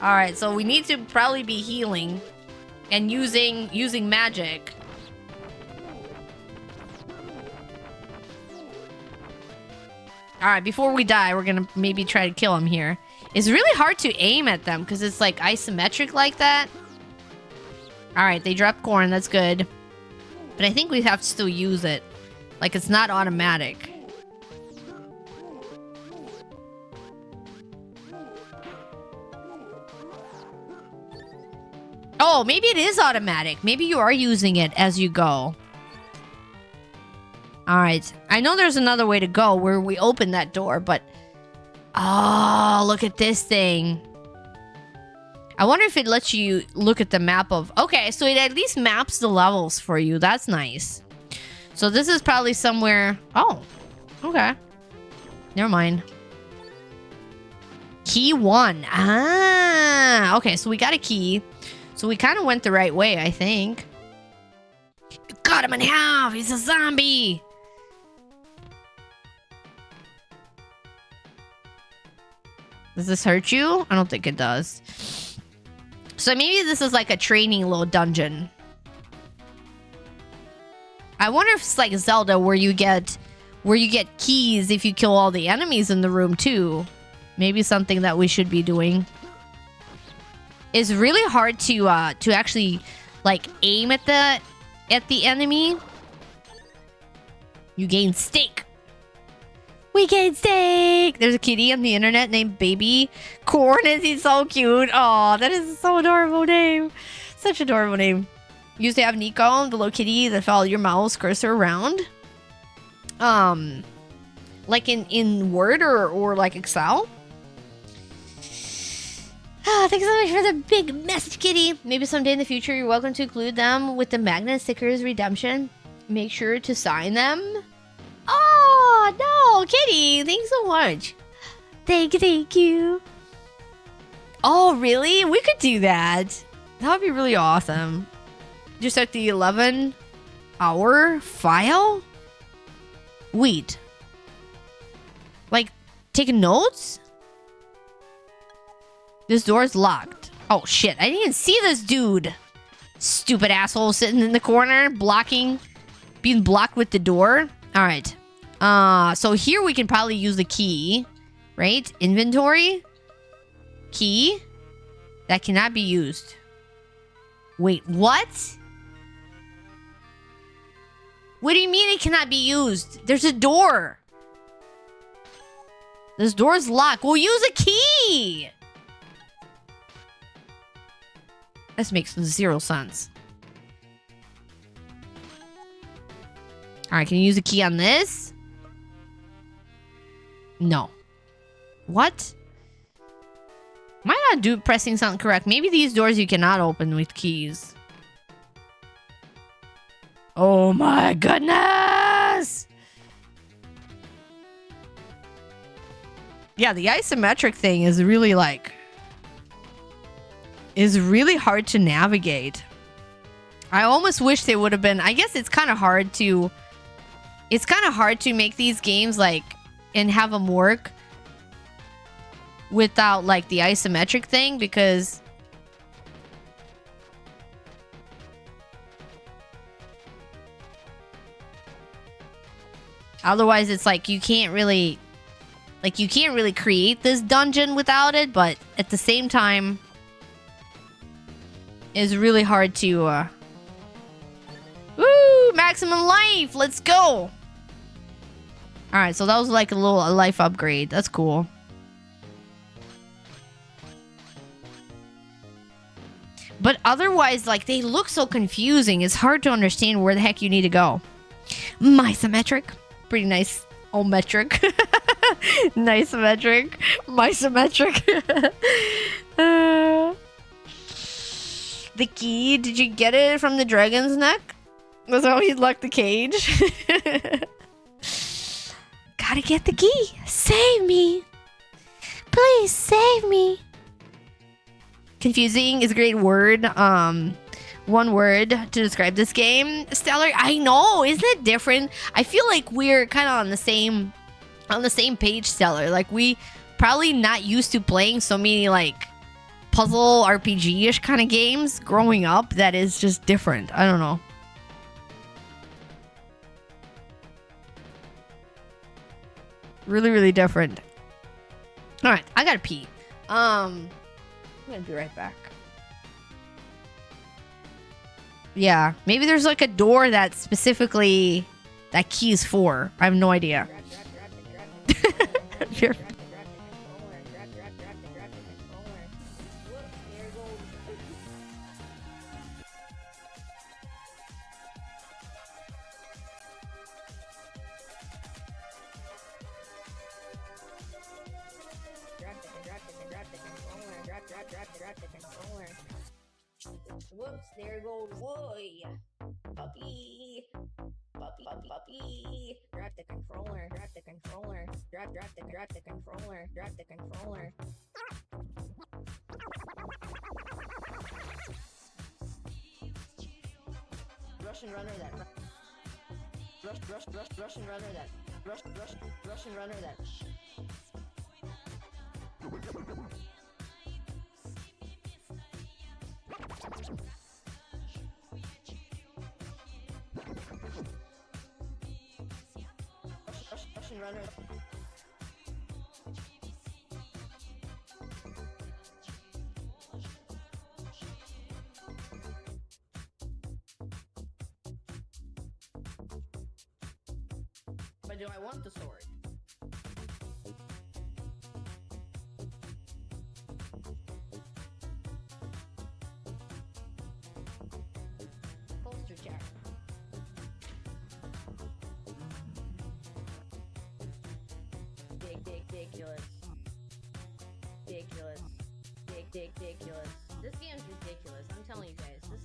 Alright, so we need to probably be healing and using magic. Alright, before we die, we're gonna maybe try to kill him here. It's really hard to aim at them because it's like isometric like that. Alright, they dropped corn, that's good. But I think we have to still use it. Like, it's not automatic. Oh, maybe it is automatic. Maybe you are using it as you go. Alright. I know there's another way to go where we open that door, but... Oh, look at this thing. I wonder if it lets you look at the map of... Okay, so it at least maps the levels for you. That's nice. So this is probably somewhere... Oh, okay. Never mind. Key 1. Ah, okay, so we got a key. So we kind of went the right way, I think. You cut him in half. He's a zombie. Does this hurt you? I don't think it does. So maybe this is like a training little dungeon. I wonder if it's like Zelda where you get keys if you kill all the enemies in the room too. Maybe something that we should be doing. It's really hard to actually like aim at the enemy. You gain steak. We gain steak. There's a kitty on the internet named Baby Corn. Is he so cute? Oh, that is so adorable name. Such adorable name. You used to have Nico, the little kitty that followed your mouse cursor around. Like in Word or like Excel. Ah, thanks so much for the big message, kitty. Maybe someday in the future you're welcome to include them with the magnet stickers redemption. Make sure to sign them. Oh, no, kitty. Thanks so much. Thank you. Oh, really? We could do that. That would be really awesome. Just like the 11-hour file? Wait. Like, taking notes? This door's locked. Oh, shit. I didn't even see this dude. Stupid asshole sitting in the corner, being blocked with the door. All right. So here we can probably use the key, right? Inventory. Key. That cannot be used. Wait, what? What do you mean it cannot be used? There's a door. This door is locked. We'll use a key. This makes zero sense. Alright, can you use a key on this? No. What? Am I not pressing something correct? Maybe these doors you cannot open with keys. Oh my goodness! Yeah, the isometric thing is really like... is really hard to navigate. I almost wish they would have been... I guess it's kind of hard to... It's kind of hard to make these games like... and have them work... without like the isometric thing, because... otherwise it's like you can't really... like you can't really create this dungeon without it, but at the same time... it's really hard to... Woo! Maximum life! Let's go! Alright, so that was like a life upgrade. That's cool. But otherwise, like, they look so confusing. It's hard to understand where the heck you need to go. Mysometric. Pretty nice. Oh, metric. Nice metric. Mysometric. The key. Did you get it from the dragon's neck? That's how he locked the cage. Gotta get the key. Save me. Please save me. Confusing is a great word. One word to describe this game. Stellar. I know. Isn't it different? I feel like we're kind of on the same page, Stellar. Like, we probably not used to playing so many like puzzle RPG-ish kind of games growing up. That is just different. I don't know. Really, really different. All right, I gotta pee. I'm gonna be right back. Yeah, maybe there's like a door that specifically that key is for. I have no idea. Whoops, there goes Woy. Puppy. Puppy. Drop the controller. Drop the controller. Drop the controller. Drop the controller. Russian runner that Russian runner that Russian runner that Russian runner. But do I want the sword? Poster chair. Ridiculous. Ridiculous. Ridiculous. This game's ridiculous. I'm telling you guys. This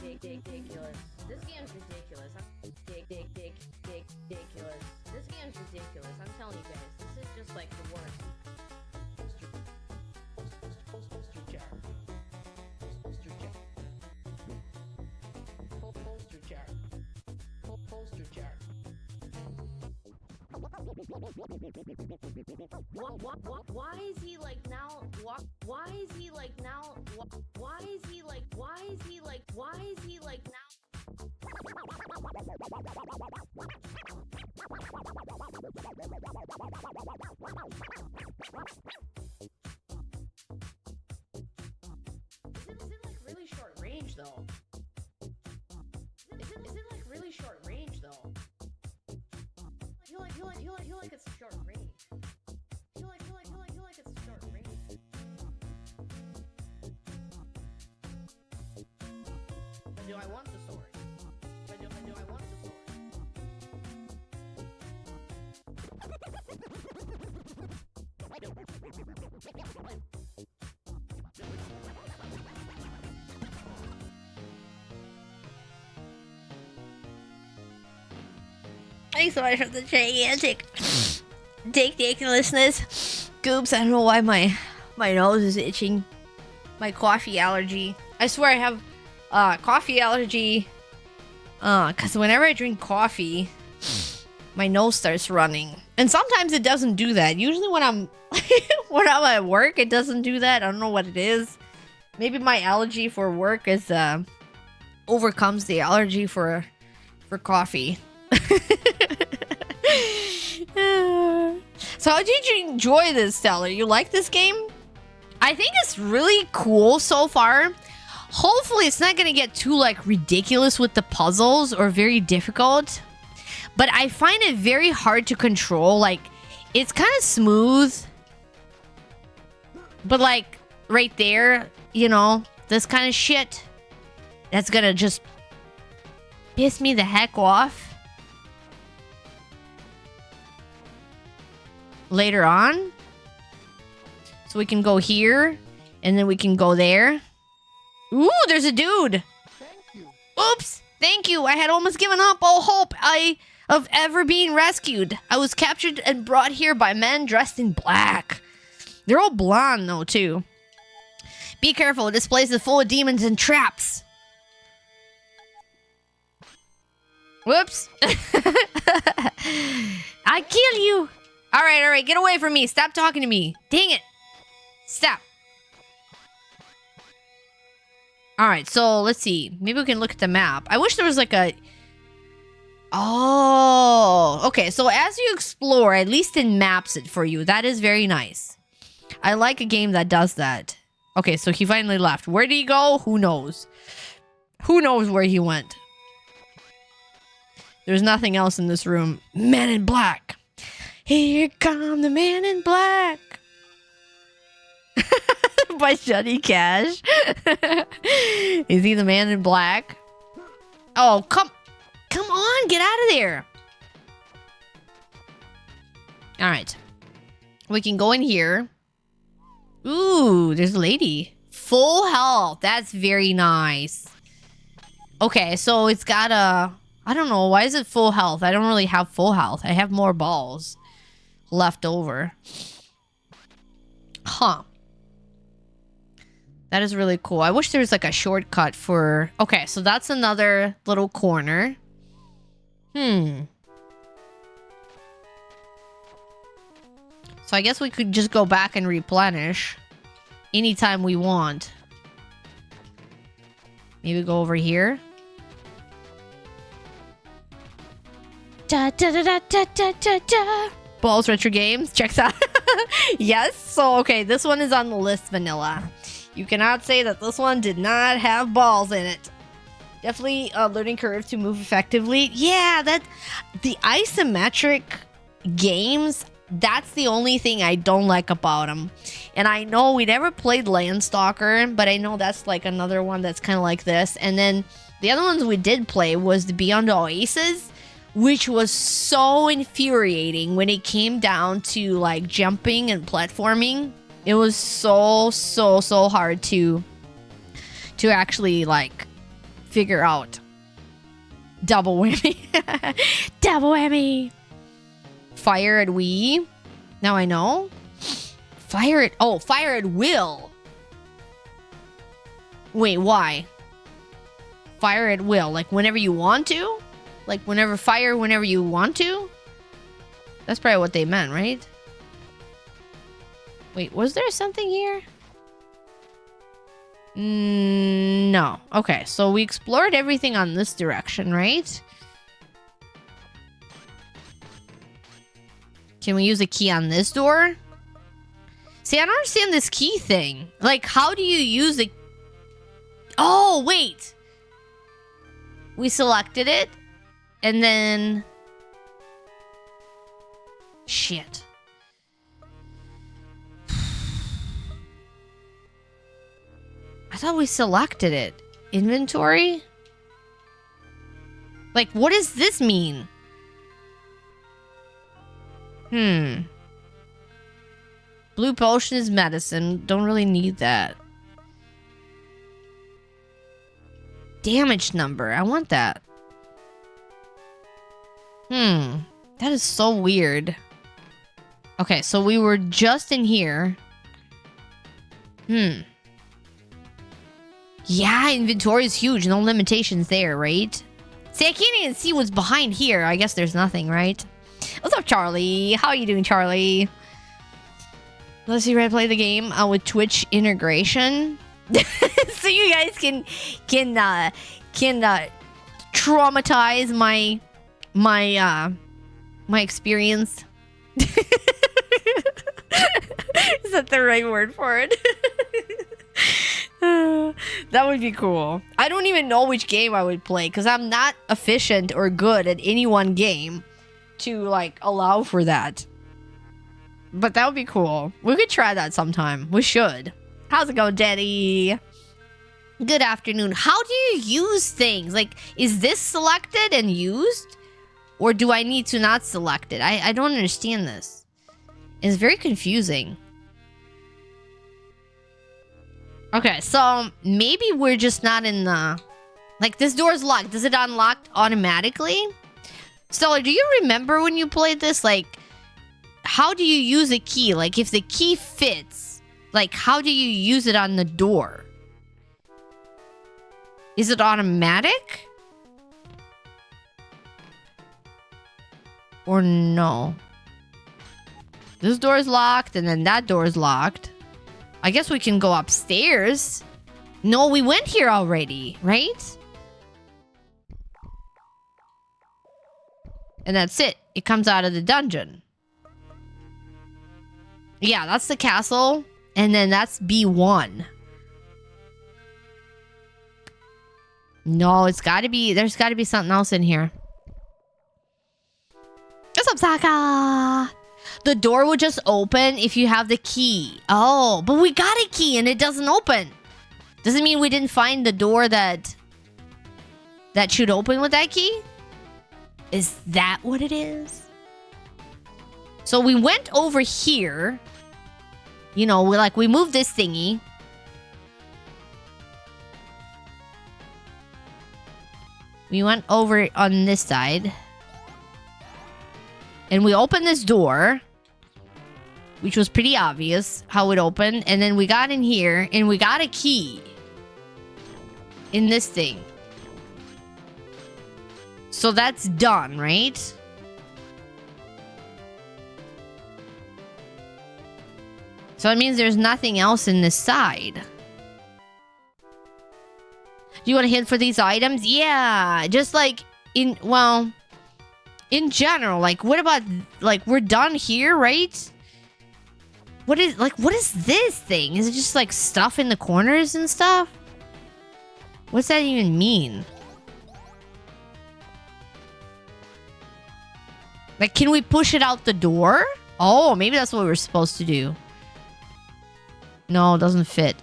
ridiculous. This game's ridiculous. Ridiculous. This game's ridiculous. I'm telling you guys. This is just like the worst. Poster chair. Poster chair. Poster chair. Poster chair. Why is he like now? Why is he like now? Why is he like now? Is it like really short range though? Is it like really short range though? I feel like it's short range. I feel like it's short range. But do I want the sword? But do I want the sword? Thanks so much for the gigantic ridiculousness. Goops, I don't know why my nose is itching. My coffee allergy. I swear I have coffee allergy. Cause whenever I drink coffee, my nose starts running. And sometimes it doesn't do that. Usually when I'm when I'm at work, it doesn't do that. I don't know what it is. Maybe my allergy for work is overcomes the allergy for coffee. So how did you enjoy this, Stellar? You like this game? I think it's really cool so far. Hopefully it's not gonna get too like ridiculous with the puzzles or very difficult. But I find it very hard to control. Like, it's kind of smooth. But like, right there, you know, this kind of shit, that's gonna just piss me the heck off. Later on. So we can go here, and then we can go there. Ooh, there's a dude. Thank you. Oops, thank you. I had almost given up all hope of ever being rescued. I was captured and brought here by men dressed in black. They're all blonde, though, too. Be careful, this place is full of demons and traps. Whoops. I kill you. All right, get away from me. Stop talking to me. Dang it. Stop. All right, so let's see. Maybe we can look at the map. I wish there was like a... Oh, okay. So as you explore, at least it maps it for you. That is very nice. I like a game that does that. Okay, so he finally left. Where did he go? Who knows? Who knows where he went? There's nothing else in this room. Men in black. Here come the man in black. By Johnny Cash. Is he the man in black? Oh, come on, get out of there. All right. We can go in here. Ooh, there's a lady. Full health. That's very nice. Okay, so it's got a... I don't know. Why is it full health? I don't really have full health. I have more balls left over. Huh. That is really cool. I wish there was like a shortcut for... Okay, so that's another little corner. So I guess we could just go back and replenish anytime we want. Maybe go over here. Da, da, da, da, da, da, da, da. Balls Retro Games. Checks out. Yes. So, okay, this one is on the list, Vanilla. You cannot say that this one did not have balls in it. Definitely a learning curve to move effectively. Yeah, that the isometric games, that's the only thing I don't like about them. And I know we never played Landstalker, but I know that's like another one that's kind of like this. And then the other ones we did play was the Beyond Oasis, which was so infuriating when it came down to like jumping and platforming. It was so hard to actually like figure out. Double whammy. Double whammy. Fire at Wii. Now I know. Fire at will. Wait, why? Fire at will, like whenever you want to? Like whenever you want to? That's probably what they meant, right? Wait, was there something here? No. Okay, so we explored everything on this direction, right? Can we use a key on this door? See, I don't understand this key thing. Like, how do you use it? Oh, wait. We selected it. And then... Shit. I thought we selected it. Inventory? Like, what does this mean? Blue potion is medicine. Don't really need that. Damage number. I want that. That is so weird. Okay, so we were just in here. Yeah, inventory is huge. No limitations there, right? See, I can't even see what's behind here. I guess there's nothing, right? What's up, Charlie? How are you doing, Charlie? Let's see, play the game with Twitch integration. So you guys can traumatize my experience. Is that the right word for it? That would be cool. I don't even know which game I would play because I'm not efficient or good at any one game to like allow for that. But that would be cool. We could try that sometime. We should. How's it going, Daddy? Good afternoon. How do you use things? Like, is this selected and used? Or do I need to not select it? I don't understand this. It's very confusing. Okay, so maybe we're just not in the... Like, this door's locked. Does it unlock automatically? So, do you remember when you played this? Like, how do you use a key? Like, if the key fits, like, how do you use it on the door? Is it automatic? Or no? This door is locked, and then that door is locked. I guess we can go upstairs. No, we went here already, right? And that's it. It comes out of the dungeon. Yeah, that's the castle. And then that's B1. No, it's gotta be... There's gotta be something else in here. What's up, Saka? The door will just open if you have the key. Oh, but we got a key and it doesn't open. Doesn't mean we didn't find the door that should open with that key? Is that what it is? So we went over here. You know, we moved this thingy. We went over on this side. And we opened this door. which was pretty obvious how it opened. And then we got in here, and we got a key in this thing. So that's done, right? So it means there's nothing else in this side. Do you want to hit for these items? Yeah, just like in general, like what about, like, we're done here, right? What is this thing? Is it just like stuff in the corners and stuff? What's that even mean? Like, can we push it out the door? Oh, maybe that's what we're supposed to do. No, it doesn't fit.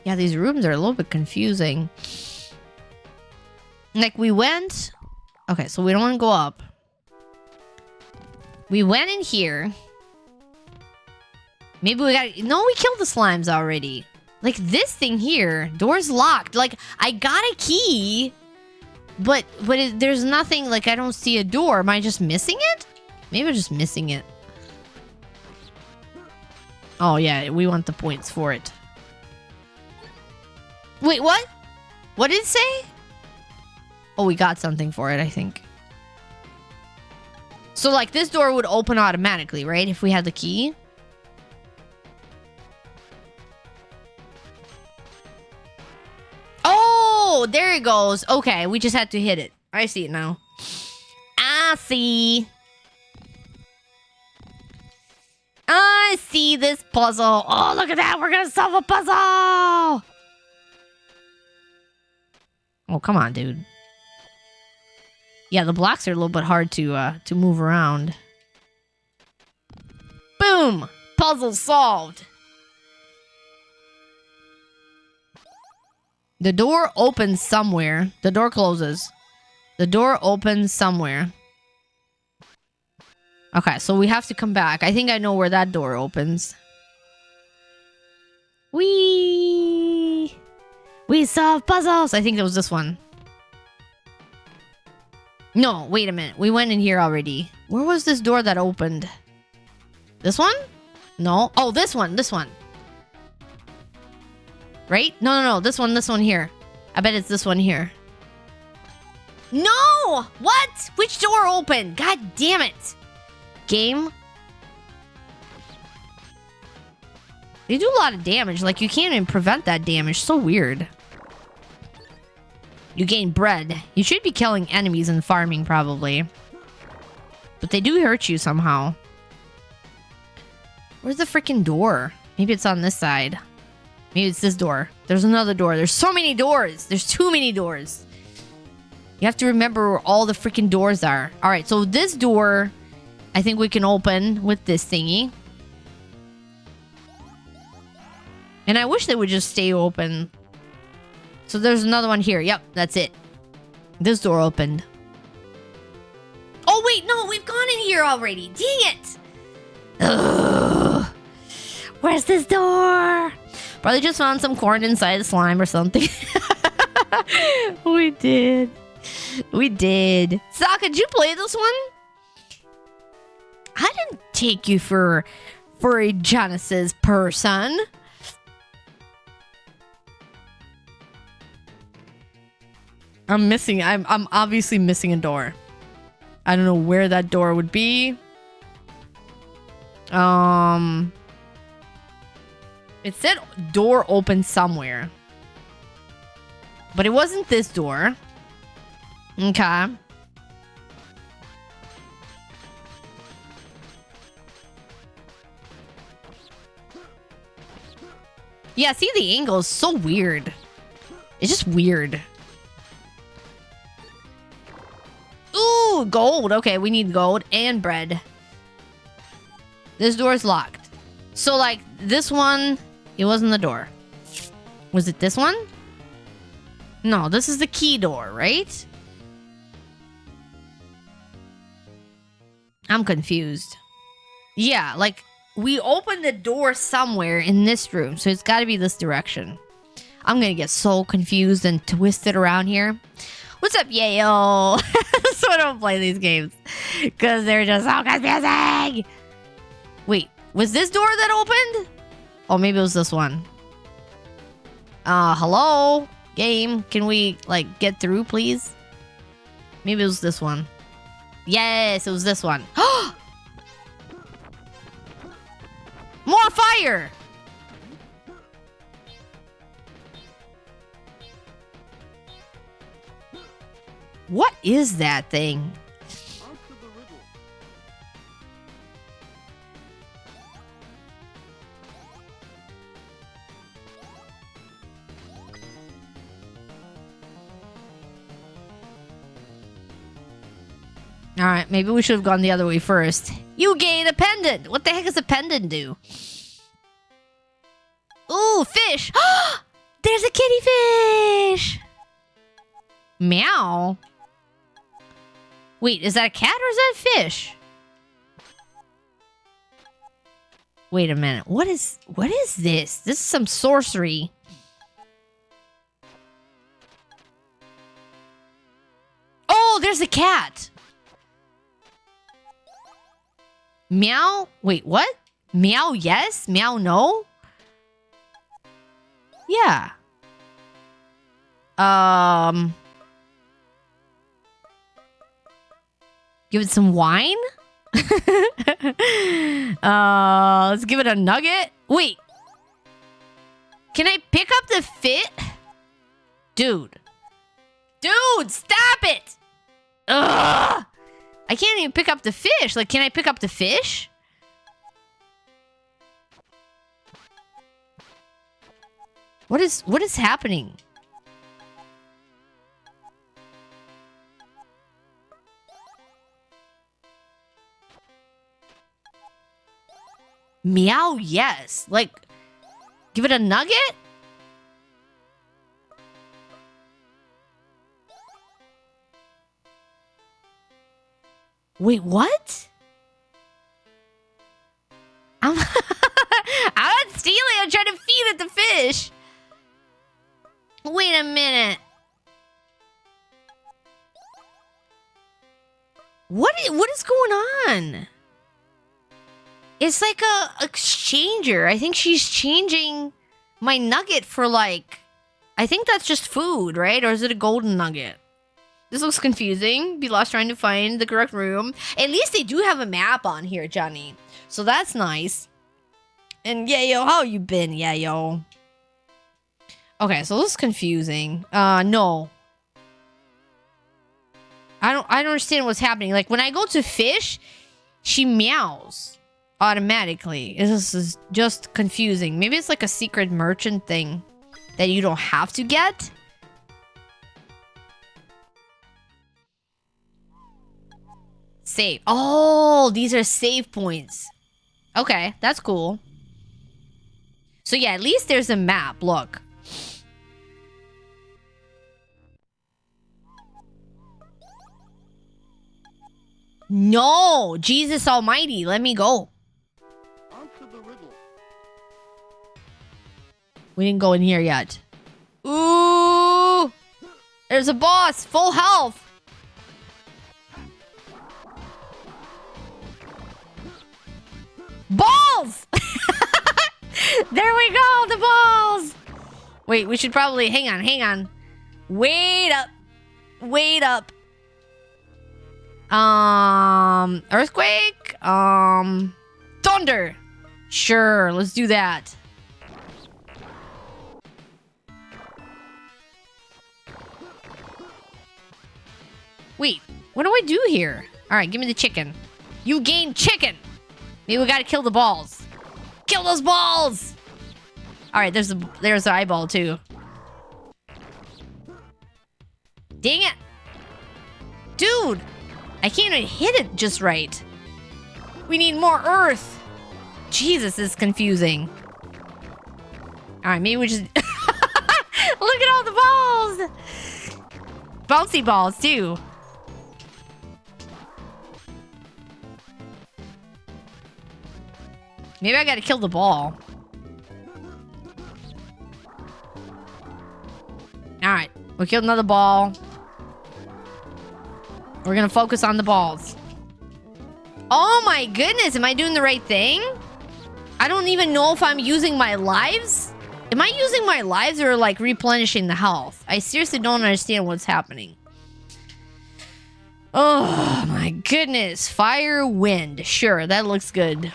Yeah, these rooms are a little bit confusing. Like, we went... Okay, so we don't want to go up. We went in here. Maybe we got... No, we killed the slimes already. Like, this thing here, door's locked. Like, I got a key, but there's nothing, like, I don't see a door. Am I just missing it? Maybe I'm just missing it. Oh, yeah, we want the points for it. Wait, what? What did it say? Oh, we got something for it, I think. So, like, this door would open automatically, right? If we had the key? Oh, there it goes. Okay, we just had to hit it. I see it now. I see. I see this puzzle. Oh, look at that. We're going to solve a puzzle. Oh, come on, dude. Yeah, the blocks are a little bit hard to move around. Boom! Puzzle solved. The door opens somewhere. The door closes. The door opens somewhere. Okay, so we have to come back. I think I know where that door opens. We solve puzzles. I think it was this one. No, wait a minute. We went in here already. Where was this door that opened? This one? No. Oh, this one. This one. Right? No. This one here. I bet it's this one here. No! What? Which door opened? God damn it. Game. They do a lot of damage. Like, you can't even prevent that damage. So weird. You gain bread. You should be killing enemies and farming, probably. But they do hurt you somehow. Where's the freaking door? Maybe it's on this side. Maybe it's this door. There's another door. There's so many doors. There's too many doors. You have to remember where all the freaking doors are. Alright, so this door, I think we can open with this thingy. And I wish they would just stay open. So there's another one here. Yep, that's it. This door opened. Oh, wait, no, we've gone in here already. Dang it. Ugh. Where's this door? Probably just found some corn inside the slime or something. We did. We did. Sokka, did you play this one? I didn't take you for a Genesis person. I'm obviously missing a door. I don't know where that door would be. It said door open somewhere. But it wasn't this door. Okay. Yeah, see, the angle is so weird. It's just weird. Ooh, gold. Okay, we need gold and bread. This door is locked. So, like, this one, it wasn't the door. Was it this one? No, this is the key door, right? I'm confused. Yeah, like, we opened the door somewhere in this room, so it's got to be this direction. I'm gonna get so confused and twisted around here. What's up, yayo? So I don't play these games because they're just so confusing. Wait, was this door that opened? Oh, maybe it was this one. Hello? Game, can we, like, get through, please? Maybe it was this one. Yes, it was this one. More fire! What is that thing? Alright, maybe we should have gone the other way first. You gain a pendant! What the heck does a pendant do? Ooh, fish! There's a kitty fish! Meow. Wait, is that a cat or is that a fish? Wait a minute. What is this? This is some sorcery. Oh, there's a cat. Meow? Wait, what? Meow yes? Meow no? Yeah. Give it some wine? Let's give it a nugget. Wait. Can I pick up the fit? Dude. Dude, stop it! Ugh! I can't even pick up the fish. Like, can I pick up the fish? What is happening? Meow, yes. Like, give it a nugget? Wait, what? I'm not stealing. I'm trying to feed it the fish. Wait a minute. What is going on? It's like a exchanger. I think she's changing my nugget for like... I think that's just food, right? Or is it a golden nugget? This looks confusing. Be lost trying to find the correct room. At least they do have a map on here, Johnny. So that's nice. And yeah, yo, how you been? Yeah, yo. Okay, so this is confusing. No. I don't understand what's happening. Like when I go to fish, she meows automatically. This is just confusing. Maybe it's like a secret merchant thing that you don't have to get. Save. Oh, these are save points. Okay, that's cool. So yeah, at least there's a map. Look. No, Jesus Almighty, let me go. Answer the riddle. We didn't go in here yet. Ooh, there's a boss, full health. Balls! There we go, the balls! Wait, we should probably... Hang on. Wait up. Earthquake? Thunder! Sure, let's do that. Wait, what do I do here? Alright, give me the chicken. You gain chicken! Maybe we gotta kill the balls. Kill those balls! Alright, there's the eyeball too. Dang it! Dude! I can't even hit it just right. We need more earth! Jesus, this is confusing. Alright, maybe we just... Look at all the balls! Bouncy balls too. Maybe I gotta kill the ball. Alright, we killed another ball. We're gonna focus on the balls. Oh my goodness, am I doing the right thing? I don't even know if I'm using my lives. Am I using my lives or like replenishing the health? I seriously don't understand what's happening. Oh my goodness. Fire, wind. Sure, that looks good.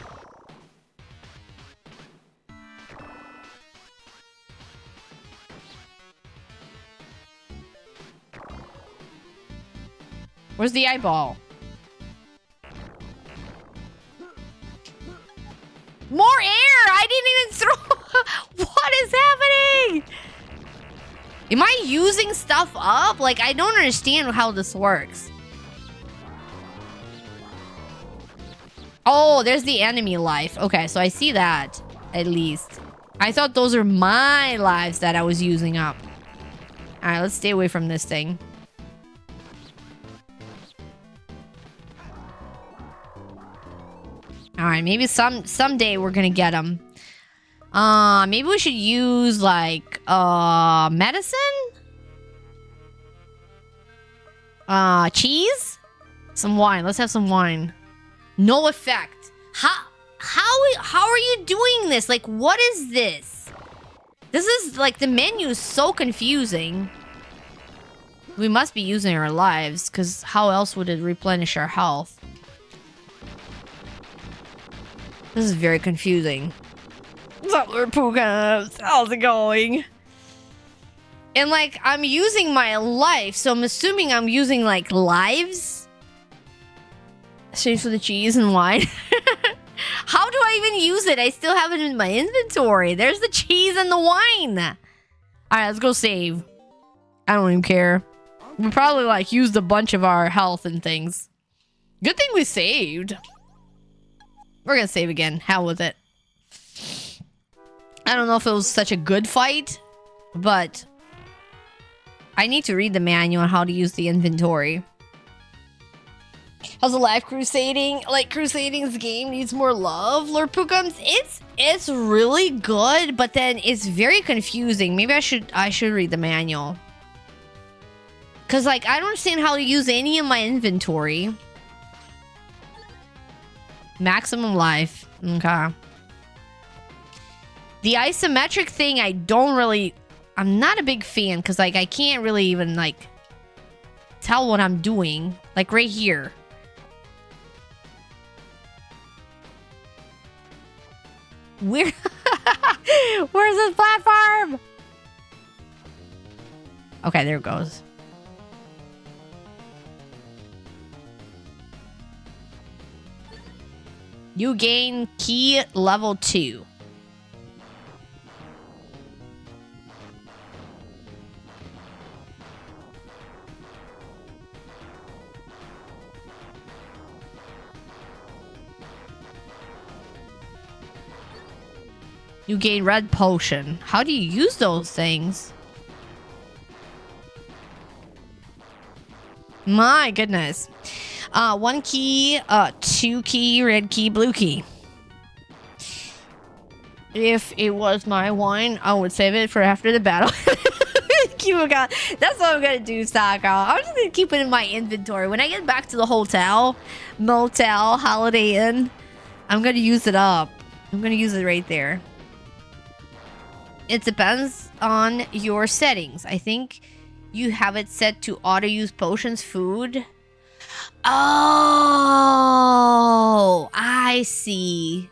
Where's the eyeball? More air! I didn't even throw... What is happening? Am I using stuff up? Like, I don't understand how this works. Oh, there's the enemy life. Okay, so I see that, at least. I thought those are my lives that I was using up. Alright, let's stay away from this thing. Alright, maybe someday we're gonna get them. Maybe we should use, like, medicine? Cheese? Some wine. Let's have some wine. No effect. How are you doing this? Like, what is this? This is, like, the menu is so confusing. We must be using our lives, because how else would it replenish our health? This is very confusing. What's up, Lord Puka? How's it going? And, like, I'm using my life, so I'm assuming I'm using, like, lives? Change for the cheese and wine. How do I even use it? I still have it in my inventory. There's the cheese and the wine. Alright, let's go save. I don't even care. We probably, like, used a bunch of our health and things. Good thing we saved. We're gonna save again. Hell with it. I don't know if it was such a good fight, but I need to read the manual on how to use the inventory. How's the live crusading? Like, crusading's game needs more love, Lord Pukums. It's really good, but then it's very confusing. Maybe I should read the manual. Cause, like, I don't understand how to use any of my inventory. Maximum life. Okay. The isometric thing, I'm not a big fan, because, like, I can't really even, like, tell what I'm doing. Like, right here. Where's this platform? Okay, there it goes. You gain key level 2. You gain red potion. How do you use those things? My goodness. 1 key, 2 key, red key, blue key. If it was my wine, I would save it for after the battle. That's what I'm gonna do, Saka. I'm just gonna keep it in my inventory. When I get back to the hotel, motel, Holiday Inn, I'm gonna use it up. I'm gonna use it right there. It depends on your settings. I think you have it set to auto use potions, food. Oh, I see.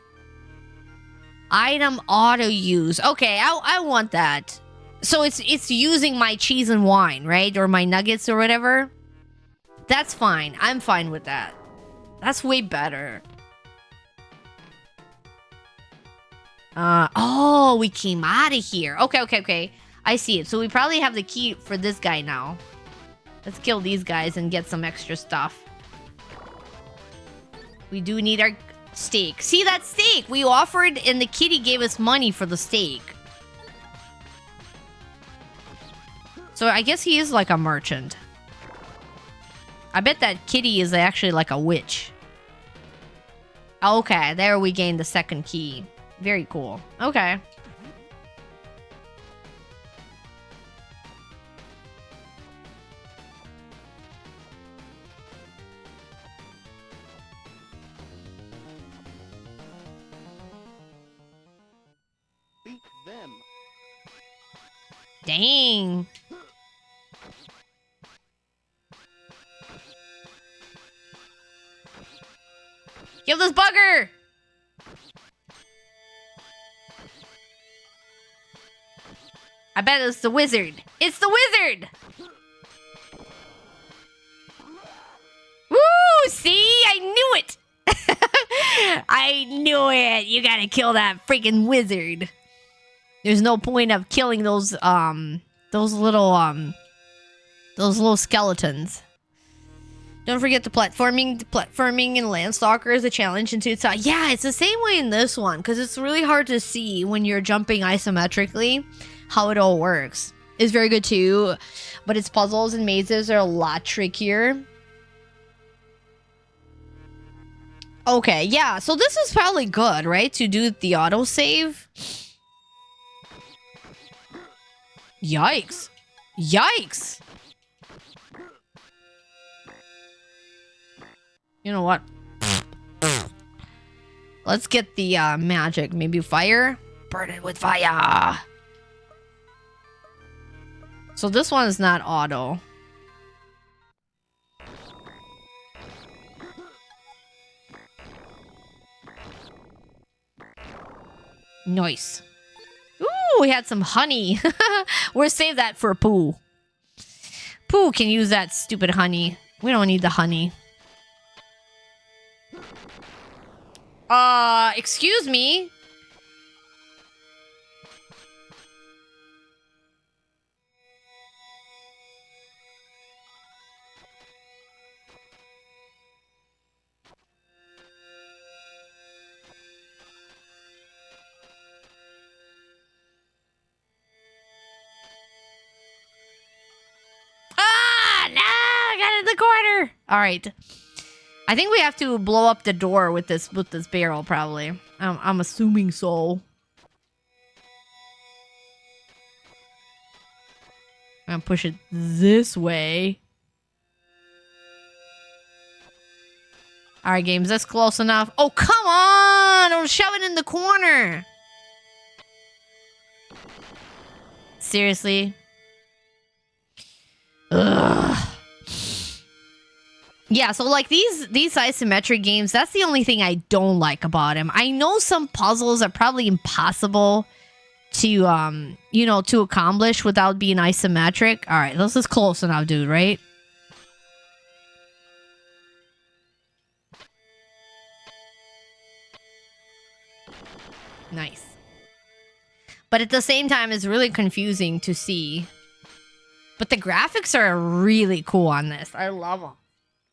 Item auto use. Okay, I want that. So it's using my cheese and wine, right? Or my nuggets or whatever. That's fine. I'm fine with that. That's way better. Oh, we came out of here. Okay. I see it. So we probably have the key for this guy now. Let's kill these guys and get some extra stuff. We do need our steak. See that steak? We offered and the kitty gave us money for the steak. So I guess he is like a merchant. I bet that kitty is actually like a witch. Okay, there we gained the second key. Very cool. Okay. Dang. Kill this bugger! I bet it's the wizard. It's the wizard! Woo! See? I knew it! I knew it! You gotta kill that freaking wizard. There's no point of killing those little skeletons. Don't forget the platforming. The platforming in Landstalker is a challenge into its side. Yeah, it's the same way in this one, because it's really hard to see when you're jumping isometrically how it all works. It's very good too, but its puzzles and mazes are a lot trickier. Okay, yeah, so this is probably good, right? To do the autosave. Yikes. Yikes! You know what? Let's get the magic. Maybe fire? Burn it with fire! So this one is not auto. Nice. Ooh, we had some honey. We'll save that for Pooh. Pooh can use that stupid honey. We don't need the honey. Excuse me? Ah, no, I got it in the corner. All right. I think we have to blow up the door with this barrel, probably. I'm assuming so. I'm gonna push it this way. All right, games, that's close enough. Oh, come on! Don't shove it in the corner. Seriously? Ugh. Yeah, so like these isometric games, that's the only thing I don't like about them. I know some puzzles are probably impossible to you know, to accomplish without being isometric. All right, this is close enough, dude, right? Nice. But at the same time, it's really confusing to see. But the graphics are really cool on this. I love them.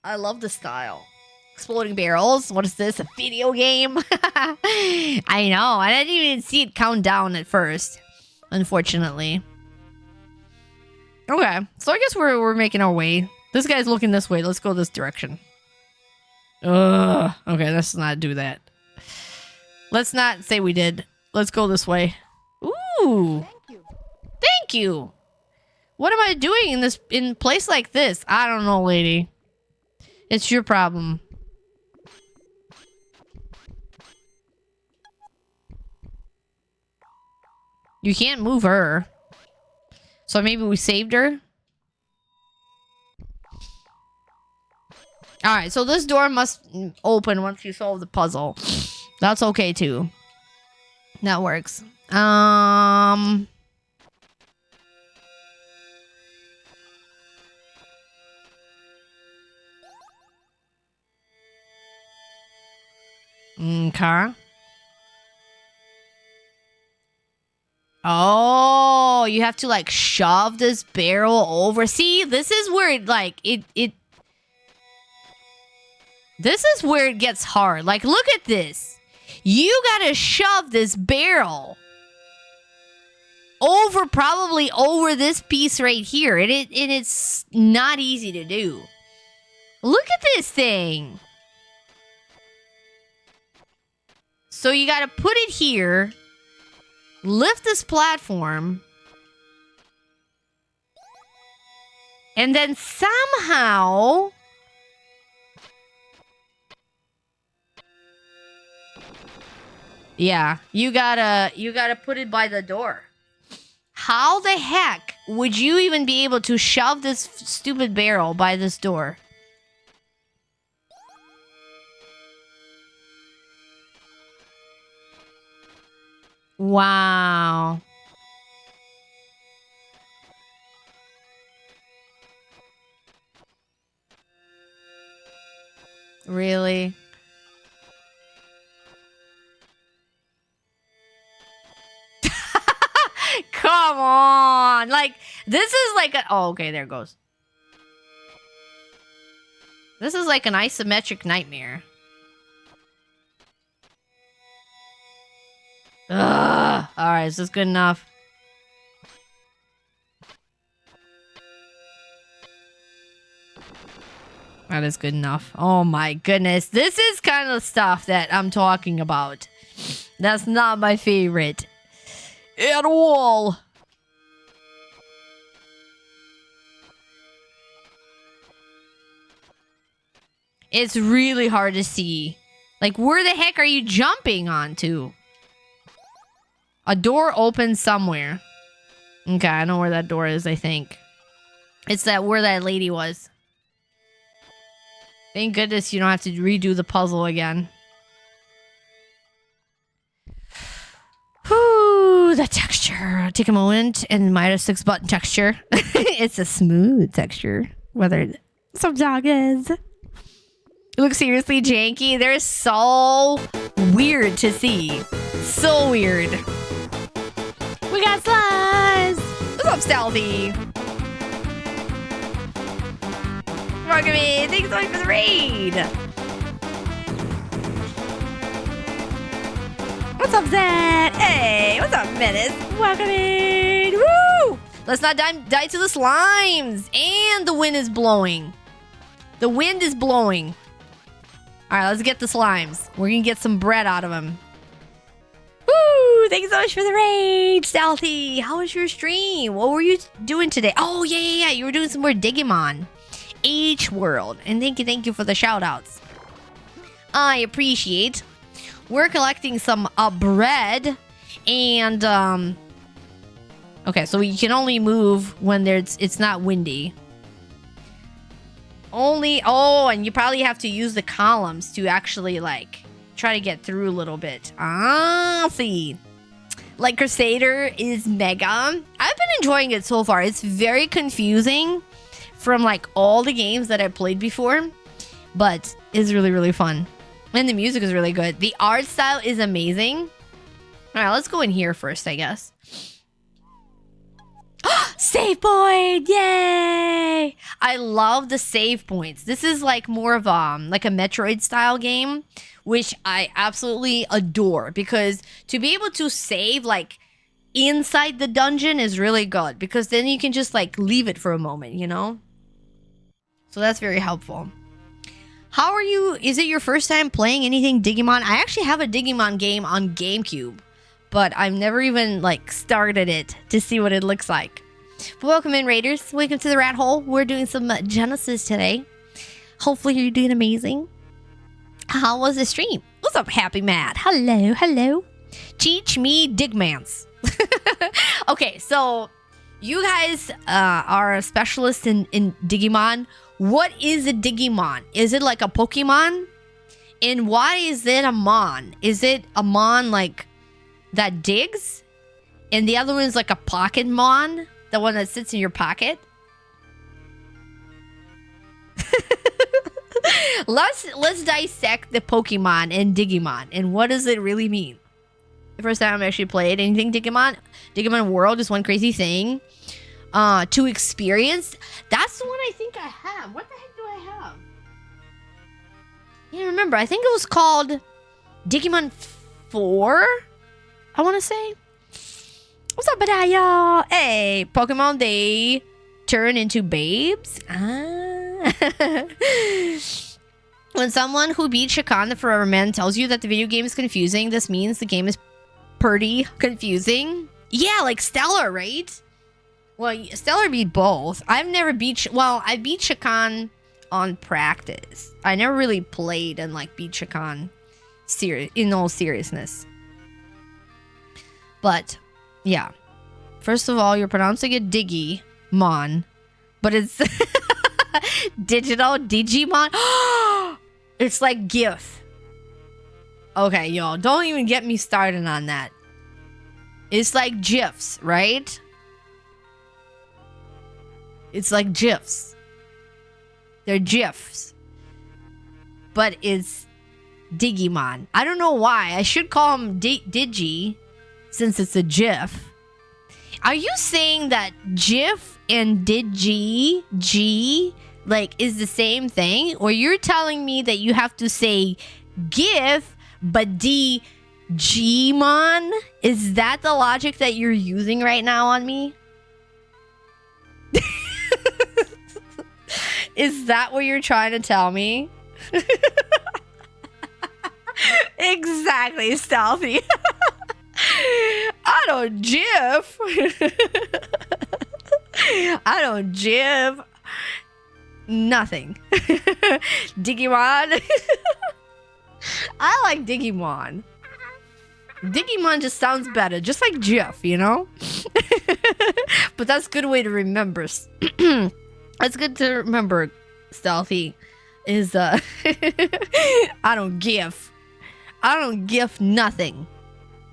I love the style. Exploding barrels. What is this? A video game? I know. I didn't even see it count down at first. Unfortunately. Okay. So I guess we're making our way. This guy's looking this way. Let's go this direction. Ugh. Okay, let's not do that. Let's not say we did. Let's go this way. Ooh. Thank you. Thank you. What am I doing in a place like this? I don't know, lady. It's your problem. You can't move her. So maybe we saved her? Alright, so this door must open once you solve the puzzle. That's okay too. That works. Okay. Oh, you have to like shove this barrel over. See, this is where it like this is where it gets hard. Like, look at this. You gotta shove this barrel over, probably over this piece right here. And it's not easy to do. Look at this thing. So you gotta put it here, lift this platform, and then somehow yeah, you gotta put it by the door. How the heck would you even be able to shove this stupid barrel by this door? Wow. Really? Come on. Like, this is like a... Oh, okay, there it goes. This is like an isometric nightmare. Ugh. Alright, is this good enough? That is good enough. Oh my goodness. This is kind of stuff that I'm talking about. That's not my favorite. At all. It's really hard to see. Like, where the heck are you jumping onto? A door opens somewhere. Okay, I know where that door is, I think. It's that where that lady was. Thank goodness you don't have to redo the puzzle again. Whew, the texture. Take a moment and Midas 6 button texture. It's a smooth texture. Whether some dog is. It looks seriously janky. They're so weird to see. So weird. We got slimes. What's up, Stealthy? Welcome in. Thanks so much for the raid. What's up, Zed? Hey, what's up, Menace? Welcome in. Woo! Let's not die to the slimes. And the wind is blowing. The wind is blowing. All right, let's get the slimes. We're going to get some bread out of them. Woo! Thanks so much for the raid, Stealthy. How was your stream? What were you doing today? Oh, yeah. You were doing some more Digimon. H World. And thank you for the shout outs. I appreciate. We're collecting some bread. And, okay, so we can only move when it's not windy. And you probably have to use the columns to actually, like, try to get through a little bit. See. Like, Crusader is mega. I've been enjoying it so far. It's very confusing from, like, all the games that I've played before. But it's really, really fun. And the music is really good. The art style is amazing. All right, let's go in here first, I guess. Save point! Yay! I love the save points. This is like more of like a Metroid style game, which I absolutely adore, because to be able to save like inside the dungeon is really good, because then you can just like leave it for a moment, you know? So that's very helpful. How are you? Is it your first time playing anything Digimon? I actually have a Digimon game on GameCube, but I've never even like started it to see what it looks like. But welcome in, Raiders. Welcome to the rat hole. We're doing some Genesis today. Hopefully you're doing amazing. How was the stream? What's up, Happy Matt? Hello. Teach me Digmans. Okay, so you guys are a specialist in Digimon. What is a Digimon? Is it like a Pokemon? And why is it a Mon? Is it a Mon like that digs? And the other one is like a Pocket Mon? The one that sits in your pocket? Let's dissect the Pokemon and Digimon and what does it really mean. The first time I actually played anything Digimon World is one crazy thing to experience. That's the one I think I have. What the heck do I have? Yeah, remember, I think it was called Digimon 4, I want to say. What's up, Badaya? Hey, Pokemon, they turn into babes. When someone who beat Shakan the Forever Man tells you that the video game is confusing, this means the game is pretty confusing. Yeah, like Stellar, right? Well, Stellar beat both. I've never beat... I beat Shakan on practice. I never really played and, like, beat Shakan in all seriousness. But... yeah, First of all, you're pronouncing it Digimon, but it's digital Digimon. It's like GIF. Okay, y'all, don't even get me started on that. It's like GIFs, right? It's like GIFs. They're GIFs. But it's Digimon. I don't know why. I should call him Digi, since it's a GIF. Are you saying that GIF and G, like, is the same thing? Or you're telling me that you have to say GIF, but Digimon? Is that the logic that you're using right now on me? Is that what you're trying to tell me? Exactly, Stealthy. I don't GIF. I don't GIF. Nothing. Digimon. I like Digimon. Digimon just sounds better, just like GIF, you know? But that's a good way to remember. That's good to remember, Stealthy. Is I don't GIF. I don't GIF nothing.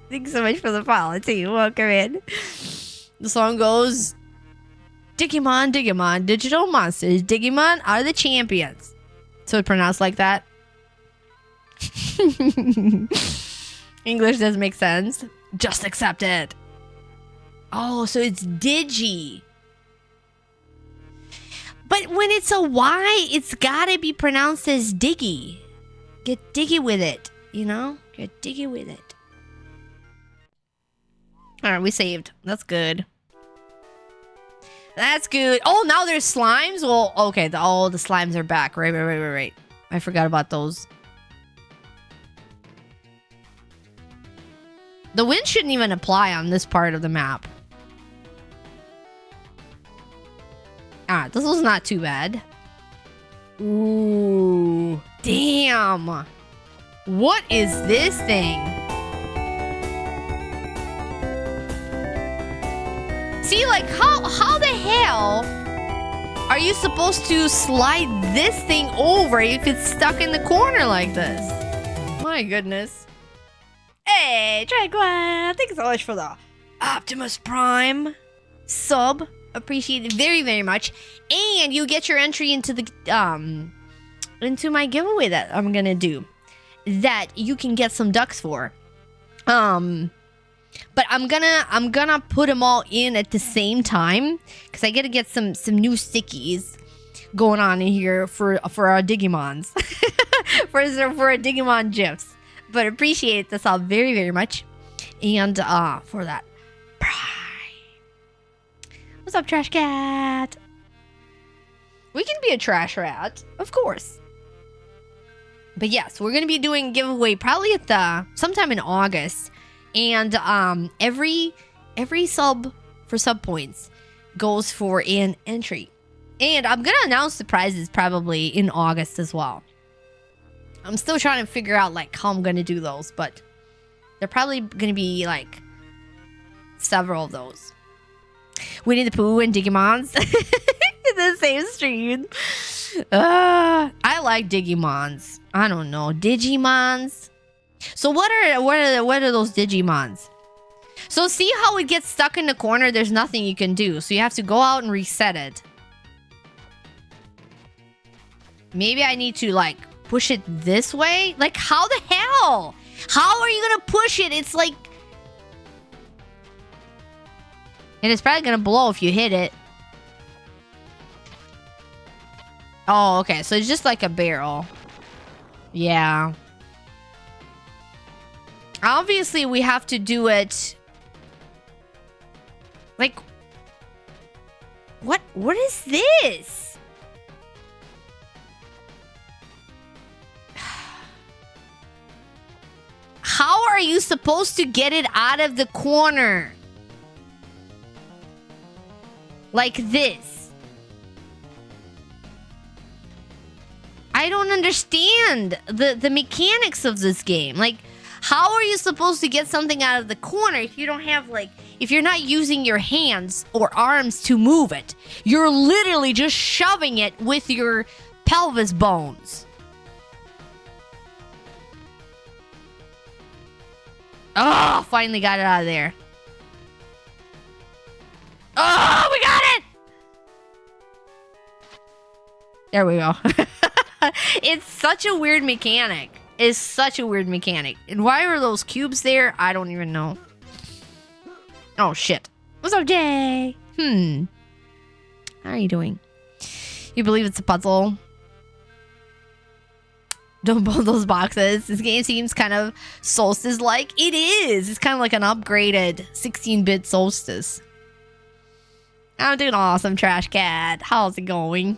Thanks so much for the follow, too. Welcome in. The song goes, Digimon, Digimon, digital monsters. Digimon are the champions. So it's pronounced like that. English doesn't make sense. Just accept it. Oh, so it's Digi. But when it's a Y, it's gotta be pronounced as Diggy. Get diggy with it, you know? Get diggy with it. Alright, we saved. That's good. That's good. Oh, now there's slimes? Well, okay. The slimes are back. Right. I forgot about those. The wind shouldn't even apply on this part of the map. Alright, this was not too bad. Ooh. Damn. What is this thing? See, like, how the hell are you supposed to slide this thing over if it's stuck in the corner like this? My goodness. Hey, Dragon! Thank you so much for the Optimus Prime sub. Appreciate it very, very much. And you get your entry into the into my giveaway that I'm gonna do, that you can get some ducks for. But I'm gonna put them all in at the same time, because I gotta get some new stickies going on in here for our Digimons. for our Digimon GIFs. But appreciate this all very, very much. And for that, what's up, Trash Cat? We can be a trash rat, of course. But yes, we're gonna be doing a giveaway probably at sometime in August. And every sub for sub points goes for an entry. And I'm gonna announce the prizes probably in August as well. I'm still trying to figure out like how I'm gonna do those, but they're probably gonna be like several of those. Winnie the Pooh and Digimons in the same stream. I like Digimons. I don't know, Digimons. So what are those Digimons? So see how it gets stuck in the corner? There's nothing you can do. So you have to go out and reset it. Maybe I need to like push it this way? Like how the hell? How are you gonna push it? It's like... And it's probably gonna blow if you hit it. Oh, okay. So it's just like a barrel. Yeah. Obviously, we have to do it... Like... What is this? How are you supposed to get it out of the corner? Like this. I don't understand the mechanics of this game. Like, How are you supposed to get something out of the corner if you don't have, like, if you're not using your hands or arms to move it? You're literally just shoving it with your pelvis bones. Oh, finally got it out of there. Oh, we got it! There we go. It's such a weird mechanic. It's such a weird mechanic. And why are those cubes there? I don't even know. Oh, shit. What's up, Jay? How are you doing? You believe it's a puzzle? Don't build those boxes. This game seems kind of Solstice-like. It is. It's kind of like an upgraded 16-bit Solstice. I'm doing awesome, Trash Cat. How's it going?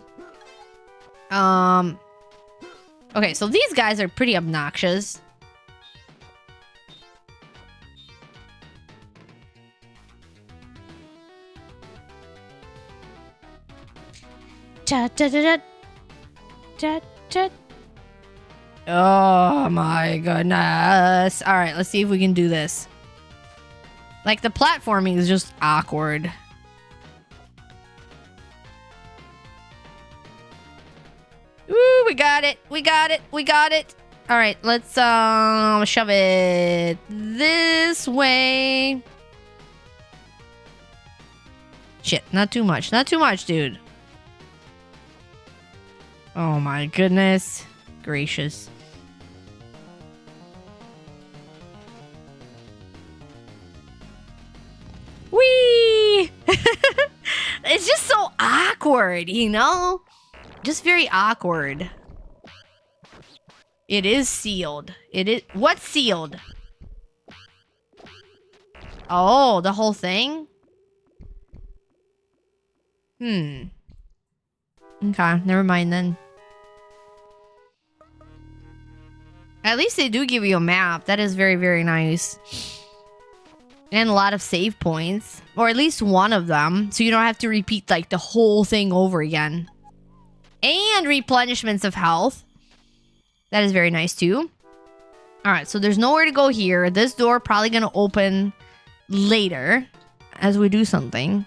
Okay, so these guys are pretty obnoxious. Oh my goodness. All right, let's see if we can do this. Like, the platforming is just awkward. Ooh, we got it. We got it. We got it. All right, let's shove it this way. Shit, not too much. Not too much, dude. Oh my goodness gracious. Whee! It's just so awkward, you know? Just very awkward. It is sealed. It is... What's sealed? Oh, the whole thing? Okay, never mind then. At least they do give you a map. That is very, very nice. And a lot of save points. Or at least one of them. So you don't have to repeat, like, the whole thing over again. And replenishments of health. That is very nice, too. Alright, so there's nowhere to go here. This door probably gonna open later. As we do something.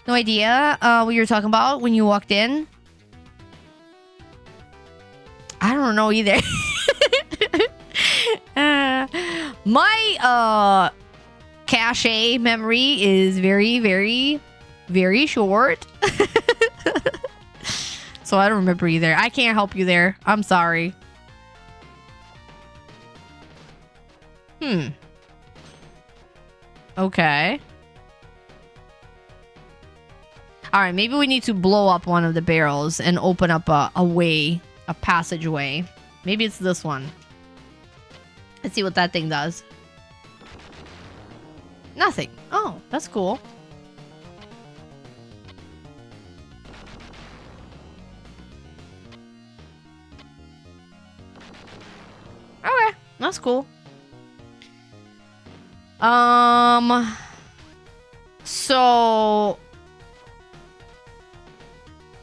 No idea what you were talking about when you walked in. I don't know either. My cache memory is very, very, very short. So I don't remember either. I can't help you there. I'm sorry. Okay. Alright, maybe we need to blow up one of the barrels and open up a way, a passageway. Maybe it's this one. Let's see what that thing does. Nothing. Oh, that's cool. Okay, that's cool. So...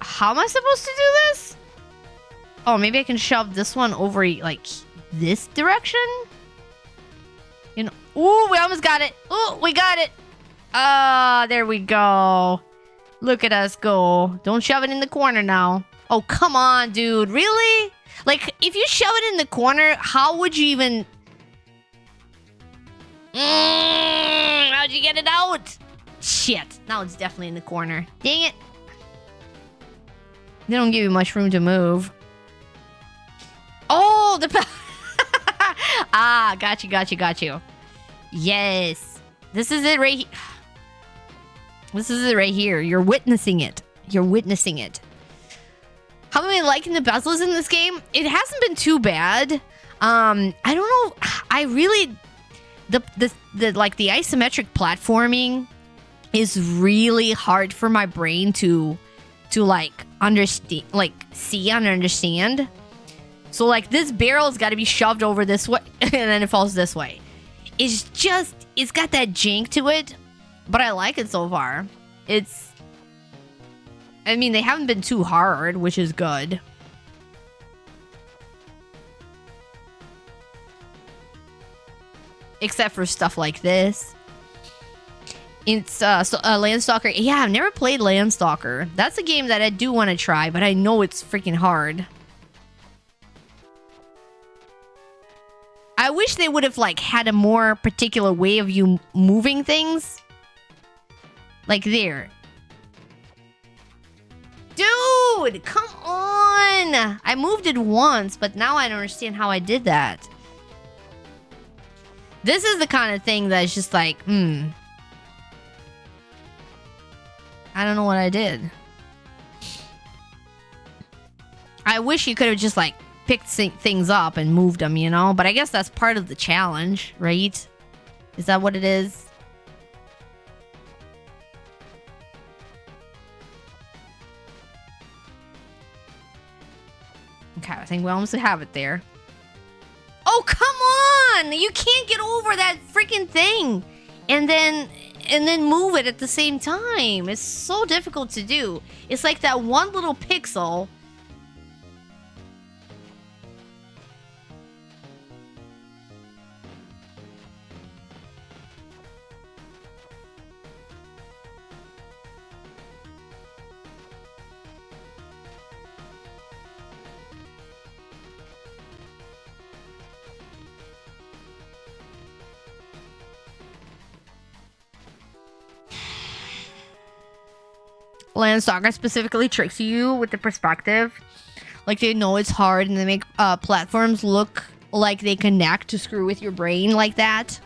How am I supposed to do this? Oh, maybe I can shove this one over, like, this direction? You know... Ooh, we almost got it. Ooh, we got it. Ah, there we go. Look at us go. Don't shove it in the corner now. Oh, come on, dude. Really? Like, if you shove it in the corner, how would you even... how'd you get it out? Shit. Now it's definitely in the corner. Dang it. They don't give you much room to move. Oh, the... Ah, got you, got you, got you. Yes. This is it right here. This is it right here. You're witnessing it. You're witnessing it. How am I liking the bezels in this game? It hasn't been too bad. I don't know. I really... The isometric platforming is really hard for my brain to like understand, like see and understand. So like this barrel's got to be shoved over this way and then it falls this way. It's just, it's got that jank to it, but I like it so far. It's, I mean, they haven't been too hard, which is good. except for stuff like this. It's Landstalker. Yeah, I've never played Landstalker. That's a game that I do want to try, but I know it's freaking hard. I wish they would have like had a more particular way of you moving things. Like there. Dude, come on! I moved it once, but now I don't understand how I did that. This is the kind of thing that's just like, I don't know what I did. I wish you could have just like picked things up and moved them, you know? But I guess that's part of the challenge, right? Is that what it is? Okay, I think we almost have it there. Oh, come on! You can't get over that freaking thing and then move it at the same time. It's so difficult to do. It's like that one little pixel. Landstalker specifically tricks you with the perspective. Like they know it's hard and they make platforms look like they connect to screw with your brain like that.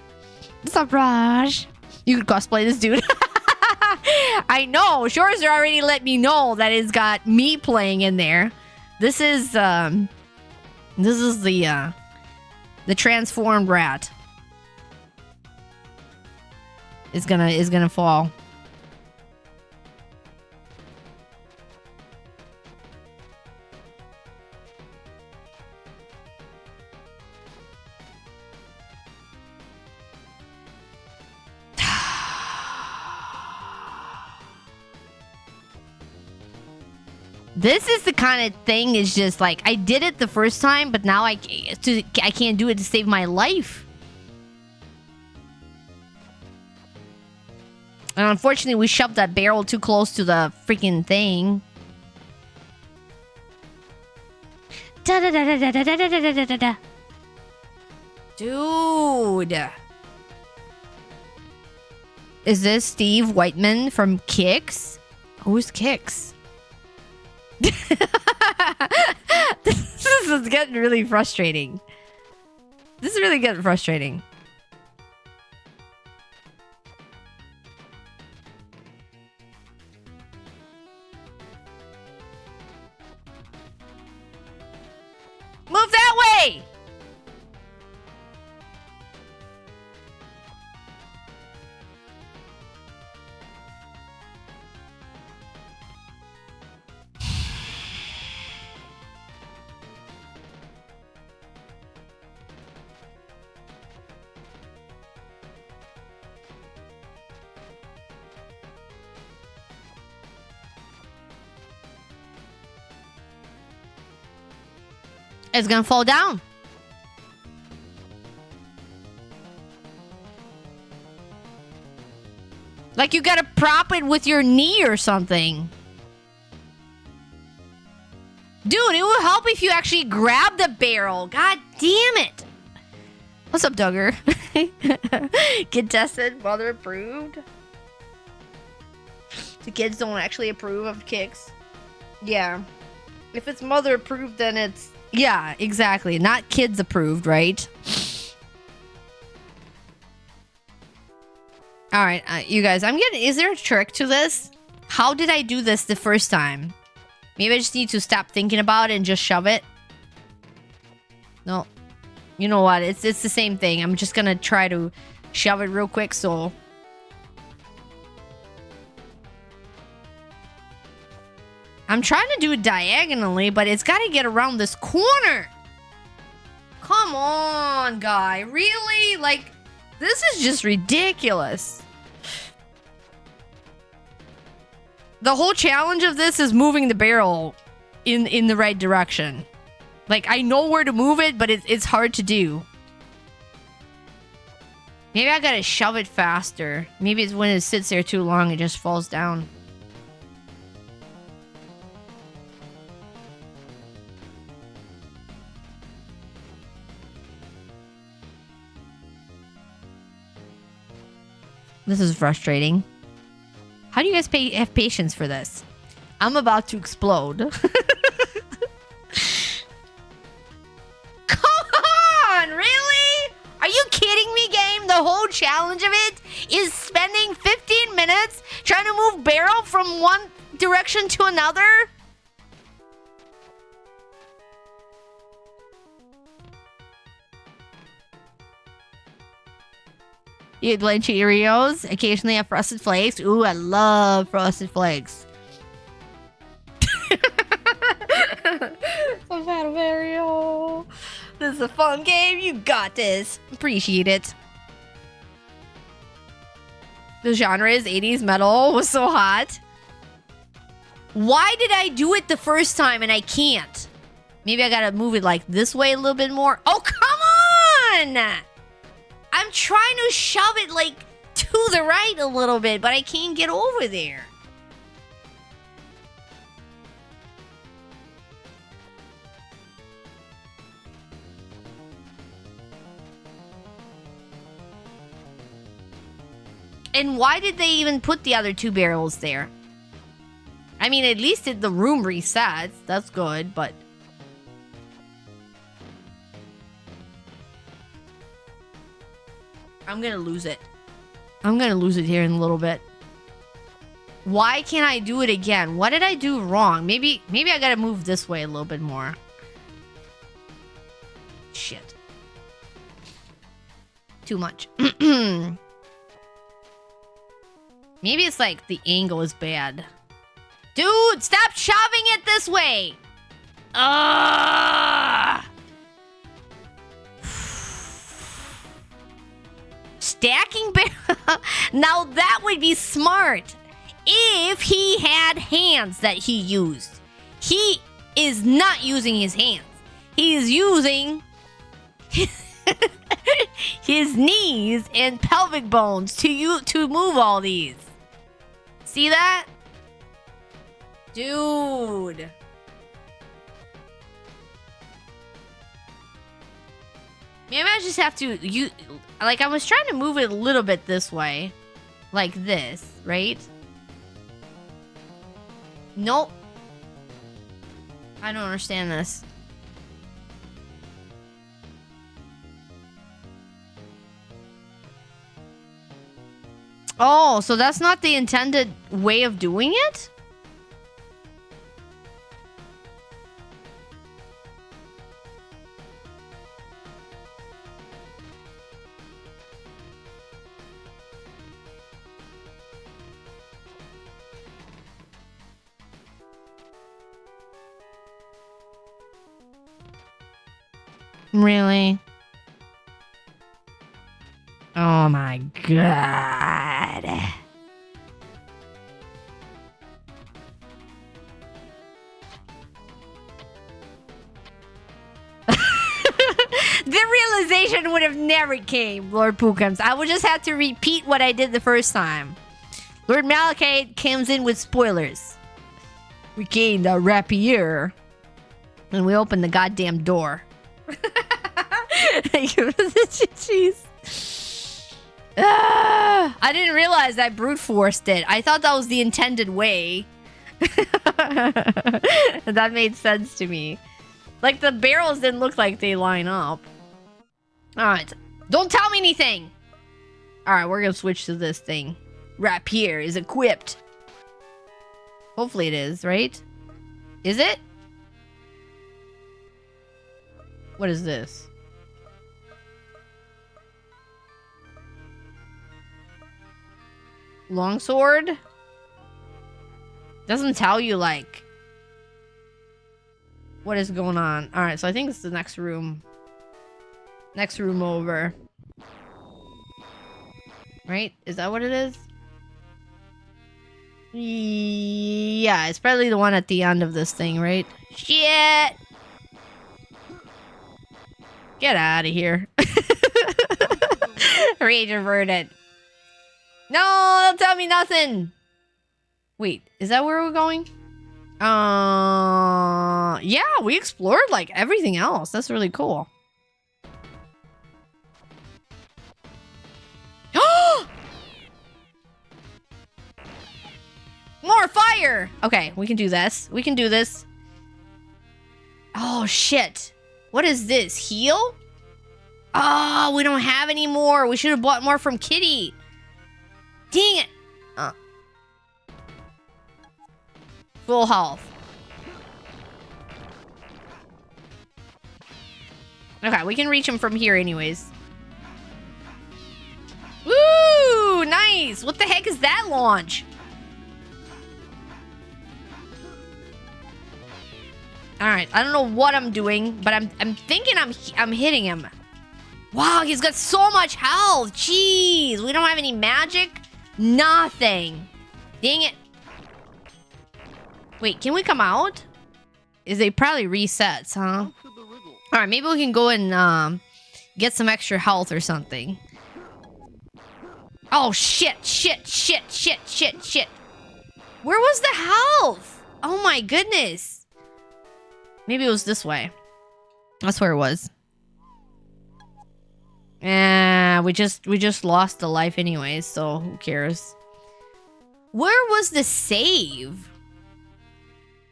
Surprise! You could cosplay this dude. I know. Shores already let me know that it's got me playing in there. This is the transformed rat. Is gonna fall. This is the kind of thing is just like, I did it the first time, but now I can't do it to save my life. And unfortunately, we shoved that barrel too close to the freaking thing. Da-da-da-da-da-da-da-da-da-da-da. Dude. Is this Steve Whiteman from Kicks? Who's Kicks? This is getting really frustrating. This is really getting frustrating. Move that way! It's gonna fall down. Like you gotta prop it with your knee or something. Dude, it will help if you actually grab the barrel. God damn it. What's up, Duggar? Kid tested, mother approved. The kids don't actually approve of kicks. Yeah. If it's mother approved, then it's... Yeah, exactly. Not kids approved, right? Alright, you guys, I'm getting... Is there a trick to this? How did I do this the first time? Maybe I just need to stop thinking about it and just shove it. No. You know what? It's the same thing. I'm just gonna try to shove it real quick, so... I'm trying to do it diagonally, but it's gotta get around this corner! Come on, guy. Really? Like, this is just ridiculous. The whole challenge of this is moving the barrel in the right direction. Like, I know where to move it, but it's hard to do. Maybe I gotta shove it faster. Maybe it's when it sits there too long, it just falls down. This is frustrating. How do you guys have patience for this? I'm about to explode. Come on, really? Are you kidding me, game? The whole challenge of it is spending 15 minutes trying to move barrel from one direction to another? You like Cheerios? Occasionally have Frosted Flakes. Ooh, I love Frosted Flakes. I've had a Mario. This is a fun game. You got this. Appreciate it. The genre is 80s metal. Was so hot. Why did I do it the first time and I can't? Maybe I gotta move it like this way a little bit more. Oh, come on! I'm trying to shove it like to the right a little bit, but I can't get over there. And why did they even put the other two barrels there? I mean, at least the room resets. That's good, but... I'm gonna lose it. I'm gonna lose it here in a little bit. Why can't I do it again? What did I do wrong? Maybe I gotta move this way a little bit more. Shit. Too much. Maybe it's like the angle is bad. Dude, stop shoving it this way! Stacking barrel. Now that would be smart if he had hands that he used. He is not using his hands. He is using his knees and pelvic bones to move all these. See that? Dude. Maybe I just have to like I was trying to move it a little bit this way. Like this, right? Nope. I don't understand this. Oh, so that's not the intended way of doing it? Really? Oh my god. The realization would have never came, Lord Pookums. I would just have to repeat what I did the first time. Lord Malachite comes in with spoilers. We gained a rapier. And we opened the goddamn door. Thank you for the cheese. I didn't realize I brute forced it. I thought that was the intended way. That made sense to me. Like the barrels didn't look like they line up. Alright. Don't tell me anything! Alright, we're gonna switch to this thing. Rapier is equipped. Hopefully it is, right? Is it? What is this? Longsword? Doesn't tell you, like, what is going on. Alright, so I think it's the next room. Next room over. Right? Is that what it is? Yeah, it's probably the one at the end of this thing, right? Shit! Get out of here. Rage averted. No, they'll tell me nothing. Wait, is that where we're going? Yeah, we explored like everything else. That's really cool. More fire! Okay, we can do this. We can do this. Oh, shit. What is this? Heal? Oh, we don't have any more. We should have bought more from Kitty. Dang it. Full health. Okay, we can reach him from here anyways. Woo! Nice! What the heck is that launch? Alright, I don't know what I'm doing, but I'm thinking I'm hitting him. Wow, he's got so much health. Jeez, we don't have any magic? Nothing. Dang it. Wait, can we come out? They probably resets, huh? Alright, maybe we can go and get some extra health or something. Oh, shit. Where was the health? Oh my goodness. Maybe it was this way. That's where it was. We just lost the life anyways, so who cares? Where was the save?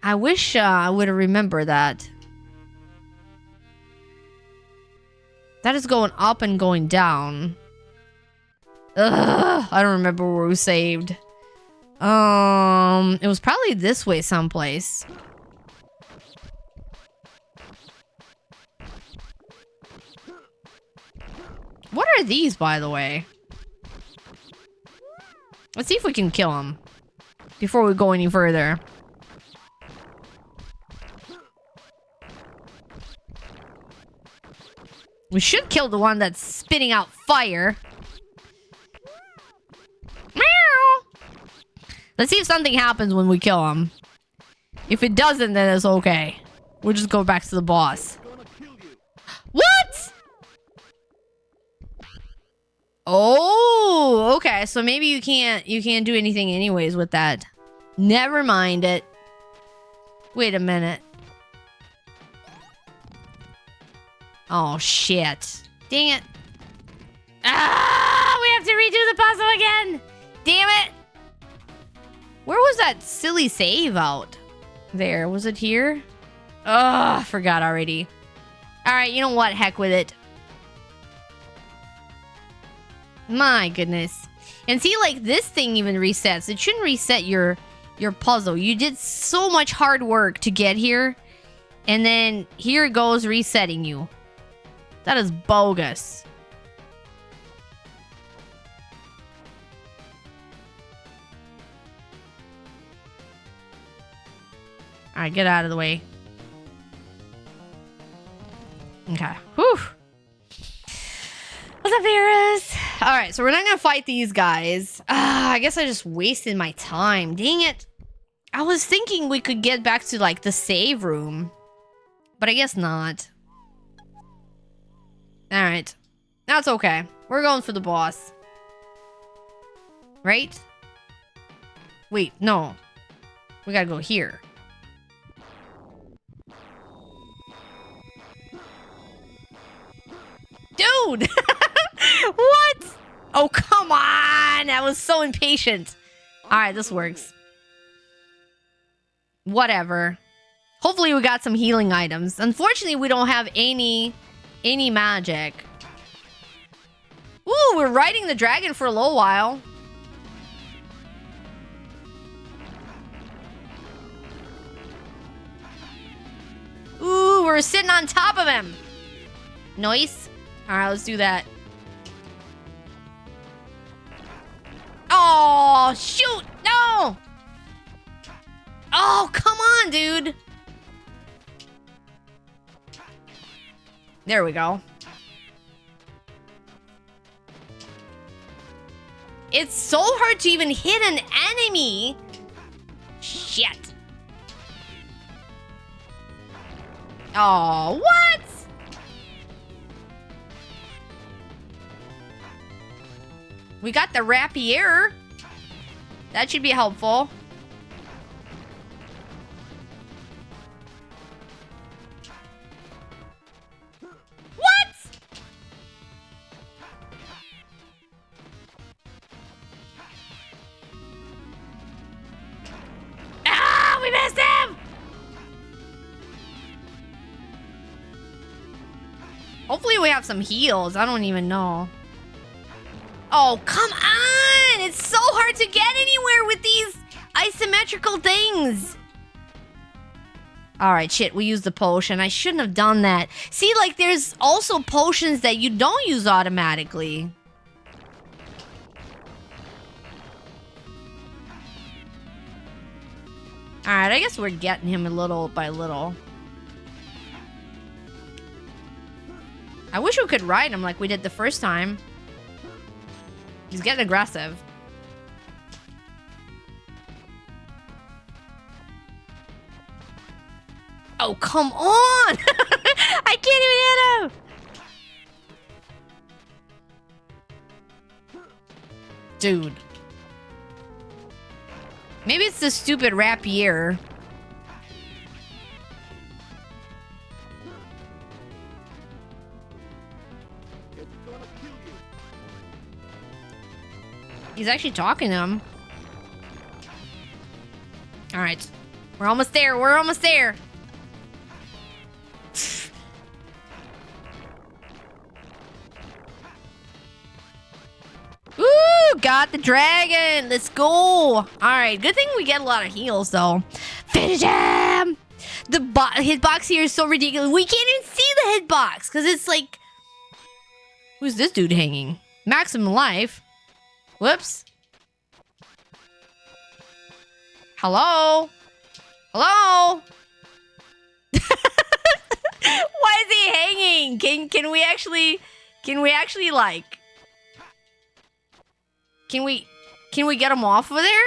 I wish I would have remembered that. That is going up and going down. Ugh, I don't remember where we saved. It was probably this way someplace. What are these, by the way? Let's see if we can kill them before we go any further. We should kill the one that's spitting out fire. Meow. Let's see if something happens when we kill him. If it doesn't, then it's okay. We'll just go back to the boss. What? Oh, okay. So maybe you can't do anything anyways with that. Never mind it. Wait a minute. Oh, shit. Dang it. Ah, we have to redo the puzzle again. Damn it. Where was that silly save out? There. Was it here? Oh, I forgot already. All right, you know what? Heck with it. My goodness. And see, like, this thing even resets. It shouldn't reset your puzzle. You did so much hard work to get here. And then here it goes resetting you. That is bogus. Alright, get out of the way. Okay. Whew. What's up, heroes? Alright, so we're not gonna fight these guys. I guess I just wasted my time. Dang it. I was thinking we could get back to, like, the save room. But I guess not. Alright. That's okay. We're going for the boss. Right? Wait, no. We gotta go here. Dude! What? Oh, come on! I was so impatient. Alright, this works. Whatever. Hopefully we got some healing items. Unfortunately, we don't have any magic. Ooh, we're riding the dragon for a little while. Ooh, we're sitting on top of him. Nice. Alright, let's do that. Oh, shoot! No! Oh, come on, dude. There we go. It's so hard to even hit an enemy. Shit. Oh, what? We got the rapier. That should be helpful. What? Ah, we missed him! Hopefully we have some heals. I don't even know. Oh, come on! It's so hard to get anywhere with these isometrical things. All right, shit, we used the potion. I shouldn't have done that. See, like, there's also potions that you don't use automatically. All right, I guess we're getting him a little by little. I wish we could ride him like we did the first time. He's getting aggressive. Oh, come on! I can't even hit him! Dude. Maybe it's the stupid rapier. He's actually talking to him. All right. We're almost there. We're almost there. Woo! Got the dragon. Let's go. All right. Good thing we get a lot of heals, though. Finish him. The hitbox here is so ridiculous. We can't even see the hitbox because it's like... Who's this dude hanging? Maximum life. Whoops. Hello? Hello? Why is he hanging? Can we actually like can we get him off of there?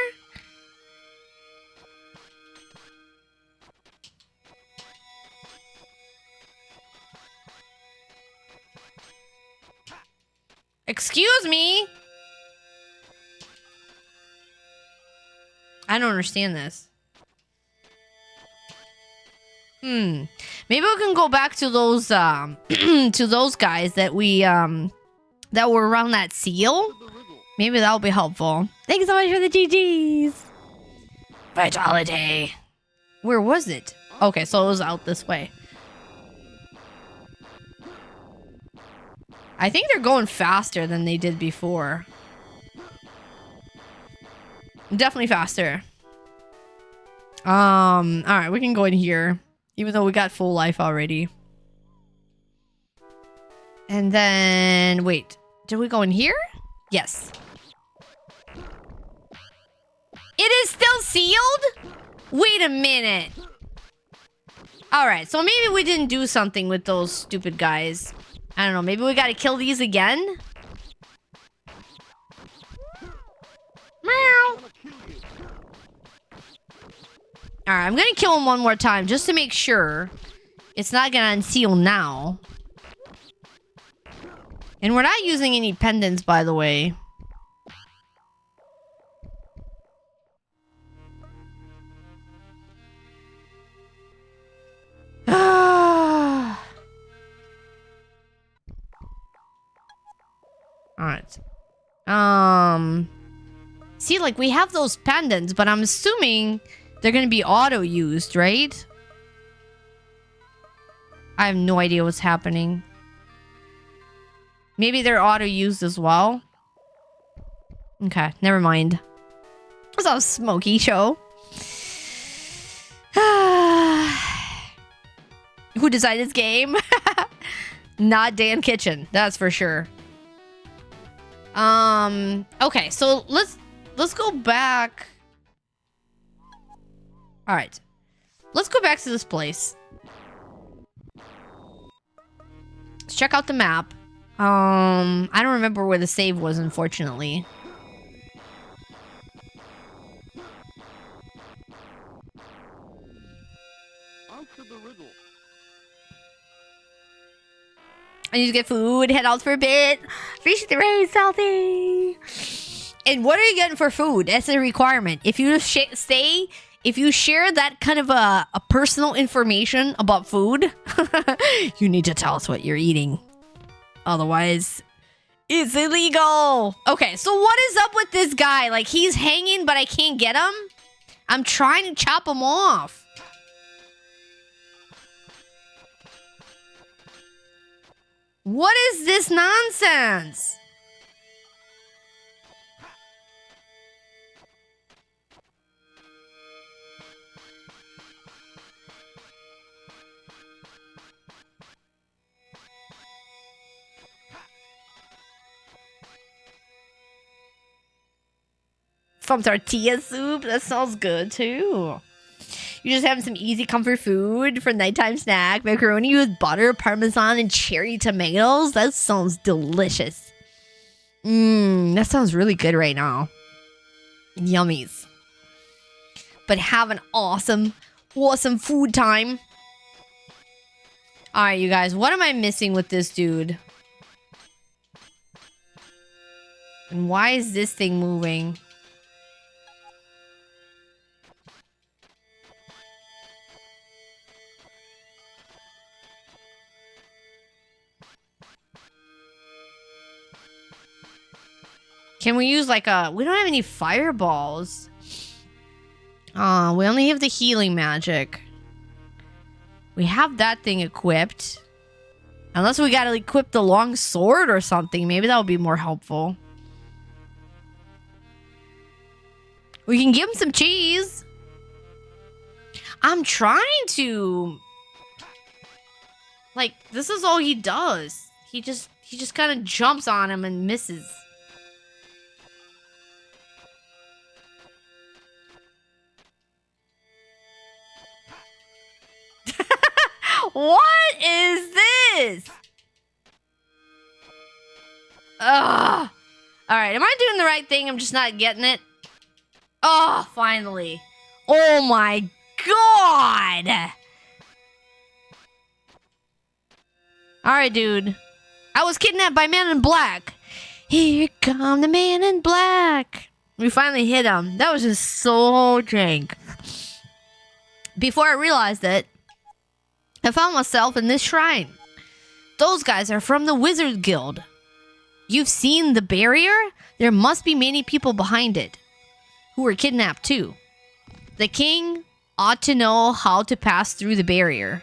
Excuse me? I don't understand this. Maybe we can go back to those to those guys that we that were around that seal. Maybe that'll be helpful. Thanks so much for the GGs. Vitality. Where was it? Okay, so it was out this way. I think they're going faster than they did before. Definitely faster. All right, we can go in here, even though we got full life already. And then, wait, did we go in here? Yes. It is still sealed? Wait a minute. All right, so maybe we didn't do something with those stupid guys. I don't know, maybe we gotta kill these again? Meow. Alright, I'm gonna kill him one more time just to make sure it's not gonna unseal now. And we're not using any pendants, by the way. Alright. See, like, we have those pendants, but I'm assuming they're gonna be auto-used, right? I have no idea what's happening. Maybe they're auto-used as well? Okay, never mind. It's a smoky show. Who designed this game? Not Dan Kitchen, that's for sure. Okay, so let's go back. All right, let's go back to this place. Let's check out the map. I don't remember where the save was, unfortunately. I need to get food. Head out for a bit. Reach the race, Salty. And what are you getting for food? That's a requirement. If you if you share that kind of a personal information about food, you need to tell us what you're eating. Otherwise, it's illegal. Okay, so what is up with this guy? Like, he's hanging, but I can't get him? I'm trying to chop him off. What is this nonsense? Some tortilla soup. That sounds good too. You're just having some easy comfort food for nighttime snack. Macaroni with butter, parmesan, and cherry tomatoes. That sounds delicious. That sounds really good right now. Yummies. But have an awesome food time. Alright, you guys. What am I missing with this dude? And why is this thing moving? Can we use like a... We don't have any fireballs. We only have the healing magic. We have that thing equipped. Unless we gotta equip the long sword or something. Maybe that would be more helpful. We can give him some cheese. I'm trying to... Like, this is all he does. He just kind of jumps on him and misses. What is this? Ugh. Alright, am I doing the right thing? I'm just not getting it. Oh, finally. Oh my god. Alright, dude. I was kidnapped by Men in Black. Here come the Man in Black. We finally hit him. That was just so jank. Before I realized it, I found myself in this shrine. Those guys are from the Wizard Guild. You've seen the barrier? There must be many people behind it who were kidnapped too. The king ought to know how to pass through the barrier.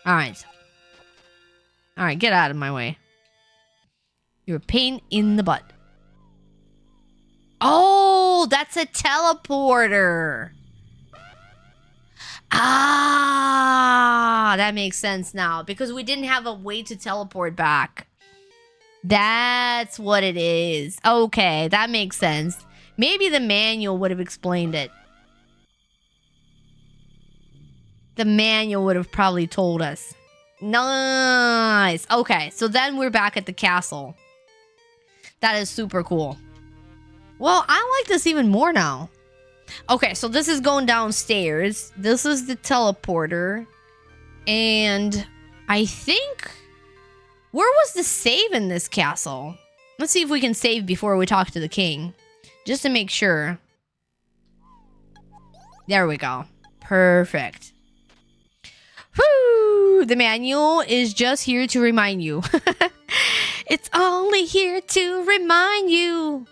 Alright. Alright, get out of my way. You're a pain in the butt. Oh, that's a teleporter. Ah, that makes sense now. Because we didn't have a way to teleport back. That's what it is. Okay, that makes sense. Maybe the manual would have explained it. The manual would have probably told us. Nice. Okay, so then we're back at the castle. That is super cool. Well, I like this even more now. Okay, so this is going downstairs. This is the teleporter. And I think... Where was the save in this castle? Let's see if we can save before we talk to the king. Just to make sure. There we go. Perfect. Whoo! The manual is just here to remind you. It's only here to remind you.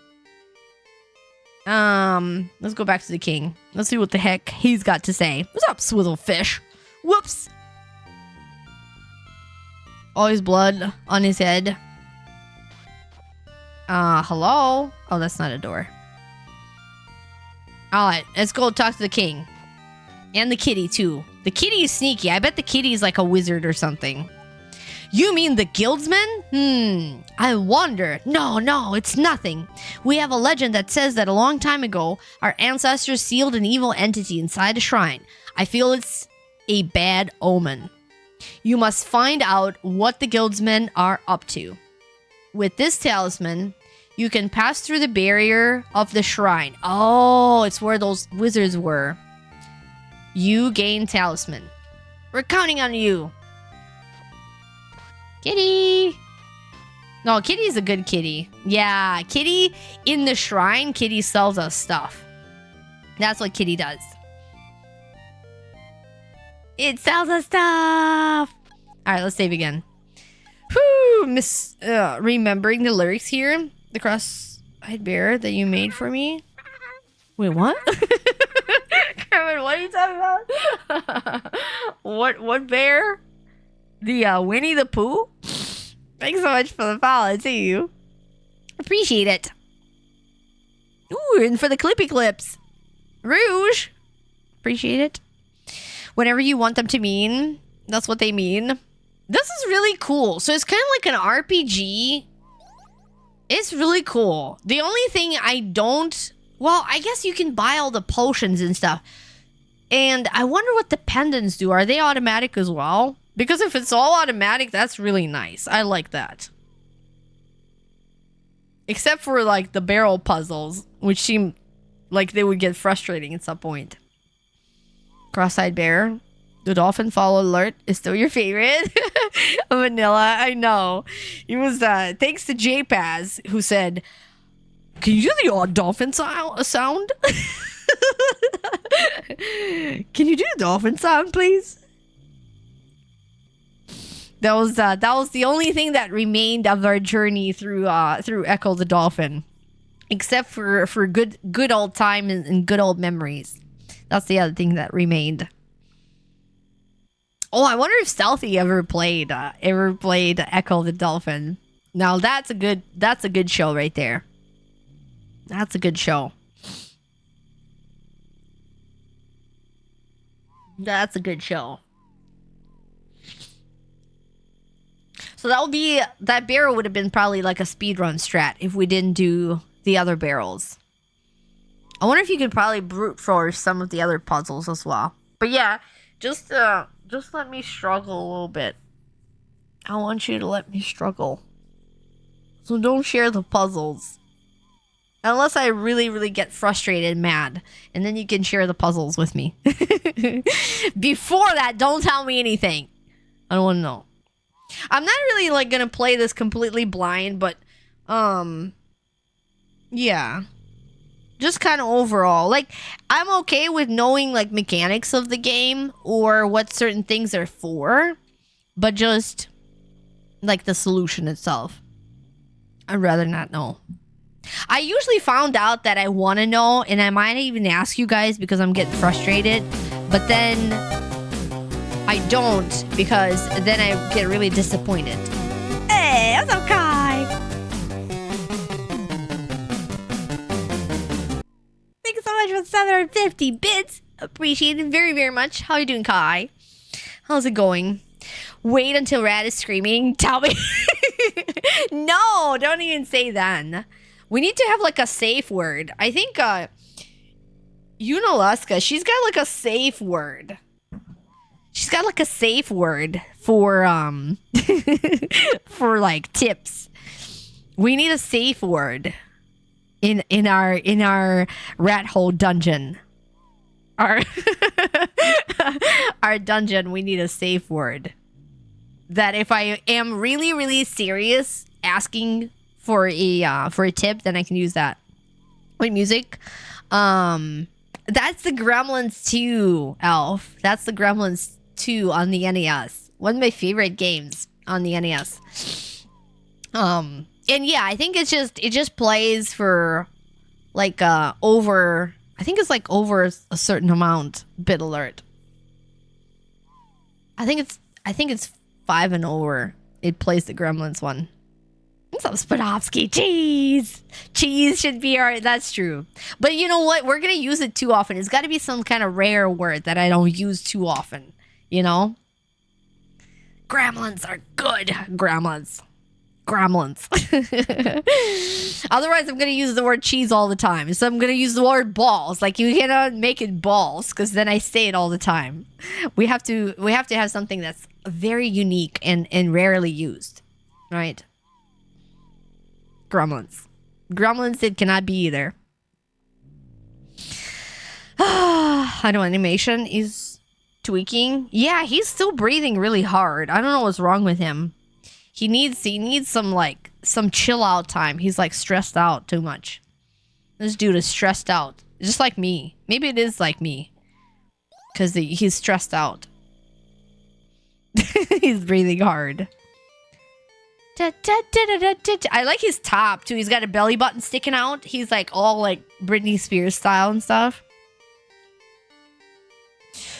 Let's go back to the king. Let's see what the heck he's got to say. What's up, Swizzlefish? Whoops. All his blood on his head. Hello? Oh, that's not a door. Alright, let's go talk to the king. And the kitty, too. The kitty is sneaky. I bet the kitty is like a wizard or something. You mean the guildsmen? I wonder. No, it's nothing. We have a legend that says that a long time ago, our ancestors sealed an evil entity inside a shrine. I feel it's a bad omen. You must find out what the guildsmen are up to. With this talisman, you can pass through the barrier of the shrine. Oh, it's where those wizards were. You gain talisman. We're counting on you. Kitty. No, Kitty's a good kitty. Yeah, Kitty in the shrine, Kitty sells us stuff. That's what Kitty does. It sells us stuff. All right, let's save again. Whew, remembering the lyrics here. The cross-eyed bear that you made for me. Wait, what? Kevin, what are you talking about? What bear? The Winnie the Pooh? Thanks so much for the follow, too. Appreciate it. Ooh, and for the clippy clips. Rouge. Appreciate it. Whatever you want them to mean, that's what they mean. This is really cool. So it's kind of like an RPG. It's really cool. The only thing I don't... Well, I guess you can buy all the potions and stuff. And I wonder what the pendants do. Are they automatic as well? Because if it's all automatic, that's really nice. I like that. Except for, like, the barrel puzzles, which seem like they would get frustrating at some point. Cross-eyed bear. The dolphin follow alert is still your favorite. Vanilla, I know. It was, thanks to JPaz, who said, can you do the odd dolphin sound? Can you do the dolphin sound, please? That was the only thing that remained of our journey through Echo the Dolphin, except for good old time and good old memories. That's the other thing that remained. Oh, I wonder if Stealthy ever played Echo the Dolphin. Now that's a good show right there. That's a good show. That's a good show. So that barrel would have been probably like a speedrun strat if we didn't do the other barrels. I wonder if you could probably brute force some of the other puzzles as well. But yeah, just let me struggle a little bit. I want you to let me struggle. So don't share the puzzles. Unless I really, really get frustrated and mad. And then you can share the puzzles with me. Before that, don't tell me anything. I don't want to know. I'm not really, like, gonna play this completely blind, but, yeah. Just kind of overall. Like, I'm okay with knowing, like, mechanics of the game or what certain things are for, but just, like, the solution itself. I'd rather not know. I usually found out that I want to know, and I might even ask you guys because I'm getting frustrated, but then I don't, because then I get really disappointed. Hey, what's up, Kai? Thank you so much for 750 bits. Appreciate it very, very much. How are you doing, Kai? How's it going? Wait until Rad is screaming. Tell me. No, don't even say that. We need to have, like, a safe word. I think, Unalaska, she's got, like, a safe word. She's got, like, a safe word for, for, like, tips. We need a safe word in our rat hole dungeon. Our dungeon, we need a safe word. That if I am really, really serious asking for a tip, then I can use that. Wait, music? That's the Gremlins 2, Elf. That's the Gremlins 2 on the NES. One of my favorite games on the NES. And yeah, I think it just plays for like over, I think it's like over a certain amount bit alert. I think it's 5 and over. It plays the Gremlins one. What's up, Spadovsky? Cheese should be alright. That's true. But you know what? We're gonna use it too often. It's got to be some kind of rare word that I don't use too often. You know? Gremlins are good. Gremlins. Otherwise, I'm gonna use the word cheese all the time. So I'm gonna use the word balls. Like, you cannot make it balls because then I say it all the time. We have to have something that's very unique and rarely used, right? Gremlins, it cannot be either. I know animation is tweaking. Yeah, he's still breathing really hard. I don't know what's wrong with him. He needs some chill out time. He's like stressed out too much. This dude is stressed out. Just like me. Maybe it is like me. Because he's stressed out. He's breathing hard. I like his top too. He's got a belly button sticking out. He's like all like Britney Spears style and stuff.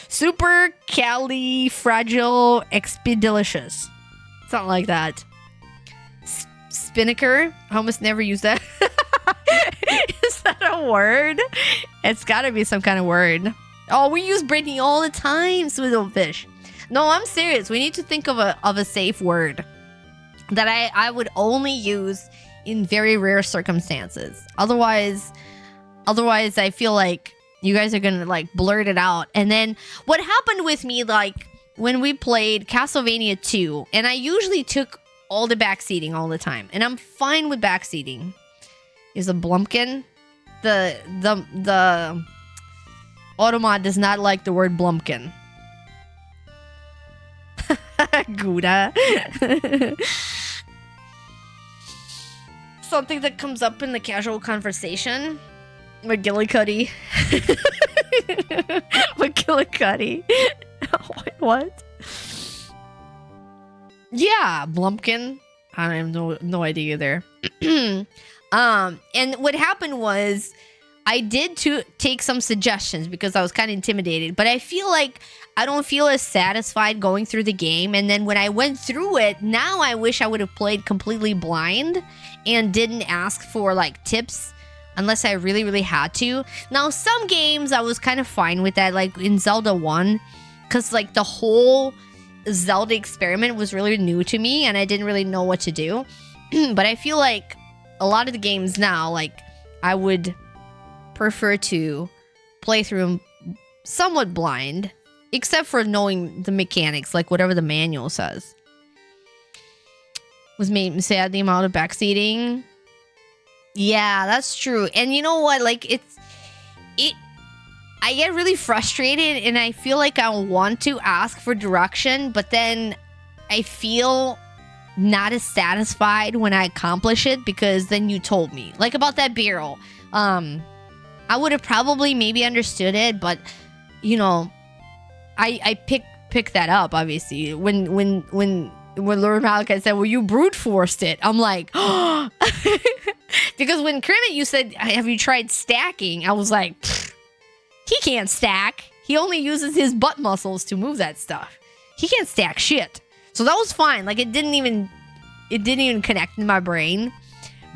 Super califragilisticexpialidocious. Something like that. Spinnaker. I almost never use that. Is that a word? It's gotta be some kind of word. Oh, we use Britney all the time, Swizzlefish. No, I'm serious. We need to think of a safe word that I would only use in very rare circumstances. Otherwise I feel like you guys are gonna like blurt it out. And then what happened with me, like when we played Castlevania 2, and I usually took all the backseating all the time, and I'm fine with backseating. Is a Blumpkin? The Automod does not like the word Blumpkin. Gouda. Something that comes up in the casual conversation. McGillicuddy. McGillicuddy. What? Yeah, Blumpkin. I have no idea there. And what happened was I did take some suggestions because I was kind of intimidated, but I feel like I don't feel as satisfied going through the game. And then when I went through it, now I wish I would have played completely blind and didn't ask for like tips unless I really, really had to. Now, some games I was kind of fine with that, like in Zelda 1, because like the whole Zelda experiment was really new to me and I didn't really know what to do. But I feel like a lot of the games now, like I would prefer to play through them somewhat blind, except for knowing the mechanics, like whatever the manual says. Was made sad the amount of backseating. Yeah, that's true. And you know what? Like I get really frustrated and I feel like I want to ask for direction, but then I feel not as satisfied when I accomplish it because then you told me. Like about that barrel. I would have probably maybe understood it, but you know, I pick that up obviously. When Lord Malachi said, well, you brute forced it. I'm like, oh. Because when Kermit, you said, have you tried stacking? I was like, he can't stack. He only uses his butt muscles to move that stuff. He can't stack shit. So that was fine. Like it didn't even connect in my brain.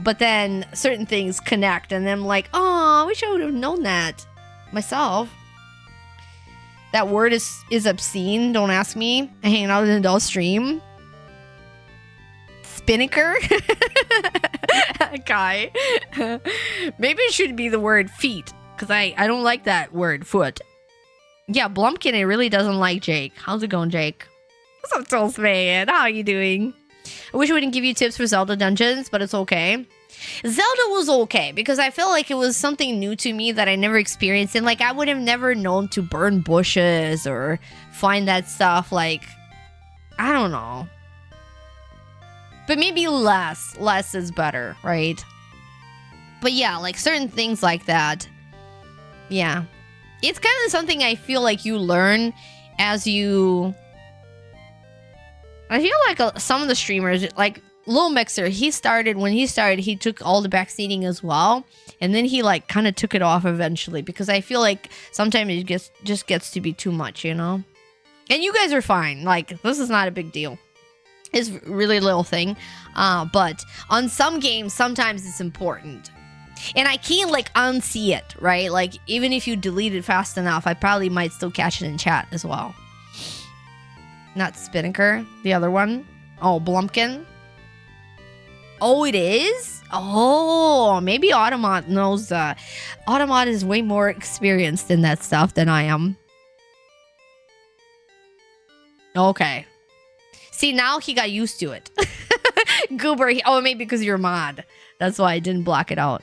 But then certain things connect and then I'm like, oh, I wish I would have known that myself. That word is obscene. Don't ask me. I hang out in an adult stream. Spinnaker? Guy. Maybe it should be the word feet. Because I don't like that word, foot. Yeah, Blumpkin, it really doesn't like Jake. How's it going, Jake? What's up, Toast Man? How are you doing? I wish I wouldn't give you tips for Zelda dungeons, but it's okay. Zelda was okay because I felt like it was something new to me that I never experienced. And like I would have never known to burn bushes or find that stuff. Like, I don't know. But maybe less. Less is better, right? But yeah, like certain things like that. Yeah. It's kind of something I feel like you learn as you... I feel like some of the streamers, like Lil Mixer, when he started, he took all the backseating as well. And then he like kind of took it off eventually because I feel like sometimes it just gets to be too much, you know? And you guys are fine. Like, this is not a big deal. It's really a little thing. But on some games, sometimes it's important. And I can't like unsee it, right? Like, even if you delete it fast enough, I probably might still catch it in chat as well. Not Spinnaker, the other one. Oh, Blumpkin. Oh, it is? Oh, maybe Automod knows. Automod is way more experienced in that stuff than I am. Okay. See, now he got used to it. Goober. Oh, maybe because you're a mod. That's why I didn't block it out.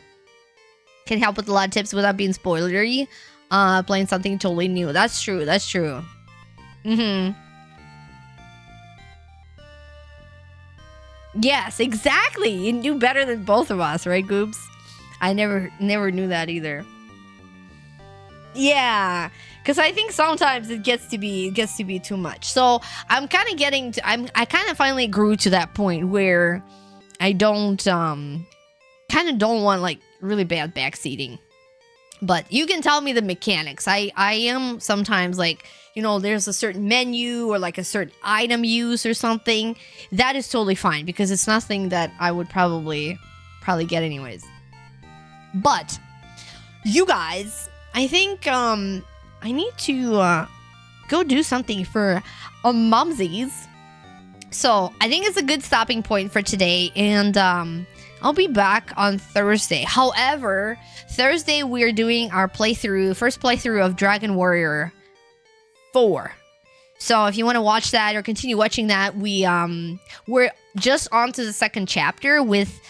Can help with a lot of tips without being spoilery. Playing something totally new. That's true. That's true. Mm-hmm. Yes, exactly. You knew better than both of us, right, Goobs? I never knew that either. Yeah, because I think sometimes it gets to be too much. So I'm kind of I kind of finally grew to that point where I don't kind of don't want like really bad backseating. But you can tell me the mechanics. I am sometimes like, you know, there's a certain menu or like a certain item use or something. That is totally fine because it's nothing that I would probably get anyways. But you guys, I think I need to go do something for momsies. So I think it's a good stopping point for today, and I'll be back on Thursday. However, Thursday we're doing our first playthrough of Dragon Warrior 4. So if you want to watch that or continue watching that, we're just on to the second chapter with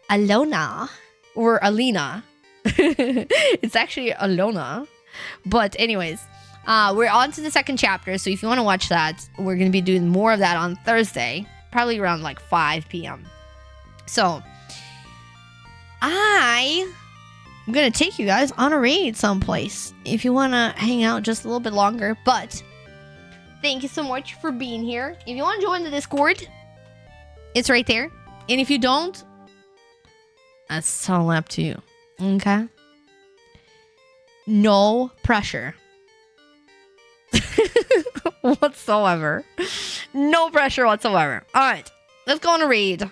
Alona or Alina. It's actually Alona. But anyways, we're on to the second chapter. So if you want to watch that, we're going to be doing more of that on Thursday, probably around like 5 p.m. So I'm going to take you guys on a raid someplace if you want to hang out just a little bit longer. But thank you so much for being here. If you want to join the Discord, it's right there. And if you don't, that's totally up to you. Okay? No pressure. Whatsoever. No pressure whatsoever. Alright, let's go on a raid.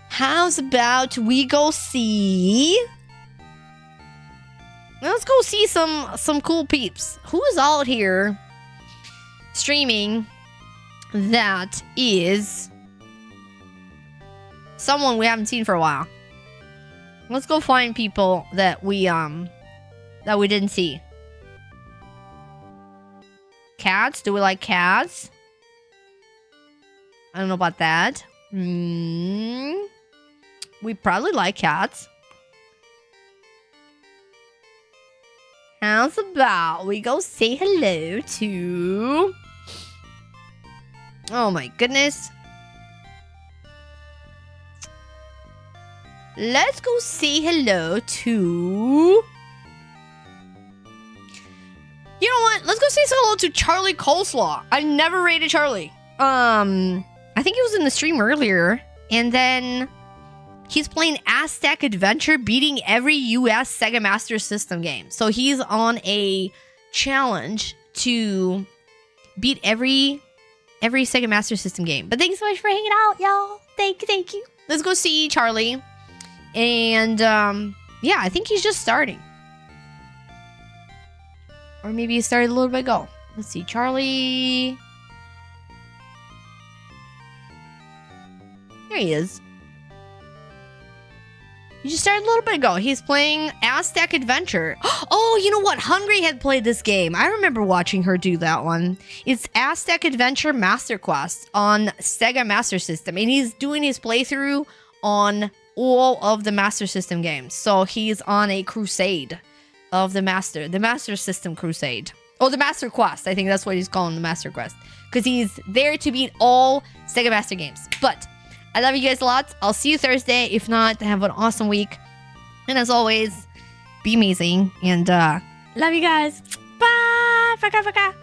How's about we go see... Let's go see some cool peeps. Who is out here streaming that is someone we haven't seen for a while? Let's go find people that we didn't see. Cats? Do we like cats? I don't know about that. We probably like cats. How's about we go say hello to... Oh my goodness. Let's go say hello to... You know what? Let's go say hello to Charlie Coleslaw. I never rated Charlie. I think he was in the stream earlier. And then he's playing Aztec Adventure, beating every US Sega Master System game. So he's on a challenge to beat every Sega Master System game. But thanks so much for hanging out, y'all. Thank you. Let's go see Charlie. And yeah, I think he's just starting. Or maybe he started a little bit ago. Let's see, Charlie. There he is. He just started a little bit ago. He's playing Aztec Adventure. Oh, you know what? Hungry had played this game. I remember watching her do that one. It's Aztec Adventure Master Quest on Sega Master System. And he's doing his playthrough on all of the Master System games. So he's on a crusade of the Master System crusade. Oh, the Master Quest. I think that's what he's calling the Master Quest. Because he's there to beat all Sega Master games. But I love you guys a lot. I'll see you Thursday. If not, have an awesome week. And as always, be amazing. And love you guys. Bye. Paka.